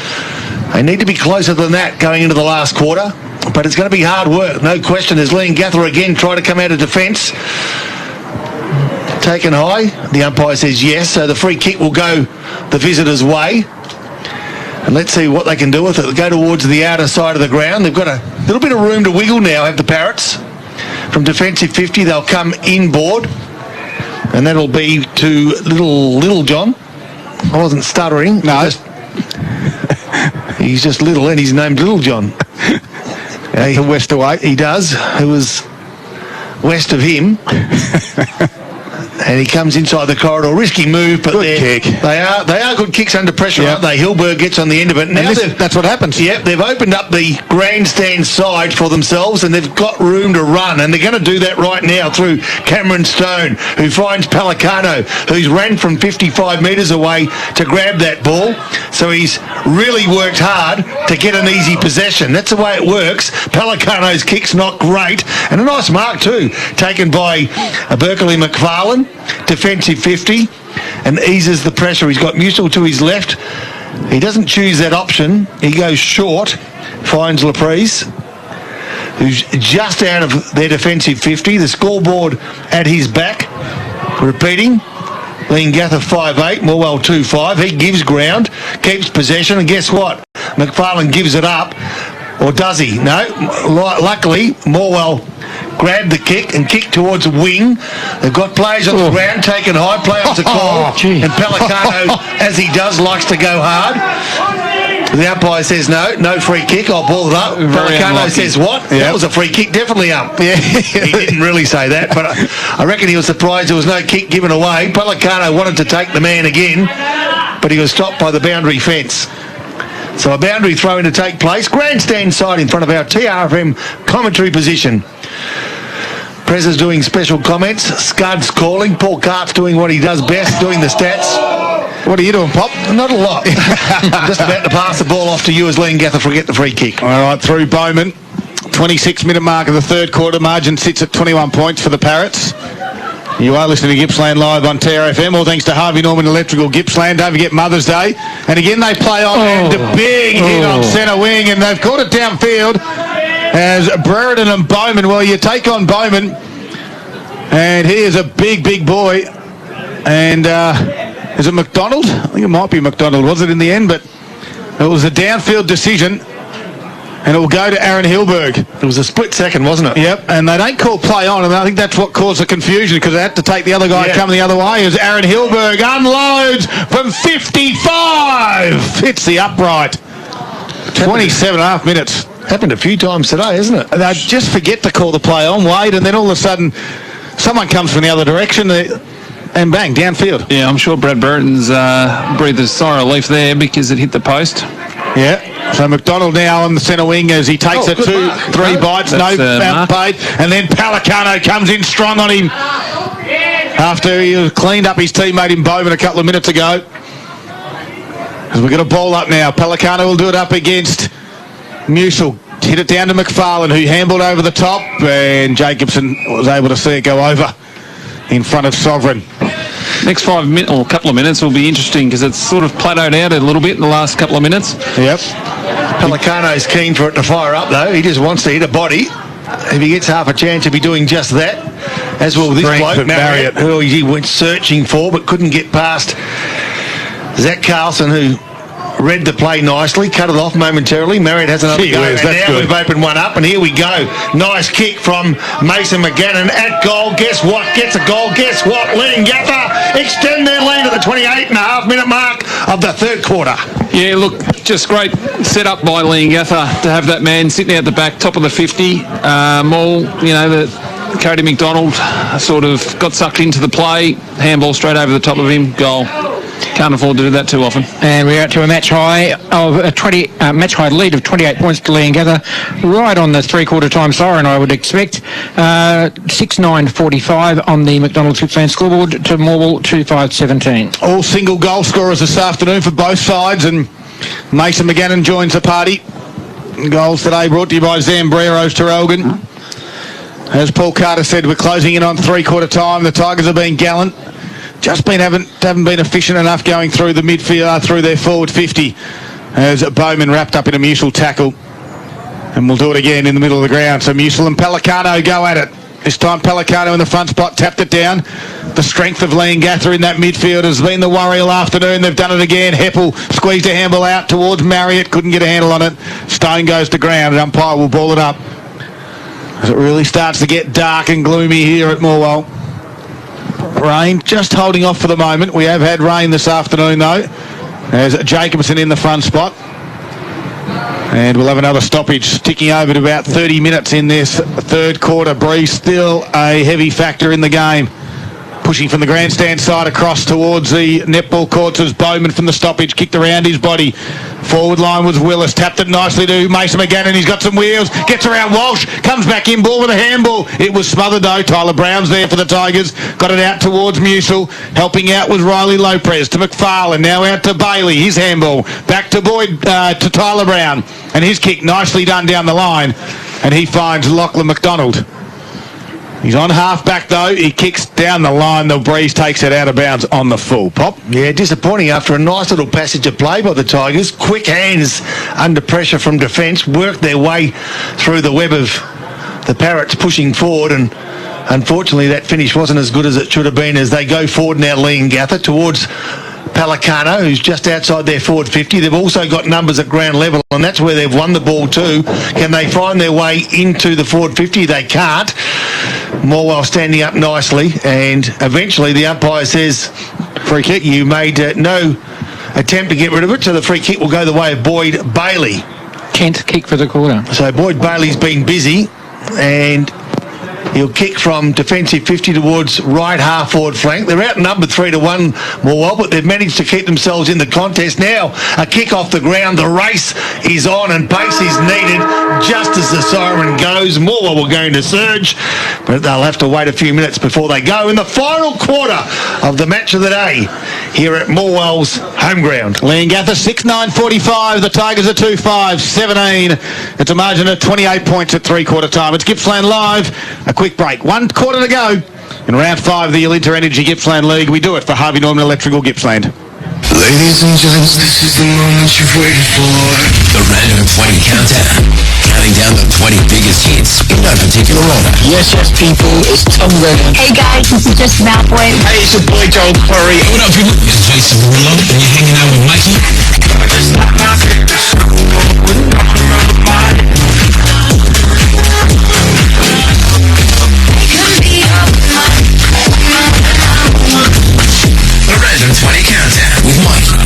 They need to be closer than that going into the last quarter, but it's going to be hard work, no question. As Leongatha again try to come out of defence. Taken high. The umpire says yes, so the free kick will go the visitors' way. And let's see what they can do with it. They'll go towards the outer side of the ground. They've got a little bit of room to wiggle now, have the Parrots. From defensive 50, they'll come inboard. And that'll be to Little John. I wasn't stuttering. No. He's just little, and he's named Little John. To Westaway. He does. Who was west of him. And he comes inside the corridor. Risky move, but good kick. They are good kicks under pressure, aren't they? Hilberg gets on the end of it. Now that's what happens. Yep, they've opened up the grandstand side for themselves, and they've got room to run, and they're going to do that right now through Cameron Stone, who finds Palicano, who's ran from 55 metres away to grab that ball. So he's really worked hard to get an easy possession. That's the way it works. Palicano's kick's not great, and a nice mark too, taken by Berkeley McFarlane. Defensive 50, and eases the pressure. He's got Musil to his left. He doesn't choose that option. He goes short, finds Laprise, who's just out of their defensive 50. The scoreboard at his back. Repeating, Leongatha 5-8, Morwell 2-5. He gives ground, keeps possession, and guess what? McFarlane gives it up. Or does he? No. Luckily, Morwell grabbed the kick and kicked towards the wing. They've got players on the ground, taken high, play on to call. And Palicano, as he does, likes to go hard. The umpire says no free kick, I'll ball it up. Palicano says what? Yep. That was a free kick, definitely up. Yeah. He didn't really say that, but I reckon he was surprised there was no kick given away. Palicano wanted to take the man again, but he was stopped by the boundary fence. So a boundary throw in to take place. Grandstand side in front of our TRFM commentary position. Prez's doing special comments. Scud's calling. Paul Cart's doing what he does best, doing the stats. What are you doing, Pop? Not a lot. Just about to pass the ball off to you as Leongatha will get the free kick. All right, through Bowman. 26-minute mark of the third quarter. Margin sits at 21 points for the Parrots. You are listening to Gippsland Live on TRFM, all thanks to Harvey Norman Electrical Gippsland. Don't forget Mother's Day. And again, they play on and a big hit on centre wing, and they've caught it downfield as Brereton and Bowman. Well, you take on Bowman, and he is a big, big boy. And is it McDonald? I think it might be McDonald, was it in the end? But it was a downfield decision. And it will go to Aaron Hilberg. It was a split second, wasn't it? Yep, and they don't call play on, and I think that's what caused the confusion because they had to take the other guy coming the other way. As Aaron Hilberg unloads from 55. Hits the upright. 27 and a half minutes. Happened a few times today, isn't it? They just forget to call the play on, wait, and then all of a sudden someone comes from the other direction and bang, downfield. Yeah, I'm sure Brad Burton's breathed a sigh of relief there because it hit the post. Yeah. So McDonald now on the centre wing as he takes it 2-3 bites, no foul paid, and then Palicano comes in strong on him after he cleaned up his teammate in Bowman a couple of minutes ago. As we've got a ball up now, Palicano will do it up against Musil. Hit it down to McFarlane, who handled over the top, and Jacobson was able to see it go over in front of Sovereign. Next 5 minutes or couple of minutes will be interesting because it's sort of plateaued out a little bit in the last couple of minutes. Yep. Pelicano's keen for it to fire up though. He just wants to hit a body. If he gets half a chance of be doing just that, as will this bloke Marriott, who he went searching for but couldn't get past Zach Carlson, who read the play nicely, cut it off momentarily. Marriott has another go, and now we've opened one up, and here we go. Nice kick from Mason McGannon at goal. Guess what? Gets a goal. Guess what? Leongatha extend their lead at the 28.5-minute mark of the third quarter. Yeah, look, just great setup by Leongatha to have that man sitting out the back, top of the 50. Maul, you know, the Cody McDonald sort of got sucked into the play. Handball straight over the top of him. Goal. Can't afford to do that too often. And we're out to a match high of a match high lead of 28 points to Leongatha, right on the three-quarter time siren, I would expect. 6-9-45 on the McDonald's Gippsland scoreboard to Morwell 2-5-17. All single goal scorers this afternoon for both sides, and Mason McGannon joins the party. Goals today brought to you by Zambrero's Terrelgan. As Paul Carter said, we're closing in on three-quarter time. The Tigers have been gallant. Just haven't been efficient enough going through the midfield, through their forward 50, as Bowman wrapped up in a Musil tackle. And we'll do it again in the middle of the ground. So Musil and Pelicano go at it. This time Pelicano in the front spot tapped it down. The strength of Leongatha in that midfield has been the worry all afternoon. They've done it again. Heppel squeezed a handball out towards Marriott. Couldn't get a handle on it. Stone goes to ground. And umpire will ball it up. As it really starts to get dark and gloomy here at Morwell. Rain just holding off for the moment. We have had rain this afternoon though. There's Jacobson in the front spot. And we'll have another stoppage ticking over to about 30 minutes in this third quarter. Breeze still a heavy factor in the game. Pushing from the grandstand side across towards the netball courts as Bowman from the stoppage kicked around his body. Forward line was Willis. Tapped it nicely to Mason McGannon. He's got some wheels. Gets around Walsh. Comes back in. Ball with a handball. It was smothered though. Tyler Brown's there for the Tigers. Got it out towards Musil. Helping out was Riley Lopez to McFarlane. Now out to Bailey. His handball. Back to Boyd, to Tyler Brown. And his kick nicely done down the line. And he finds Lachlan McDonald. He's on half-back, though. He kicks down the line. The Breeze takes it out of bounds on the full. Pop? Yeah, disappointing after a nice little passage of play by the Tigers. Quick hands under pressure from defence. Worked their way through the web of the Parrots pushing forward, and unfortunately that finish wasn't as good as it should have been as they go forward now, Leongatha, towards Pelicano, who's just outside their forward 50. They've also got numbers at ground level, and that's where they've won the ball too. Can they find their way into the forward 50? They can't. Morwell standing up nicely, and eventually the umpire says, free kick. You made no attempt to get rid of it, so the free kick will go the way of Boyd Bailey. Kent kick for the quarter. So Boyd Bailey's been busy, and He'll kick from defensive 50 towards right half forward flank. They're outnumbered 3-1 Morwell, but they've managed to keep themselves in the contest. Now a kick off the ground. The race is on and pace is needed just as the siren goes. Morwell will go into surge, but they'll have to wait a few minutes before they go in the final quarter of the match of the day here at Morwell's home ground. Leongatha 6-9-45. The Tigers are 2-5-17. It's a margin of 28 points at three-quarter time. It's Gippsland Live. A quick break. 1 quarter to go in round 5 of the Alinta Energy Gippsland League. We do it for Harvey Norman Electrical Gippsland. Ladies and gents, this is the moment you've waited for. The Random 20 Countdown. Counting down the 20 biggest hits in no particular order. Yes, people, it's Tom Redden. Hey guys, this is just Malboy. Hey, it's your boy Joel Curry. What up, people? It's Jason Derulo, and you're hanging out with Mikey. The Random 20 Countdown with Mikey.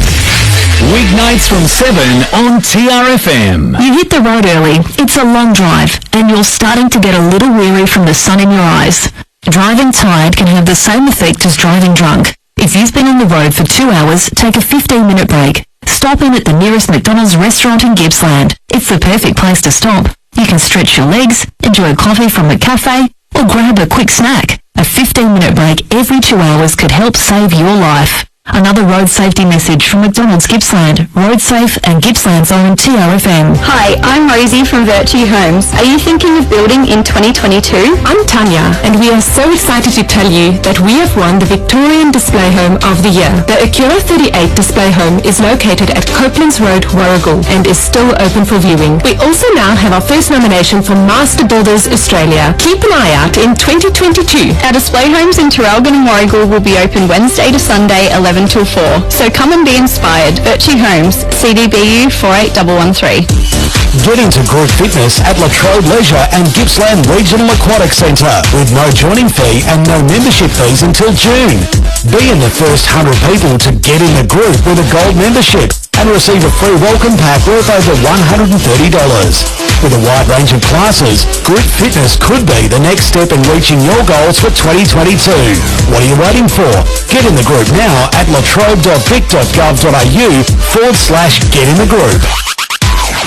Weeknights from 7 on TRFM. You hit the road early, it's a long drive, and you're starting to get a little weary from the sun in your eyes. Driving tired can have the same effect as driving drunk. If you've been on the road for 2 hours, take a 15-minute break. Stop in at the nearest McDonald's restaurant in Gippsland. It's the perfect place to stop. You can stretch your legs, enjoy a coffee from the cafe, or grab a quick snack. A 15-minute break every 2 hours could help save your life. Another road safety message from McDonald's Gippsland. Road safe and Gippsland's own TRFM. Hi, I'm Rosie from Virtue Homes. Are you thinking of building in 2022? I'm Tanya, and we are so excited to tell you that we have won the Victorian Display Home of the Year. The Acura 38 Display Home is located at Copelands Road, Warragul, and is still open for viewing. We also now have our first nomination for Master Builders Australia. Keep an eye out in 2022. Our display homes in Terrelgan and Warragul will be open Wednesday to Sunday, 11 till 4. So come and be inspired. Virtue Homes, CDBU 48113. Get into group fitness at Latrobe Leisure and Gippsland Regional Aquatic Centre with no joining fee and no membership fees until June. Be in the first 100 people to get in the group with a gold membership and receive a free welcome pack worth over $130. With a wide range of classes, group fitness could be the next step in reaching your goals for 2022. What are you waiting for? Get in the group now at latrobe.vic.gov.au/get in the group.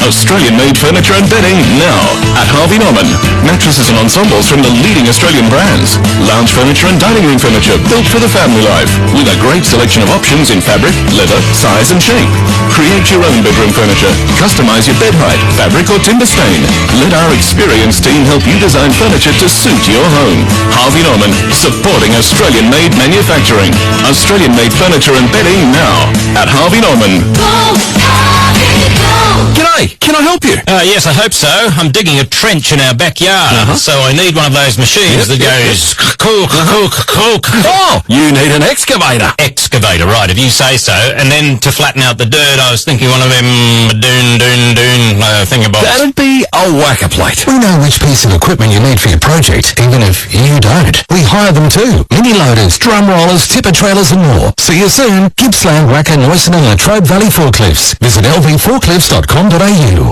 Australian-made furniture and bedding now at Harvey Norman. Mattresses and ensembles from the leading Australian brands. Lounge furniture and dining room furniture built for the family life with a great selection of options in fabric, leather, size and shape. Create your own bedroom furniture. Customize your bed height, fabric or timber stain. Let our experienced team help you design furniture to suit your home. Harvey Norman, supporting Australian-made manufacturing. Australian-made furniture and bedding now at Harvey Norman. G'day, can I help you? Yes, I hope so. I'm digging a trench in our backyard, so I need one of those machines that goes cook. Oh, you need an excavator. Excavator, right, if you say so. And then to flatten out the dirt, I was thinking one of them thingamabobs. That'd be a whacker plate. We know which piece of equipment you need for your project, even if you don't. We hire them too. Mini loaders, drum rollers, tipper trailers and more. See you soon. Gippsland, Wacker, Noyson and Latrobe Valley Forklifts. Visit lvforklifts.com.au.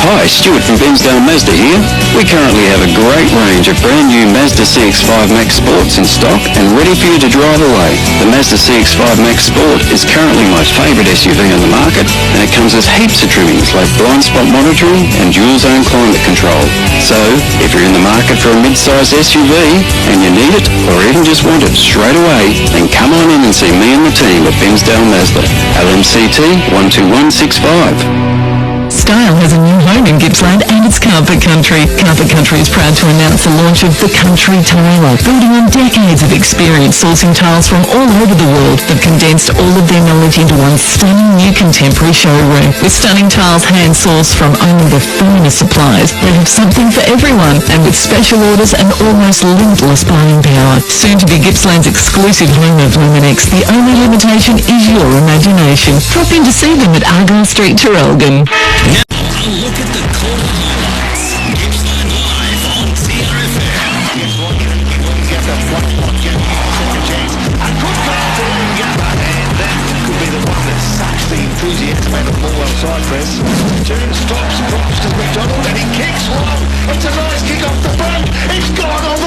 Hi, Stuart from Bensdale Mazda here. We currently have a great range of brand new Mazda CX-5 Max Sports in stock and ready for you to drive away. The Mazda CX-5 Max Sport is currently my favourite SUV on the market, and it comes with heaps of trimmings like blind spot monitoring and dual zone climate control. So, if you're in the market for a mid-size SUV and you need it or even just want it straight away, then come on in and see me and the team at Bensdale Mazda, LMCT 12165. Style has a new home in Gippsland and it's Carpet Country. Carpet Country is proud to announce the launch of the Country Tiler. Building on decades of experience sourcing tiles from all over the world, they've condensed all of their knowledge into one stunning new contemporary showroom. With stunning tiles hand-sourced from only the finest suppliers, they have something for everyone. And with special orders and almost limitless buying power. Soon to be Gippsland's exclusive home of Luminex, the only limitation is your imagination. Drop in to see them at Argyle Street, Terrelgan. Now, a look at the quarter highlights. Gippsland Live on TRFM. Guess what? You get the one get second chance. A good goal for Leongatha, and that could be the one that sucks the enthusiasm out of Morwell side press. Turns, stops, drops to McDonald, and he kicks one. It's a nice kick off the front. It's gone on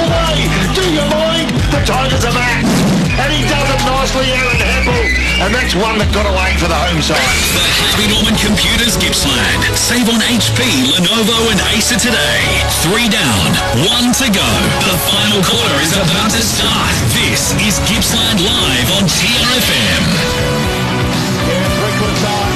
And that's one that got away for the home side. The Harvey Norman Computers Gippsland. Save on HP, Lenovo and Acer today. 3 down, 1 to go. The final quarter is about to start. This is Gippsland Live on TRFM. Three-quarter time,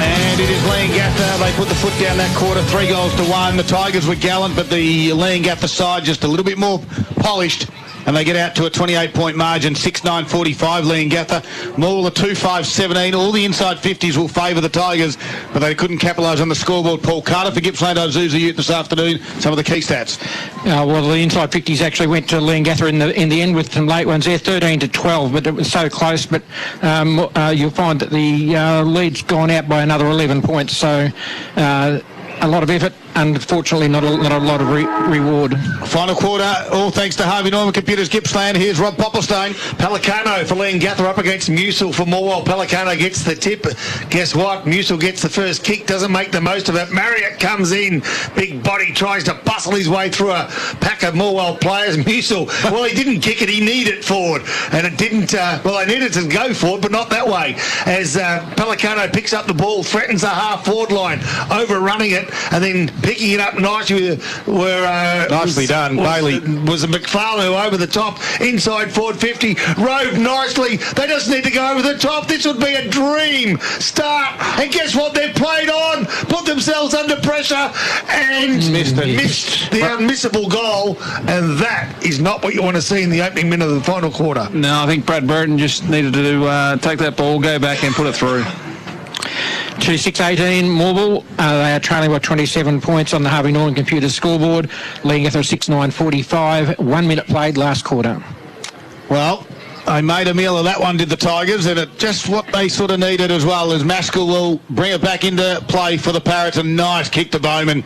and it is Leongatha. They put the foot down that quarter, 3-1. The Tigers were gallant, but the Leongatha side just a little bit more polished. And they get out to a 28-point margin, 6-9-45 Leongatha. Morwell a 2-5-17. All the inside 50s will favour the Tigers, but they couldn't capitalise on the scoreboard. Paul Carter for Gippsland Ozuza Ute this afternoon. Some of the key stats. Well, the inside 50s actually went to Leongatha in the end with some late ones there, 13-12, but it was so close. But you'll find that the lead's gone out by another 11 points. So a lot of effort. Unfortunately, not a lot of reward. Final quarter, all thanks to Harvey Norman Computers Gippsland. Here's Rob Popplestone. Pelicano for Leongatha up against Musil for Morwell. Pelicano gets the tip. Guess what? Musil gets the first kick, doesn't make the most of it. Marriott comes in. Big body tries to bustle his way through a pack of Morwell players. Musil, well, he didn't kick it. He needed forward. And it didn't, they needed to go forward, but not that way. As Pelicano picks up the ball, threatens the half-forward line, overrunning it, and then picking it up nicely nicely done. Bailey was a McFarlane who over the top, inside forward 50, rode nicely. They just need to go over the top. This would be a dream start. And guess what? They've played on, put themselves under pressure, and missed the unmissable goal. And that is not what you want to see in the opening minute of the final quarter. No, I think Brad Burton just needed to take that ball, go back and put it through. 2-6-18 Morwell. They are trailing by 27 points on the Harvey Norman Computers scoreboard. Leongatha 6-9-45. 1 minute played last quarter. Well, they made a meal of that one, did the Tigers, and it just what they sort of needed as well, as Maskell will bring it back into play for the Parrots. A nice kick to Bowman.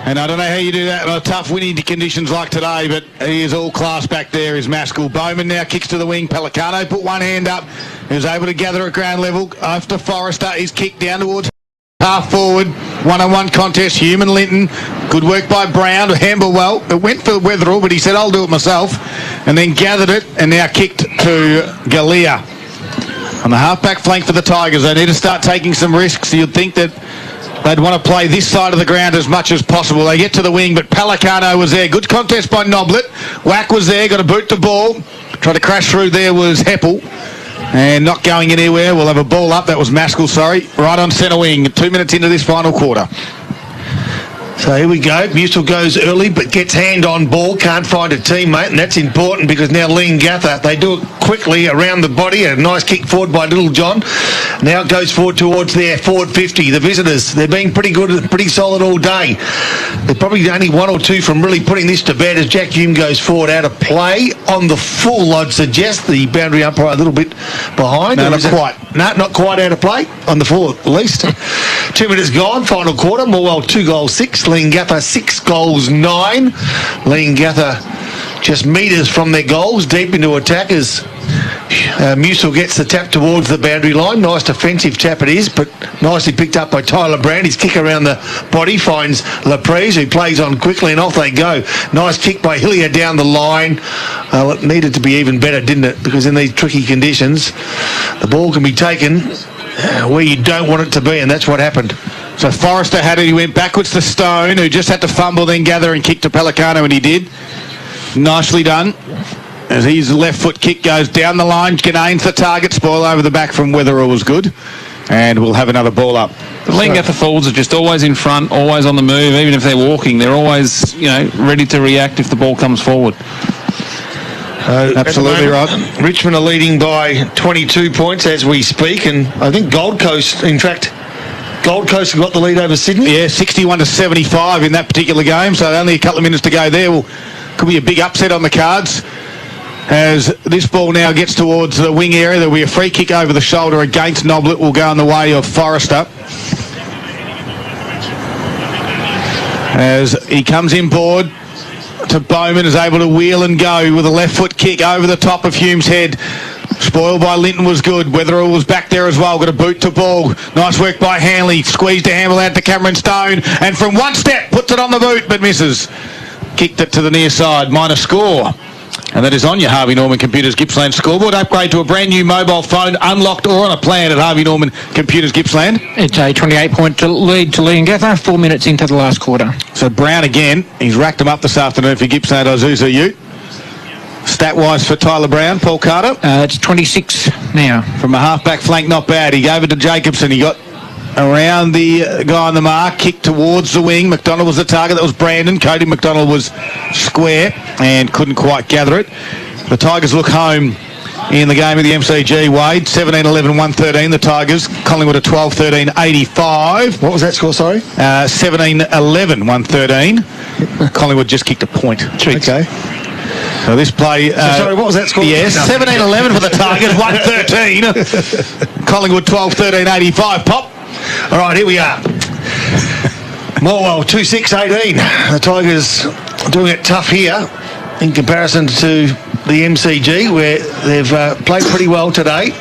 And I don't know how you do that in tough winning conditions like today, but he is all class back there, is Maskell. Bowman now kicks to the wing. Pelicano put one hand up. He was able to gather at ground level. After Forrester, he's kicked down towards half forward. One-on-one contest. Human Linton. Good work by Brown to handle well. It went for Weatherall, but he said, I'll do it myself. And then gathered it and now kicked to Galea. On the half-back flank for the Tigers, they need to start taking some risks. You'd think that they'd want to play this side of the ground as much as possible. They get to the wing, but Pelicano was there. Good contest by Noblet. Whack was there, got to boot the ball. Tried to crash through there was Heppel. And not going anywhere. We'll have a ball up. That was Maskell, sorry. Right on centre wing. 2 minutes into this final quarter. So here we go. Musil goes early but gets hand on ball. Can't find a teammate, and that's important because now Leongatha, they do it quickly around the body. A nice kick forward by Little John. Now it goes forward towards their forward 50. The visitors, they're being pretty good, pretty solid all day. They're probably only one or two from really putting this to bed as Jack Hume goes forward out of play. On the full, I'd suggest the boundary umpire a little bit behind. No, not quite. No, not quite out of play. On the full at least. 2 minutes gone, final quarter. Morwell 2 goals 6. Leongatha 6 goals 9. Leongatha just metres from their goals, deep into attack as Musil gets the tap towards the boundary line. Nice defensive tap it is, but nicely picked up by Tyler Brand. His kick around the body finds Laprise, who plays on quickly, and off they go. Nice kick by Hillier down the line. It needed to be even better, didn't it? Because in these tricky conditions, the ball can be taken where you don't want it to be, and that's what happened. So Forrester had it. He went backwards to Stone, who just had to fumble, then gather and kick to Pelicano, and he did. Nicely done. As his left foot kick goes down the line, Ganane's the target. Spoil over the back from Weatherall was good. And we'll have another ball up. The Leongatha forwards are just always in front, always on the move. Even if they're walking, they're always, ready to react if the ball comes forward. Absolutely right. Richmond are leading by 22 points as we speak, and I think Gold Coast, in fact, Gold Coast have got the lead over Sydney. Yeah, 61-75 in that particular game, so only a couple of minutes to go there. Could be a big upset on the cards. As this ball now gets towards the wing area, there'll be a free kick over the shoulder against Noblet, will go in the way of Forrester. As he comes inboard to Bowman, is able to wheel and go with a left foot kick over the top of Hume's head. Spoiled by Linton was good. Weatherall was back there as well. Got a boot to ball. Nice work by Hanley. Squeezed a handle out to Cameron Stone. And from one step, puts it on the boot, but misses. Kicked it to the near side. Minor score. And that is on your Harvey Norman Computers Gippsland scoreboard. Upgrade to a brand new mobile phone, unlocked or on a plan at Harvey Norman Computers Gippsland. It's a 28-point lead to Leongatha, 4 minutes into the last quarter. So Brown again, he's racked them up this afternoon for Gippsland Isuzu Ute. Stat-wise for Tyler Brown, Paul Carter. It's 26 now. From a half-back flank, not bad. He gave it to Jacobson. He got around the guy on the mark, kicked towards the wing. McDonald was the target. That was Brandon. Cody McDonald was square and couldn't quite gather it. The Tigers look home in the game of the MCG. Wade, 17-11-113. The Tigers. Collingwood at 12-13-85. What was that score, sorry? 17-11-113. Collingwood just kicked a point. Jeez. Okay. So this play... sorry, what was that score? Yes, 17-11 for the Tigers, 113. Collingwood 12-13-85. Pop. All right, here we are. Morwell 2-6-18. The Tigers doing it tough here in comparison to the MCG, where they've played pretty well today.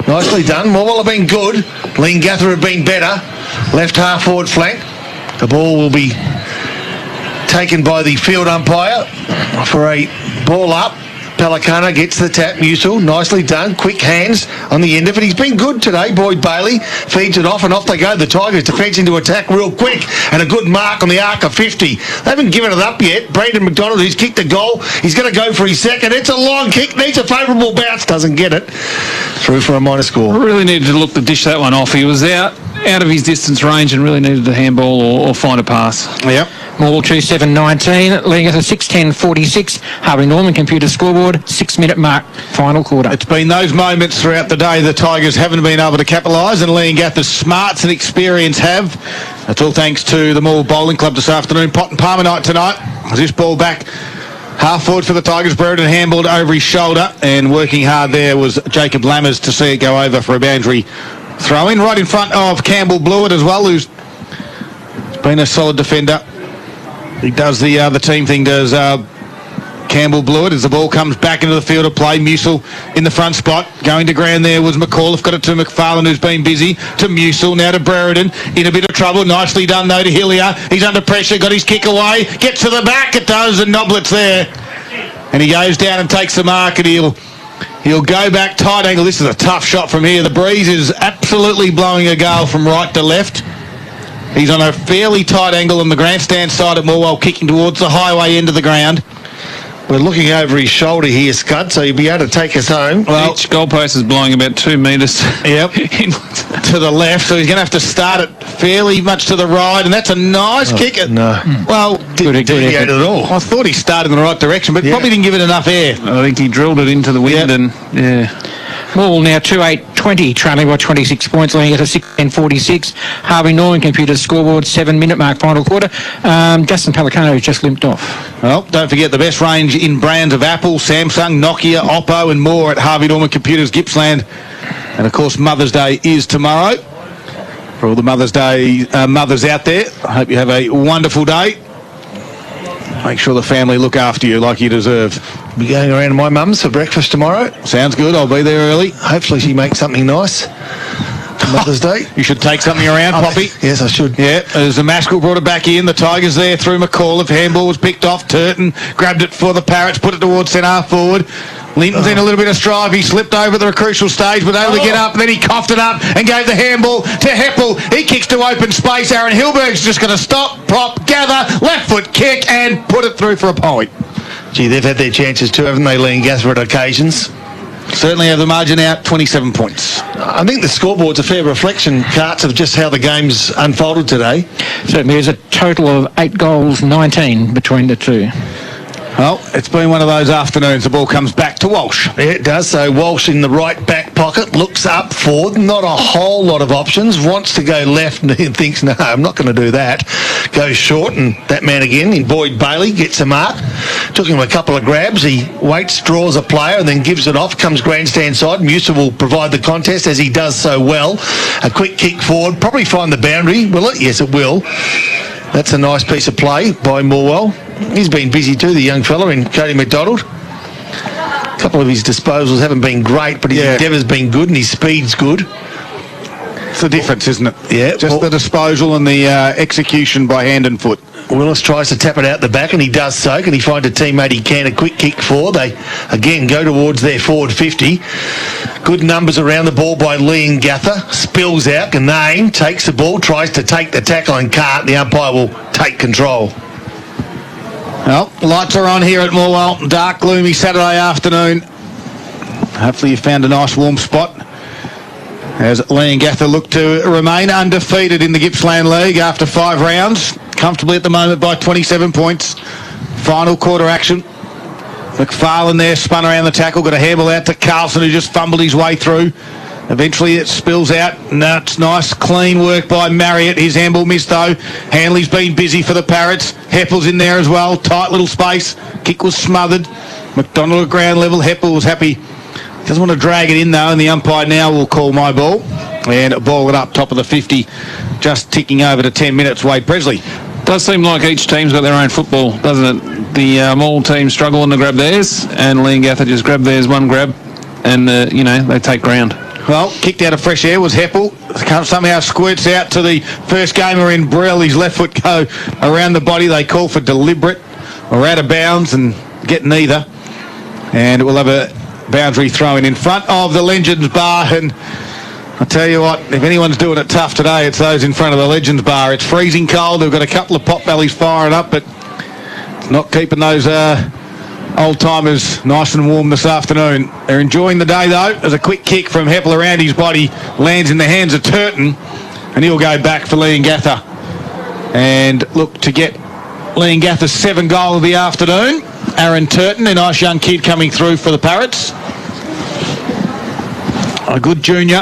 Nicely done. Morwell have been good. Leongatha have been better. Left half forward flank. The ball will be taken by the field umpire for a ball up. Pelicano gets the tap. Musil, nicely done. Quick hands on the end of it. He's been good today. Boyd Bailey feeds it off and off they go. The Tigers defence into attack real quick and a good mark on the arc of 50. They haven't given it up yet. Brandon McDonald, who's kicked a goal. He's going to go for his second. It's a long kick. Needs a favourable bounce. Doesn't get it. Through for a minor score. Really needed to look to dish that one off. He was out of his distance range and really needed a handball or find a pass. Yep. Morwell 2-7-19, Leongatha 6-10-46, Harvey Norman Computer scoreboard, 6-minute mark, final quarter. It's been those moments throughout the day the Tigers haven't been able to capitalise, and Leongatha's smarts and experience have. That's all thanks to the Morwell Bowling Club this afternoon. Pot and Palmer night tonight. This ball back half forward for the Tigers. Brereton handballed over his shoulder, and working hard there was Jacob Lammers to see it go over for a boundary throw-in. Right in front of Campbell Blewett as well, who's been a solid defender. He does the team thing, does Campbell Blewett, as the ball comes back into the field of play. Musil in the front spot. Going to ground there was McAuliffe. Got it to McFarlane, who's been busy. To Musil, now to Brereton. In a bit of trouble. Nicely done, though, to Hillier. He's under pressure. Got his kick away. Gets to the back. It does, and Noblet's there. And he goes down and takes the mark, and he'll go back tight angle. This is a tough shot from here. The breeze is absolutely blowing a gale from right to left. He's on a fairly tight angle on the grandstand side at Morwell, kicking towards the highway end of the ground. We're looking over his shoulder here, Scud, so you'll be able to take us home. Well, each goalpost is blowing about 2 metres. Yep. To the left, so he's going to have to start it fairly much to the right, and that's a nice kick. No. Well, didn't deviate at all. I thought he started in the right direction, but probably didn't give it enough air. I think he drilled it into the wind, and Morwell now 2-8-20, trailing by 26 points, Leongatha 6-10-46. Harvey Norman Computers scoreboard, 7-minute mark, final quarter. Justin Pelicano just limped off. Well, don't forget the best range in brands of Apple, Samsung, Nokia, Oppo and more at Harvey Norman Computers Gippsland. And of course Mother's Day is tomorrow. For all the Mother's Day mothers out there, I hope you have a wonderful day. Make sure the family look after you like you deserve. Be going around to my mum's for breakfast tomorrow. Sounds good. I'll be there early. Hopefully she makes something nice for Mother's Day. You should take something around, Poppy. Yes, I should. Yeah, as the Maskell brought it back in, the Tigers there through McAuliffe. Handball was picked off. Turton grabbed it for the Parrots, put it towards centre half forward. Linton's in a little bit of strife. He slipped over at the crucial stage, but able to get up. And then he coughed it up and gave the handball to Heppel. He kicks to open space. Aaron Hilberg's just going to stop, prop, gather, left foot kick and put it through for a point. Gee, they've had their chances too, haven't they, Leongatha, at occasions? Certainly have the margin out, 27 points. I think the scoreboard's a fair reflection, Carts, of just how the game's unfolded today. Certainly there's a total of 8 goals, 19 between the two. Well, it's been one of those afternoons. The ball comes back to Walsh. Yeah, it does. So Walsh in the right back pocket, looks up forward, not a whole lot of options, wants to go left and thinks, no, I'm not going to do that. Goes short, and that man again, in Boyd Bailey, gets a mark. Took him a couple of grabs. He waits, draws a player, and then gives it off. Comes grandstand side. Musa will provide the contest, as he does so well. A quick kick forward. Probably find the boundary. Will it? Yes, it will. That's a nice piece of play by Morwell. He's been busy too, the young fella in Cody McDonald. A couple of his disposals haven't been great, but his endeavour's been good and his speed's good. That's the difference, isn't it? Yeah. Just the disposal and the execution by hand and foot. Willis tries to tap it out the back, and he does so. Can he find a teammate he can? A quick kick for. They, again, go towards their forward 50. Good numbers around the ball by Leongatha. Spills out. Ganane takes the ball, tries to take the tackle and can't. The umpire will take control. Well, lights are on here at Morwell. Dark, gloomy Saturday afternoon. Hopefully you found a nice warm spot as Leongatha look to remain undefeated in the Gippsland League after 5 rounds. Comfortably at the moment by 27 points. Final quarter action. McFarlane there spun around the tackle, got a handball out to Carlson, who just fumbled his way through. Eventually it spills out. No, it's nice, clean work by Marriott. His handball missed though. Hanley's been busy for the Parrots. Heppel's in there as well. Tight little space. Kick was smothered. McDonald at ground level. Heppel was happy. Doesn't want to drag it in though, and the umpire now will call my ball. And ball it up top of the 50. Just ticking over to 10 minutes. Wade Presley. Does seem like each team's got their own football, doesn't it? The Morwell team struggling to grab theirs, and Leongatha just grab theirs one grab, and they take ground. Well, kicked out of fresh air was Heppel. Somehow squirts out to the first gamer in Brill. His left foot go around the body. They call for deliberate or out of bounds and get neither. And we'll have a boundary throw in front of the Legends Bar. And I tell you what, if anyone's doing it tough today, it's those in front of the Legends Bar. It's freezing cold. They've got a couple of pot bellies firing up, but it's not keeping those old-timers nice and warm this afternoon. They're enjoying the day, though. There's a quick kick from Heppel around his body, lands in the hands of Turton, and he'll go back for Leongatha. And look to get Leongatha's 7th goal of the afternoon. Aaron Turton, a nice young kid coming through for the Parrots. A good junior.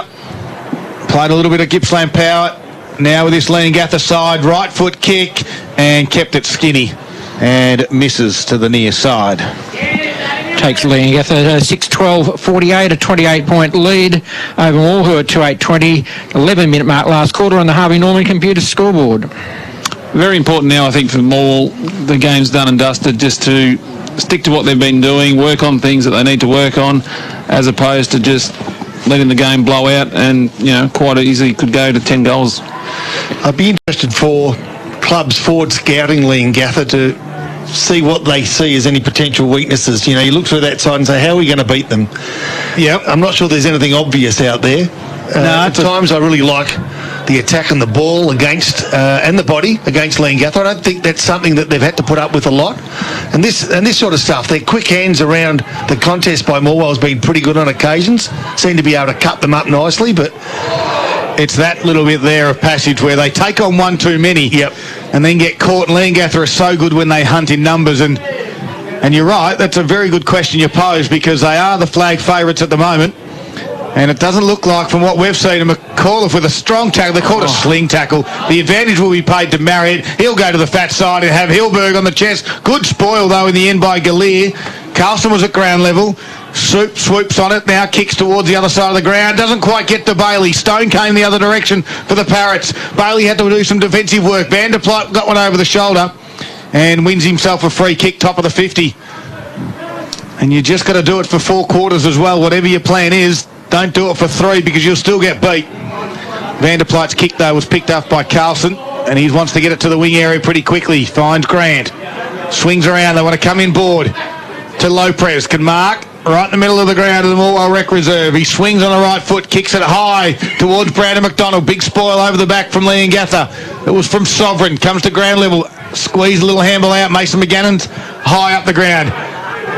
Played a little bit of Gippsland power. Now with this Leongatha side, right foot kick, and kept it skinny. And misses to the near side. Takes Leongatha 6-12, 48, a 28-point lead over Morwell, who are 2-8-20, 11-minute mark last quarter on the Harvey Norman computer scoreboard. Very important now, I think, for Morwell. The game's done and dusted, just to stick to what they've been doing, work on things that they need to work on, as opposed to just letting the game blow out and, quite easily could go to 10 goals. I'd be interested for clubs forward scouting Leongatha to see what they see as any potential weaknesses. You look through that side and say, how are we going to beat them? Yep. I'm not sure there's anything obvious out there. At times I really like the attack and the ball against and the body against Leongatha. I don't think that's something that they've had to put up with a lot. And this sort of stuff, their quick hands around the contest by Morwell has been pretty good on occasions. Seem to be able to cut them up nicely, but it's that little bit there of passage where they take on one too many. Yep. And then get caught. And Leongatha are so good when they hunt in numbers. And you're right, that's a very good question you pose, because they are the flag favourites at the moment. And it doesn't look like, from what we've seen, McAuliffe with a strong tackle. They called a sling tackle. The advantage will be paid to Marriott. He'll go to the fat side and have Hilberg on the chest. Good spoil, though, in the end by Gallier. Carlson was at ground level. Swoops on it, now kicks towards the other side of the ground. Doesn't quite get to Bailey. Stone came the other direction for the Parrots. Bailey had to do some defensive work. Vanderploeg got one over the shoulder and wins himself a free kick, top of the 50. And you just got to do it for 4 quarters as well. Whatever your plan is, don't do it for 3, because you'll still get beat. Vanderploeg's kick, though, was picked up by Carlson, and he wants to get it to the wing area pretty quickly. Finds Grant. Swings around. They want to come in board to Lopez. Can mark. Right in the middle of the ground of the Morwell Rec Reserve. He swings on the right foot, kicks it high towards Brandon McDonald. Big spoil over the back from Leongatha. It was from Sovereign. Comes to ground level. Squeeze a little handball out. Mason McGannon's high up the ground.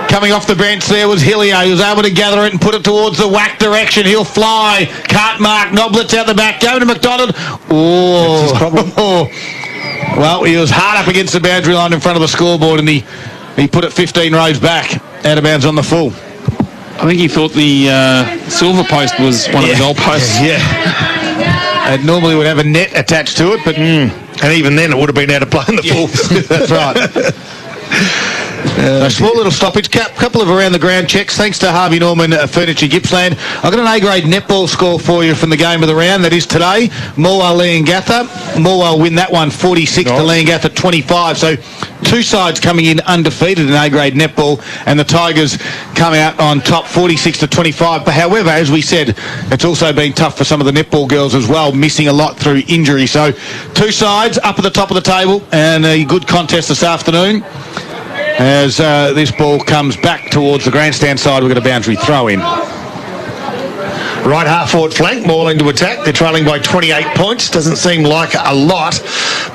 Coming off the bench there was Hillier. He was able to gather it and put it towards the whack direction. He'll fly. Can't mark. Noblets out the back. Go to McDonald. Oh. That's his problem. Well, he was hard up against the boundary line in front of the scoreboard, and he put it 15 rows back. Out of bounds on the full. I think he thought the silver post was one of the goal posts. Yeah. It normally would have a net attached to it, but and even then it would have been out of play in the full. That's right. A small little stoppage, couple of around the ground checks. Thanks to Harvey Norman Furniture Gippsland. I've got an A-grade netball score for you from the game of the round. That is today. Morwell Leongatha. Morwell win that one 46 to Leongatha 25. So two sides coming in undefeated in A-grade netball, and the Tigers come out on top 46 to 25. But however, as we said, it's also been tough for some of the netball girls as well, missing a lot through injury. So two sides up at the top of the table, and a good contest this afternoon. As this ball comes back towards the grandstand side, we've got a boundary throw in. Right half forward flank, Morwell to attack. They're trailing by 28 points. Doesn't seem like a lot,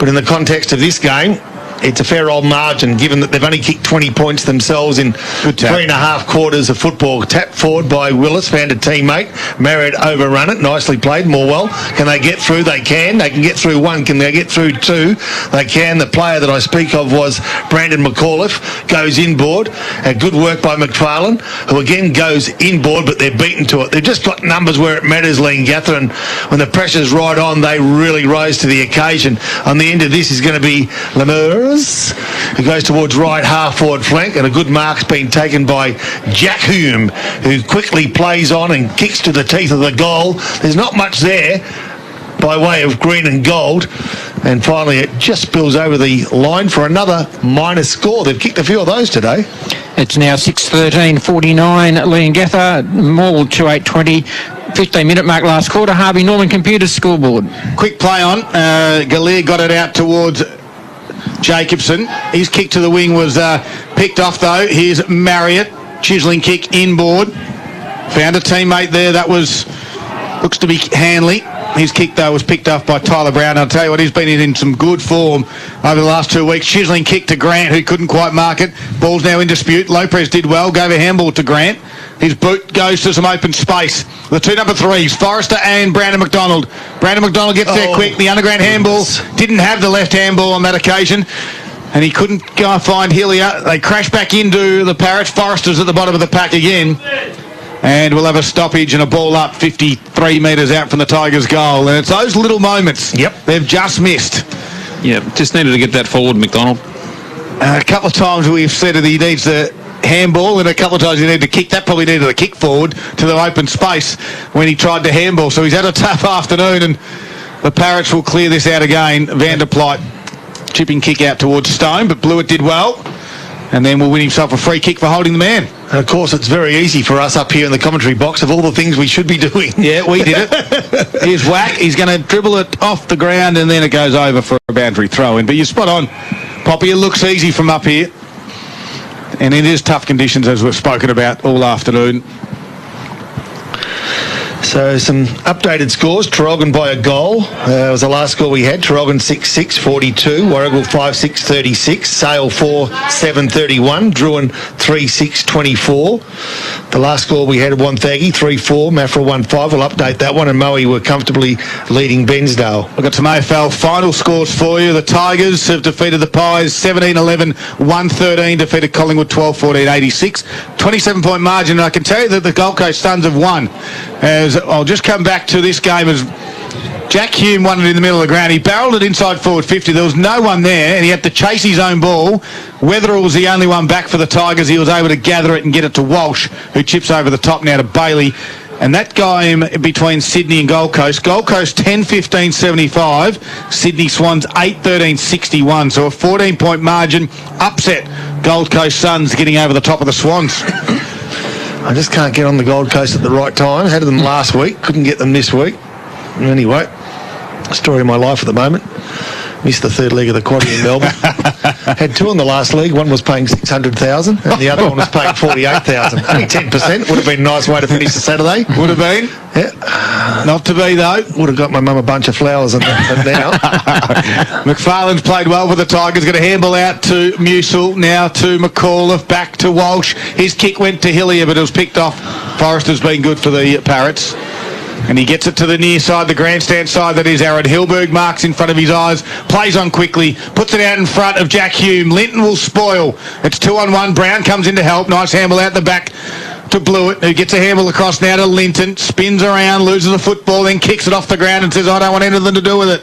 but in the context of this game, it's a fair old margin, given that they've only kicked 20 points themselves in 3.5 quarters of football. Tap forward by Willis, found a teammate. Marriott overrun it. Nicely played, Morwell. Can they get through? They can. They can get through one. Can they get through two? They can. The player that I speak of was Brandon McAuliffe. Goes inboard. Good work by McFarlane, who again goes inboard, but they're beaten to it. They've just got numbers where it matters, Leongatha, and when the pressure's right on, they really rise to the occasion. On the end of this is going to be Lemurs, who goes towards right half forward flank, and a good mark's been taken by Jack Hume, who quickly plays on and kicks to the teeth of the goal. There's not much there by way of green and gold, and finally it just spills over the line for another minus score. They've kicked a few of those today. It's now 6:13:49. Leongatha, Morwell 2:8:20. 15-minute mark last quarter. Harvey Norman Computers scoreboard. Quick play on. Galea got it out towards Jacobson. His kick to the wing was picked off though. Here's Marriott. Chiseling kick inboard. Found a teammate there. That looks to be Hanley. His kick though was picked off by Tyler Brown. I'll tell you what, he's been in some good form over the last 2 weeks. Chiseling kick to Grant, who couldn't quite mark it. Ball's now in dispute. Lopez did well, gave a handball to Grant. His boot goes to some open space. The two number threes, Forrester and Brandon McDonald. Brandon McDonald gets there quick. The underground handball, didn't have the left handball on that occasion, and he couldn't go find Hillier. They crash back into the Parrots. Forrester's at the bottom of the pack again. And we'll have a stoppage and a ball up 53 metres out from the Tigers' goal. And it's those little moments they've just missed. Yeah, just needed to get that forward, McDonald. A couple of times we've said that he needs the handball, and a couple of times he needed to kick. That probably needed a kick forward to the open space when he tried to handball. So he's had a tough afternoon, and the Parrots will clear this out again. Vanderplyt chipping kick out towards Stone, but Blewett did well. And then will win himself a free kick for holding the man. And of course, it's very easy for us up here in the commentary box of all the things we should be doing. Yeah, we did it. Here's Whack. He's going to dribble it off the ground, and then it goes over for a boundary throw-in. But you're spot on, Poppy. It looks easy from up here. And it is tough conditions, as we've spoken about all afternoon. So some updated scores. Traralgon by a goal. Was the last score we had. Traralgon 6-6, 42. Warragul 5-6, 36. Sale 4-7, 31. Druin 3-6, 24. The last score we had at Wonthaggi 3-4. Maffra 1-5. We'll update that one. And Moe were comfortably leading Bensdale. We've got some AFL final scores for you. The Tigers have defeated the Pies 17-11, 1-13. Defeated Collingwood 12-14, 86. 27-point margin. And I can tell you that the Gold Coast Suns have won. As I'll just come back to this game as Jack Hume won it in the middle of the ground. He barrelled it inside forward 50. There was no one there, and he had to chase his own ball. Wetherill was the only one back for the Tigers. He was able to gather it and get it to Walsh, who chips over the top now to Bailey. And that game between Sydney and Gold Coast 10-15, 75. Sydney Swans 8-13, 61. So a 14-point margin. Upset. Gold Coast Suns getting over the top of the Swans. I just can't get on the Gold Coast at the right time. Had them last week, couldn't get them this week. Anyway, story of my life at the moment. Missed the third leg of the quaddie in Melbourne. Had two in the last league. One was paying 600,000 and the other one was paying 48,000. Only 10%. Would have been a nice way to finish the Saturday. Would have been. Yeah. Not to be, though. Would have got my mum a bunch of flowers and now. McFarlane's played well for the Tigers. Got a handball out to Musil. Now to McAuliffe. Back to Walsh. His kick went to Hillier, but it was picked off. Forrester's been good for the Parrots. And he gets it to the near side, the grandstand side, that is Aaron Hilberg. Marks in front of his eyes, plays on quickly, puts it out in front of Jack Hume. Linton will spoil. It's 2-on-1. Brown comes in to help. Nice handball out the back to Blewett, who gets a handball across now to Linton, spins around, loses the football, then kicks it off the ground and says, I don't want anything to do with it.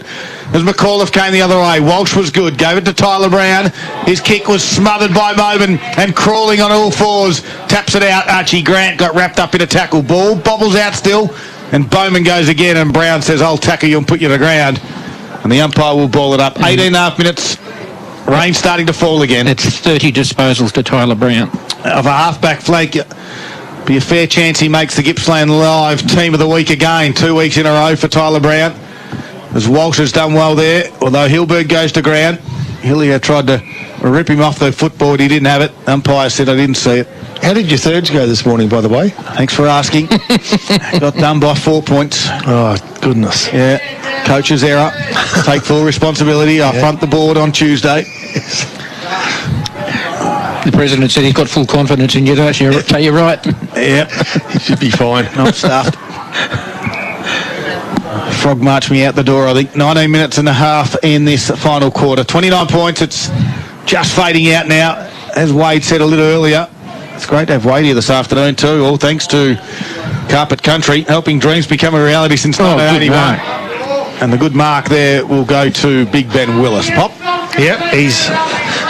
As McAuliffe came the other way, Walsh was good, gave it to Tyler Brown. His kick was smothered by Bowman and crawling on all fours, taps it out. Archie Grant got wrapped up in a tackle. Ball bobbles out still, and Bowman goes again, and Brown says, I'll tackle you and put you to the ground. And the umpire will ball it up. 18.5 minutes. Rain starting to fall again. It's 30 disposals to Tyler Brown. Of a half-back flank, be a fair chance he makes the Gippsland Live Team of the Week again. 2 weeks in a row for Tyler Brown. As Walsh has done well there, although Hilberg goes to ground. Hillier tried to rip him off the footboard. He didn't have it. Umpire said, I didn't see it. How did your thirds go this morning, by the way? Thanks for asking. Got done by 4 points. Oh, goodness. Yeah. Coach's error. Take full responsibility. I front the board on Tuesday. The president said he's got full confidence in you, don't you? So you're right. Yeah. He should be fine. Not stuffed. Frog marched me out the door, I think. 19 minutes and a half in this final quarter. 29 points. It's just fading out now. As Wade said a little earlier, it's great to have Wade here this afternoon too, all thanks to Carpet Country, helping dreams become a reality since 1981. And the good mark there will go to Big Ben Willis. Pop? Yep, he's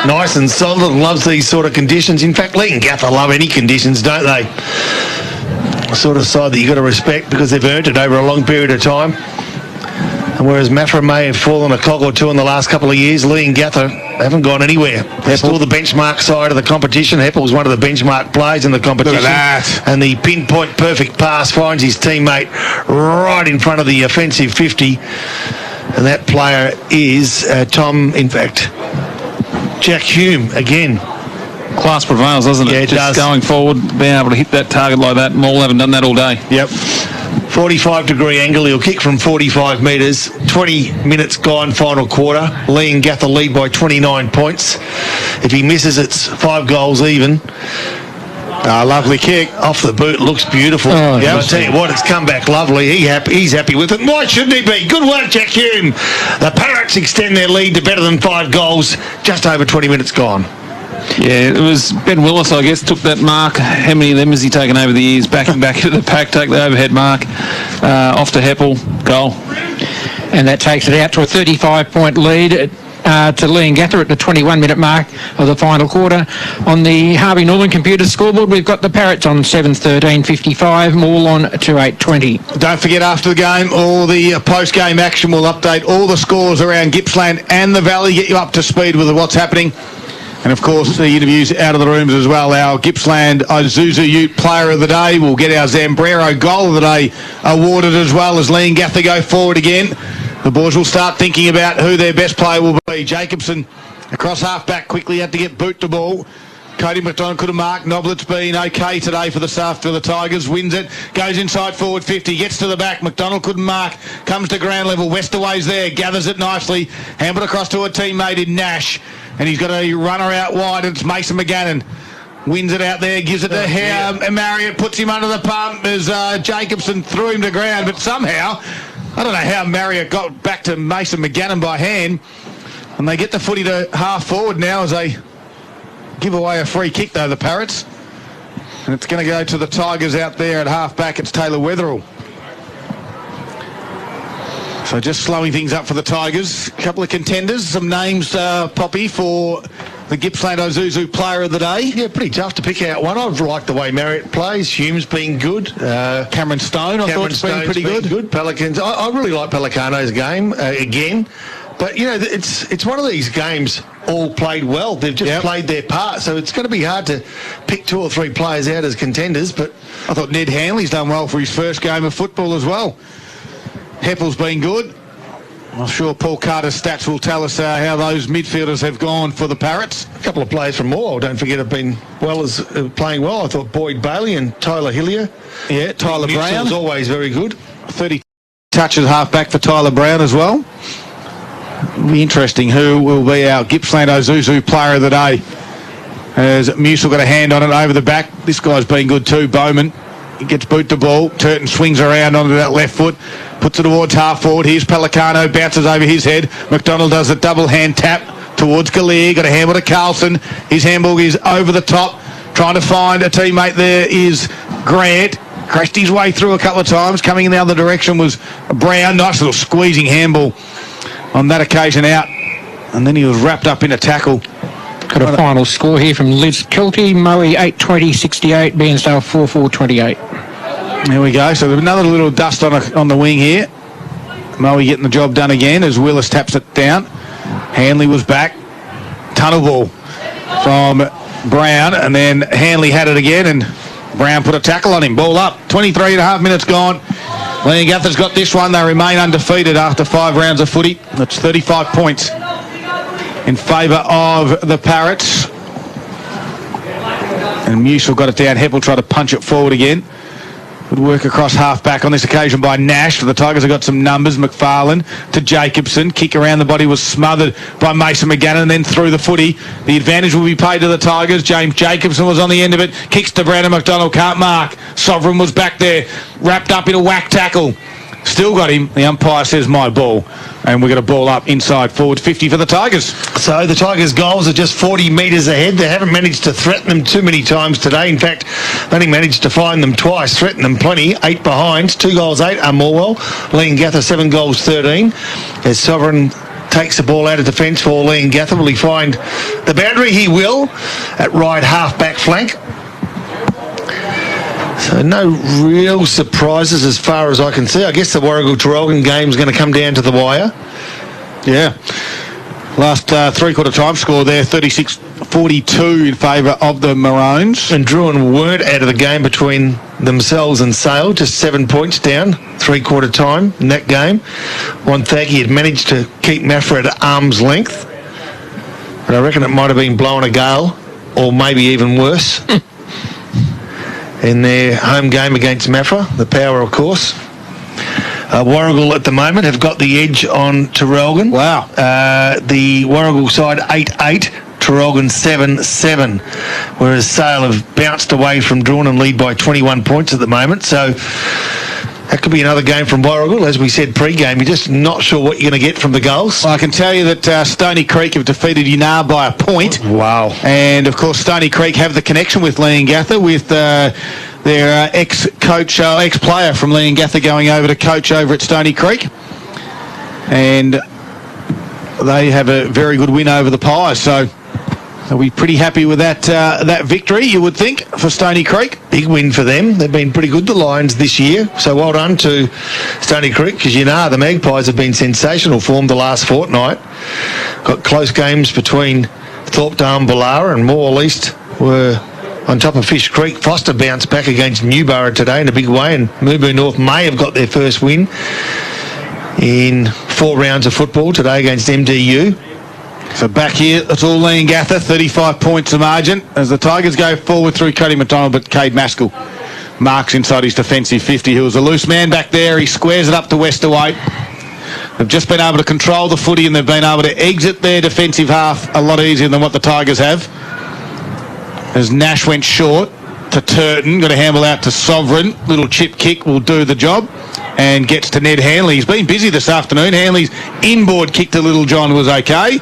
nice and solid and loves these sort of conditions. In fact, Leongatha love any conditions, don't they? A sort of side that you've got to respect because they've earned it over a long period of time. And whereas Maffra may have fallen a clog or two in the last couple of years, Leongatha haven't gone anywhere. They're still the benchmark side of the competition. Heppel was one of the benchmark players in the competition. Look at that. And the pinpoint perfect pass finds his teammate right in front of the offensive 50. And that player is Jack Hume again. Class prevails, doesn't it? Yeah, it does. Going forward, being able to hit that target like that. Maul haven't done that all day. Yep. 45-degree angle. He'll kick from 45 metres. 20 minutes gone, final quarter. Leongatha lead by 29 points. If he misses, it's 5 goals even. Lovely kick. Off the boot, looks beautiful. Oh, I'll tell you what, it's come back lovely. He's happy with it. Why shouldn't he be? Good work, Jack Hume. The Parrots extend their lead to better than 5 goals. Just over 20 minutes gone. Yeah, it was Ben Willis, I guess, took that mark. How many of them has he taken over the years? Backing back into the pack, take the overhead mark. Off to Heppel, goal. And that takes it out to a 35-point lead to Leongatha at the 21-minute mark of the final quarter. On the Harvey Norman computer scoreboard, we've got the Parrots on 7:13.55, Maul on 2:8.20. Don't forget, after the game, all the post-game action will update all the scores around Gippsland and the Valley, get you up to speed with what's happening. And, of course, the interviews out of the rooms as well. Our Gippsland Isuzu Ute Player of the Day. We'll get our Zambrero Goal of the Day awarded as well as Leongatha go forward again. The boys will start thinking about who their best player will be. Jacobson across half-back quickly had to get boot the ball. Cody McDonald could have marked. Noblet's been okay today for the Tigers. Wins it. Goes inside forward 50. Gets to the back. McDonald couldn't mark. Comes to ground level. Westerway's there. Gathers it nicely. Handed across to a teammate in Nash. And he's got a runner out wide. And it's Mason McGannon. Wins it out there. Gives it to and Marriott. Puts him under the pump as Jacobson threw him to ground. But somehow, I don't know how Marriott got back to Mason McGannon by hand. And they get the footy to half forward now as they give away a free kick, though, the Parrots. And it's going to go to the Tigers out there at half-back. It's Taylor Wetherill. So just slowing things up for the Tigers. A couple of contenders, some names, Poppy, for the Gippsland Isuzu Player of the Day. Yeah, pretty tough to pick out one. I've liked the way Marriott plays. Hume's been good. Cameron Stone, I thought, has been pretty good. Pelicans. I really like Pelicano's game again. But, you know, it's one of these games all played well. They've just played their part. So it's going to be hard to pick 2 or 3 players out as contenders. But I thought Ned Hanley's done well for his first game of football as well. Heppel's been good. I'm sure Paul Carter's stats will tell us how those midfielders have gone for the Parrots. A couple of players from Morwell, don't forget, have been playing well. I thought Boyd Bailey and Tyler Hillier. Yeah, Tyler Brown. was always very good. 30 touches half-back for Tyler Brown as well. It'll be interesting who will be our Gippsland Isuzu Player of the Day. As Musil got a hand on it over the back. This guy's been good too, Bowman. He gets boot the ball. Turton swings around onto that left foot. Puts it towards half forward. Here's Pelicano. Bounces over his head. McDonald does a double hand tap towards Gallier. Got a handball to Carlson. His handball is over the top. Trying to find a teammate there is Grant crashed his way through a couple of times. Coming in the other direction was Brown. Nice little squeezing handball on that occasion out. And then he was wrapped up in a tackle. Got a final score here from Liz Kilty. Moe 8-20-68, Bairnsdale 4-4-28. There we go. So there's another little dust on the wing here. Moe getting the job done again as Willis taps it down. Hanley was back. Tunnel ball from Brown, and then Hanley had it again, and Brown put a tackle on him. Ball up. 23 and a half minutes gone. Leongatha's got this one. They remain undefeated after 5 rounds of footy. That's 35 points in favour of the Parrots. And Musil got it down. Heppel tried to punch it forward again. Good work across half-back on this occasion by Nash. The Tigers have got some numbers. McFarlane to Jacobson. Kick around the body was smothered by Mason McGannon, and then through the footy. The advantage will be paid to the Tigers. James Jacobson was on the end of it. Kicks to Brandon McDonald. Can't mark. Sovereign was back there. Wrapped up in a whack tackle. Still got him. The umpire says my ball. And we're going to ball up inside forward 50 for the Tigers. So the Tigers' goals are just 40 metres ahead. They haven't managed to threaten them too many times today. In fact, they only managed to find them twice, threaten them plenty. 8 behind. 2 goals 8 are Morwell. Leongatha 7 goals 13. As Sovereign takes the ball out of defence for Leongatha. Will he find the boundary? He will at right half-back flank. So no real surprises as far as I can see. I guess the Warragul-Traralgon game is going to come down to the wire. Yeah. Last three-quarter time score there, 36-42 in favour of the Maroons. And Druin weren't out of the game between themselves and Sale, just 7 points down, three-quarter time in that game. Wonthaggi had managed to keep Maffra at arm's length. But I reckon it might have been blowing a gale, or maybe even worse. In their home game against Maffra, the Power, of course. Warragul at the moment have got the edge on Traralgon. Wow. The Warragul side 8-8, Traralgon 7-7, whereas Sale have bounced away from drawn and lead by 21 points at the moment. So that could be another game from Warragul. As we said pre-game, you're just not sure what you're going to get from the goals. Well, I can tell you that Stony Creek have defeated Yunar by a point. Wow. And, of course, Stony Creek have the connection with Leongatha with their ex-coach, ex-player from Leongatha going over to coach over at Stony Creek. And they have a very good win over the Pies. So they'll be pretty happy with that victory, you would think, for Stony Creek. Big win for them. They've been pretty good, the Lions, this year. So well done to Stony Creek, because you know the Magpies have been sensational form the last fortnight. Got close games between Thorpedale and Ballara, and Morwell East were on top of Fish Creek. Foster bounced back against Newborough today in a big way, and Mooboo North may have got their first win in 4 rounds of football today against MDU. So back here, it's all Leongatha, 35 points the margin as the Tigers go forward through Cody McDonald, but Cade Maskell marks inside his defensive 50. He was a loose man back there. He squares it up to Westerweight. They've just been able to control the footy, and they've been able to exit their defensive half a lot easier than what the Tigers have. As Nash went short to Turton, got a handball out to Sovereign. Little chip kick will do the job, and gets to Ned Hanley. He's been busy this afternoon. Hanley's inboard kick to Little John was okay.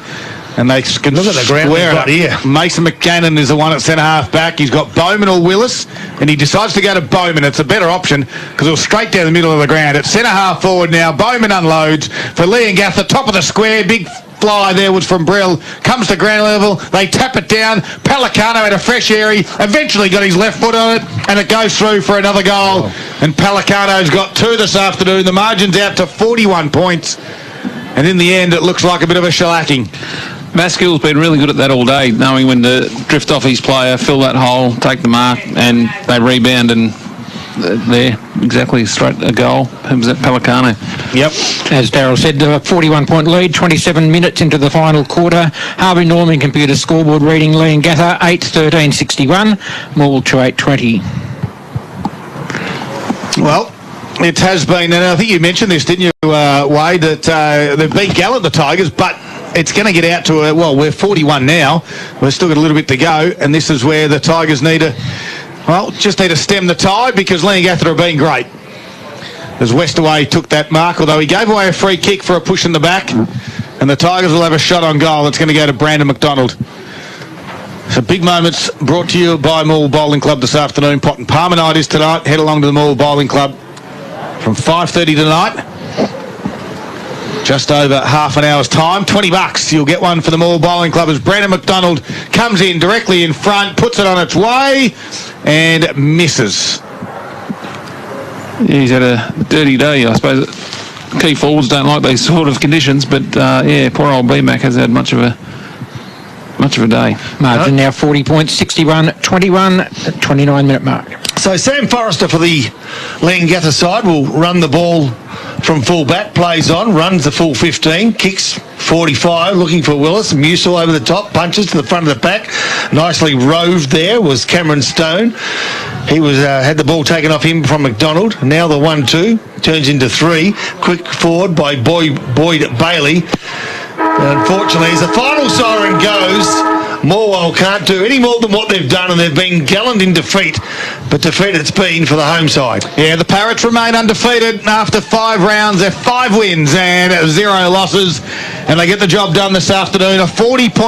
And they can look at the ground they've got here. Mason McCannon is the one at centre half back. He's got Bowman or Willis, and he decides to go to Bowman. It's a better option because it was straight down the middle of the ground. It's centre half forward now. Bowman unloads for Leongatha, top of the square. Big fly there was from Brill. Comes to ground level. They tap it down. Pelicano had a fresh area. Eventually got his left foot on it, and it goes through for another goal. And Pelicano's got 2 this afternoon. The margin's out to 41 points. And in the end, it looks like a bit of a shellacking. Maskell's been really good at that all day, knowing when to drift off his player, fill that hole, take the mark, and they rebound, and there, exactly, straight a goal. Who was that? Pelicano. Yep. As Darryl said, a 41-point lead, 27 minutes into the final quarter. Harvey Norman computer scoreboard reading Leongatha 8-13-61, Morwell 2-8-20. Well, it has been, and I think you mentioned this, didn't you, Wade, that they've beat Gallup, the Tigers, but it's going to get out to we're 41 now. We've still got a little bit to go, and this is where the Tigers need to, just need to stem the tide, because Leongatha have been great. As Westaway took that mark, although he gave away a free kick for a push in the back, and the Tigers will have a shot on goal. It's going to go to Brandon McDonald. So big moments brought to you by Morwell Bowling Club this afternoon. Pot and Palmer night is tonight. Head along to the Morwell Bowling Club from 5:30 tonight. Just over half an hour's time. $20. You'll get one for the Morwell Bowling Club as Brandon McDonald comes in directly in front, puts it on its way, and misses. Yeah, he's had a dirty day, I suppose. Key forwards don't like these sort of conditions, but yeah, poor old BMAC has had much of a day. Margin now 40 points, 61-21, 29-minute mark. So Sam Forrester for the Leongatha side will run the ball from full back, plays on, runs the full 15, kicks 45, looking for Willis. Musil over the top, punches to the front of the pack. Nicely roved there was Cameron Stone. He was had the ball taken off him from McDonald. Now the 1-2 turns into 3. Quick forward by Boyd Bailey. And unfortunately, as the final siren goes, Morwell can't do any more than what they've done, and they've been gallant in defeat, but defeat it's been for the home side. Yeah, the Parrots remain undefeated after 5 rounds. They're 5 wins and 0 losses, and they get the job done this afternoon. A 40-point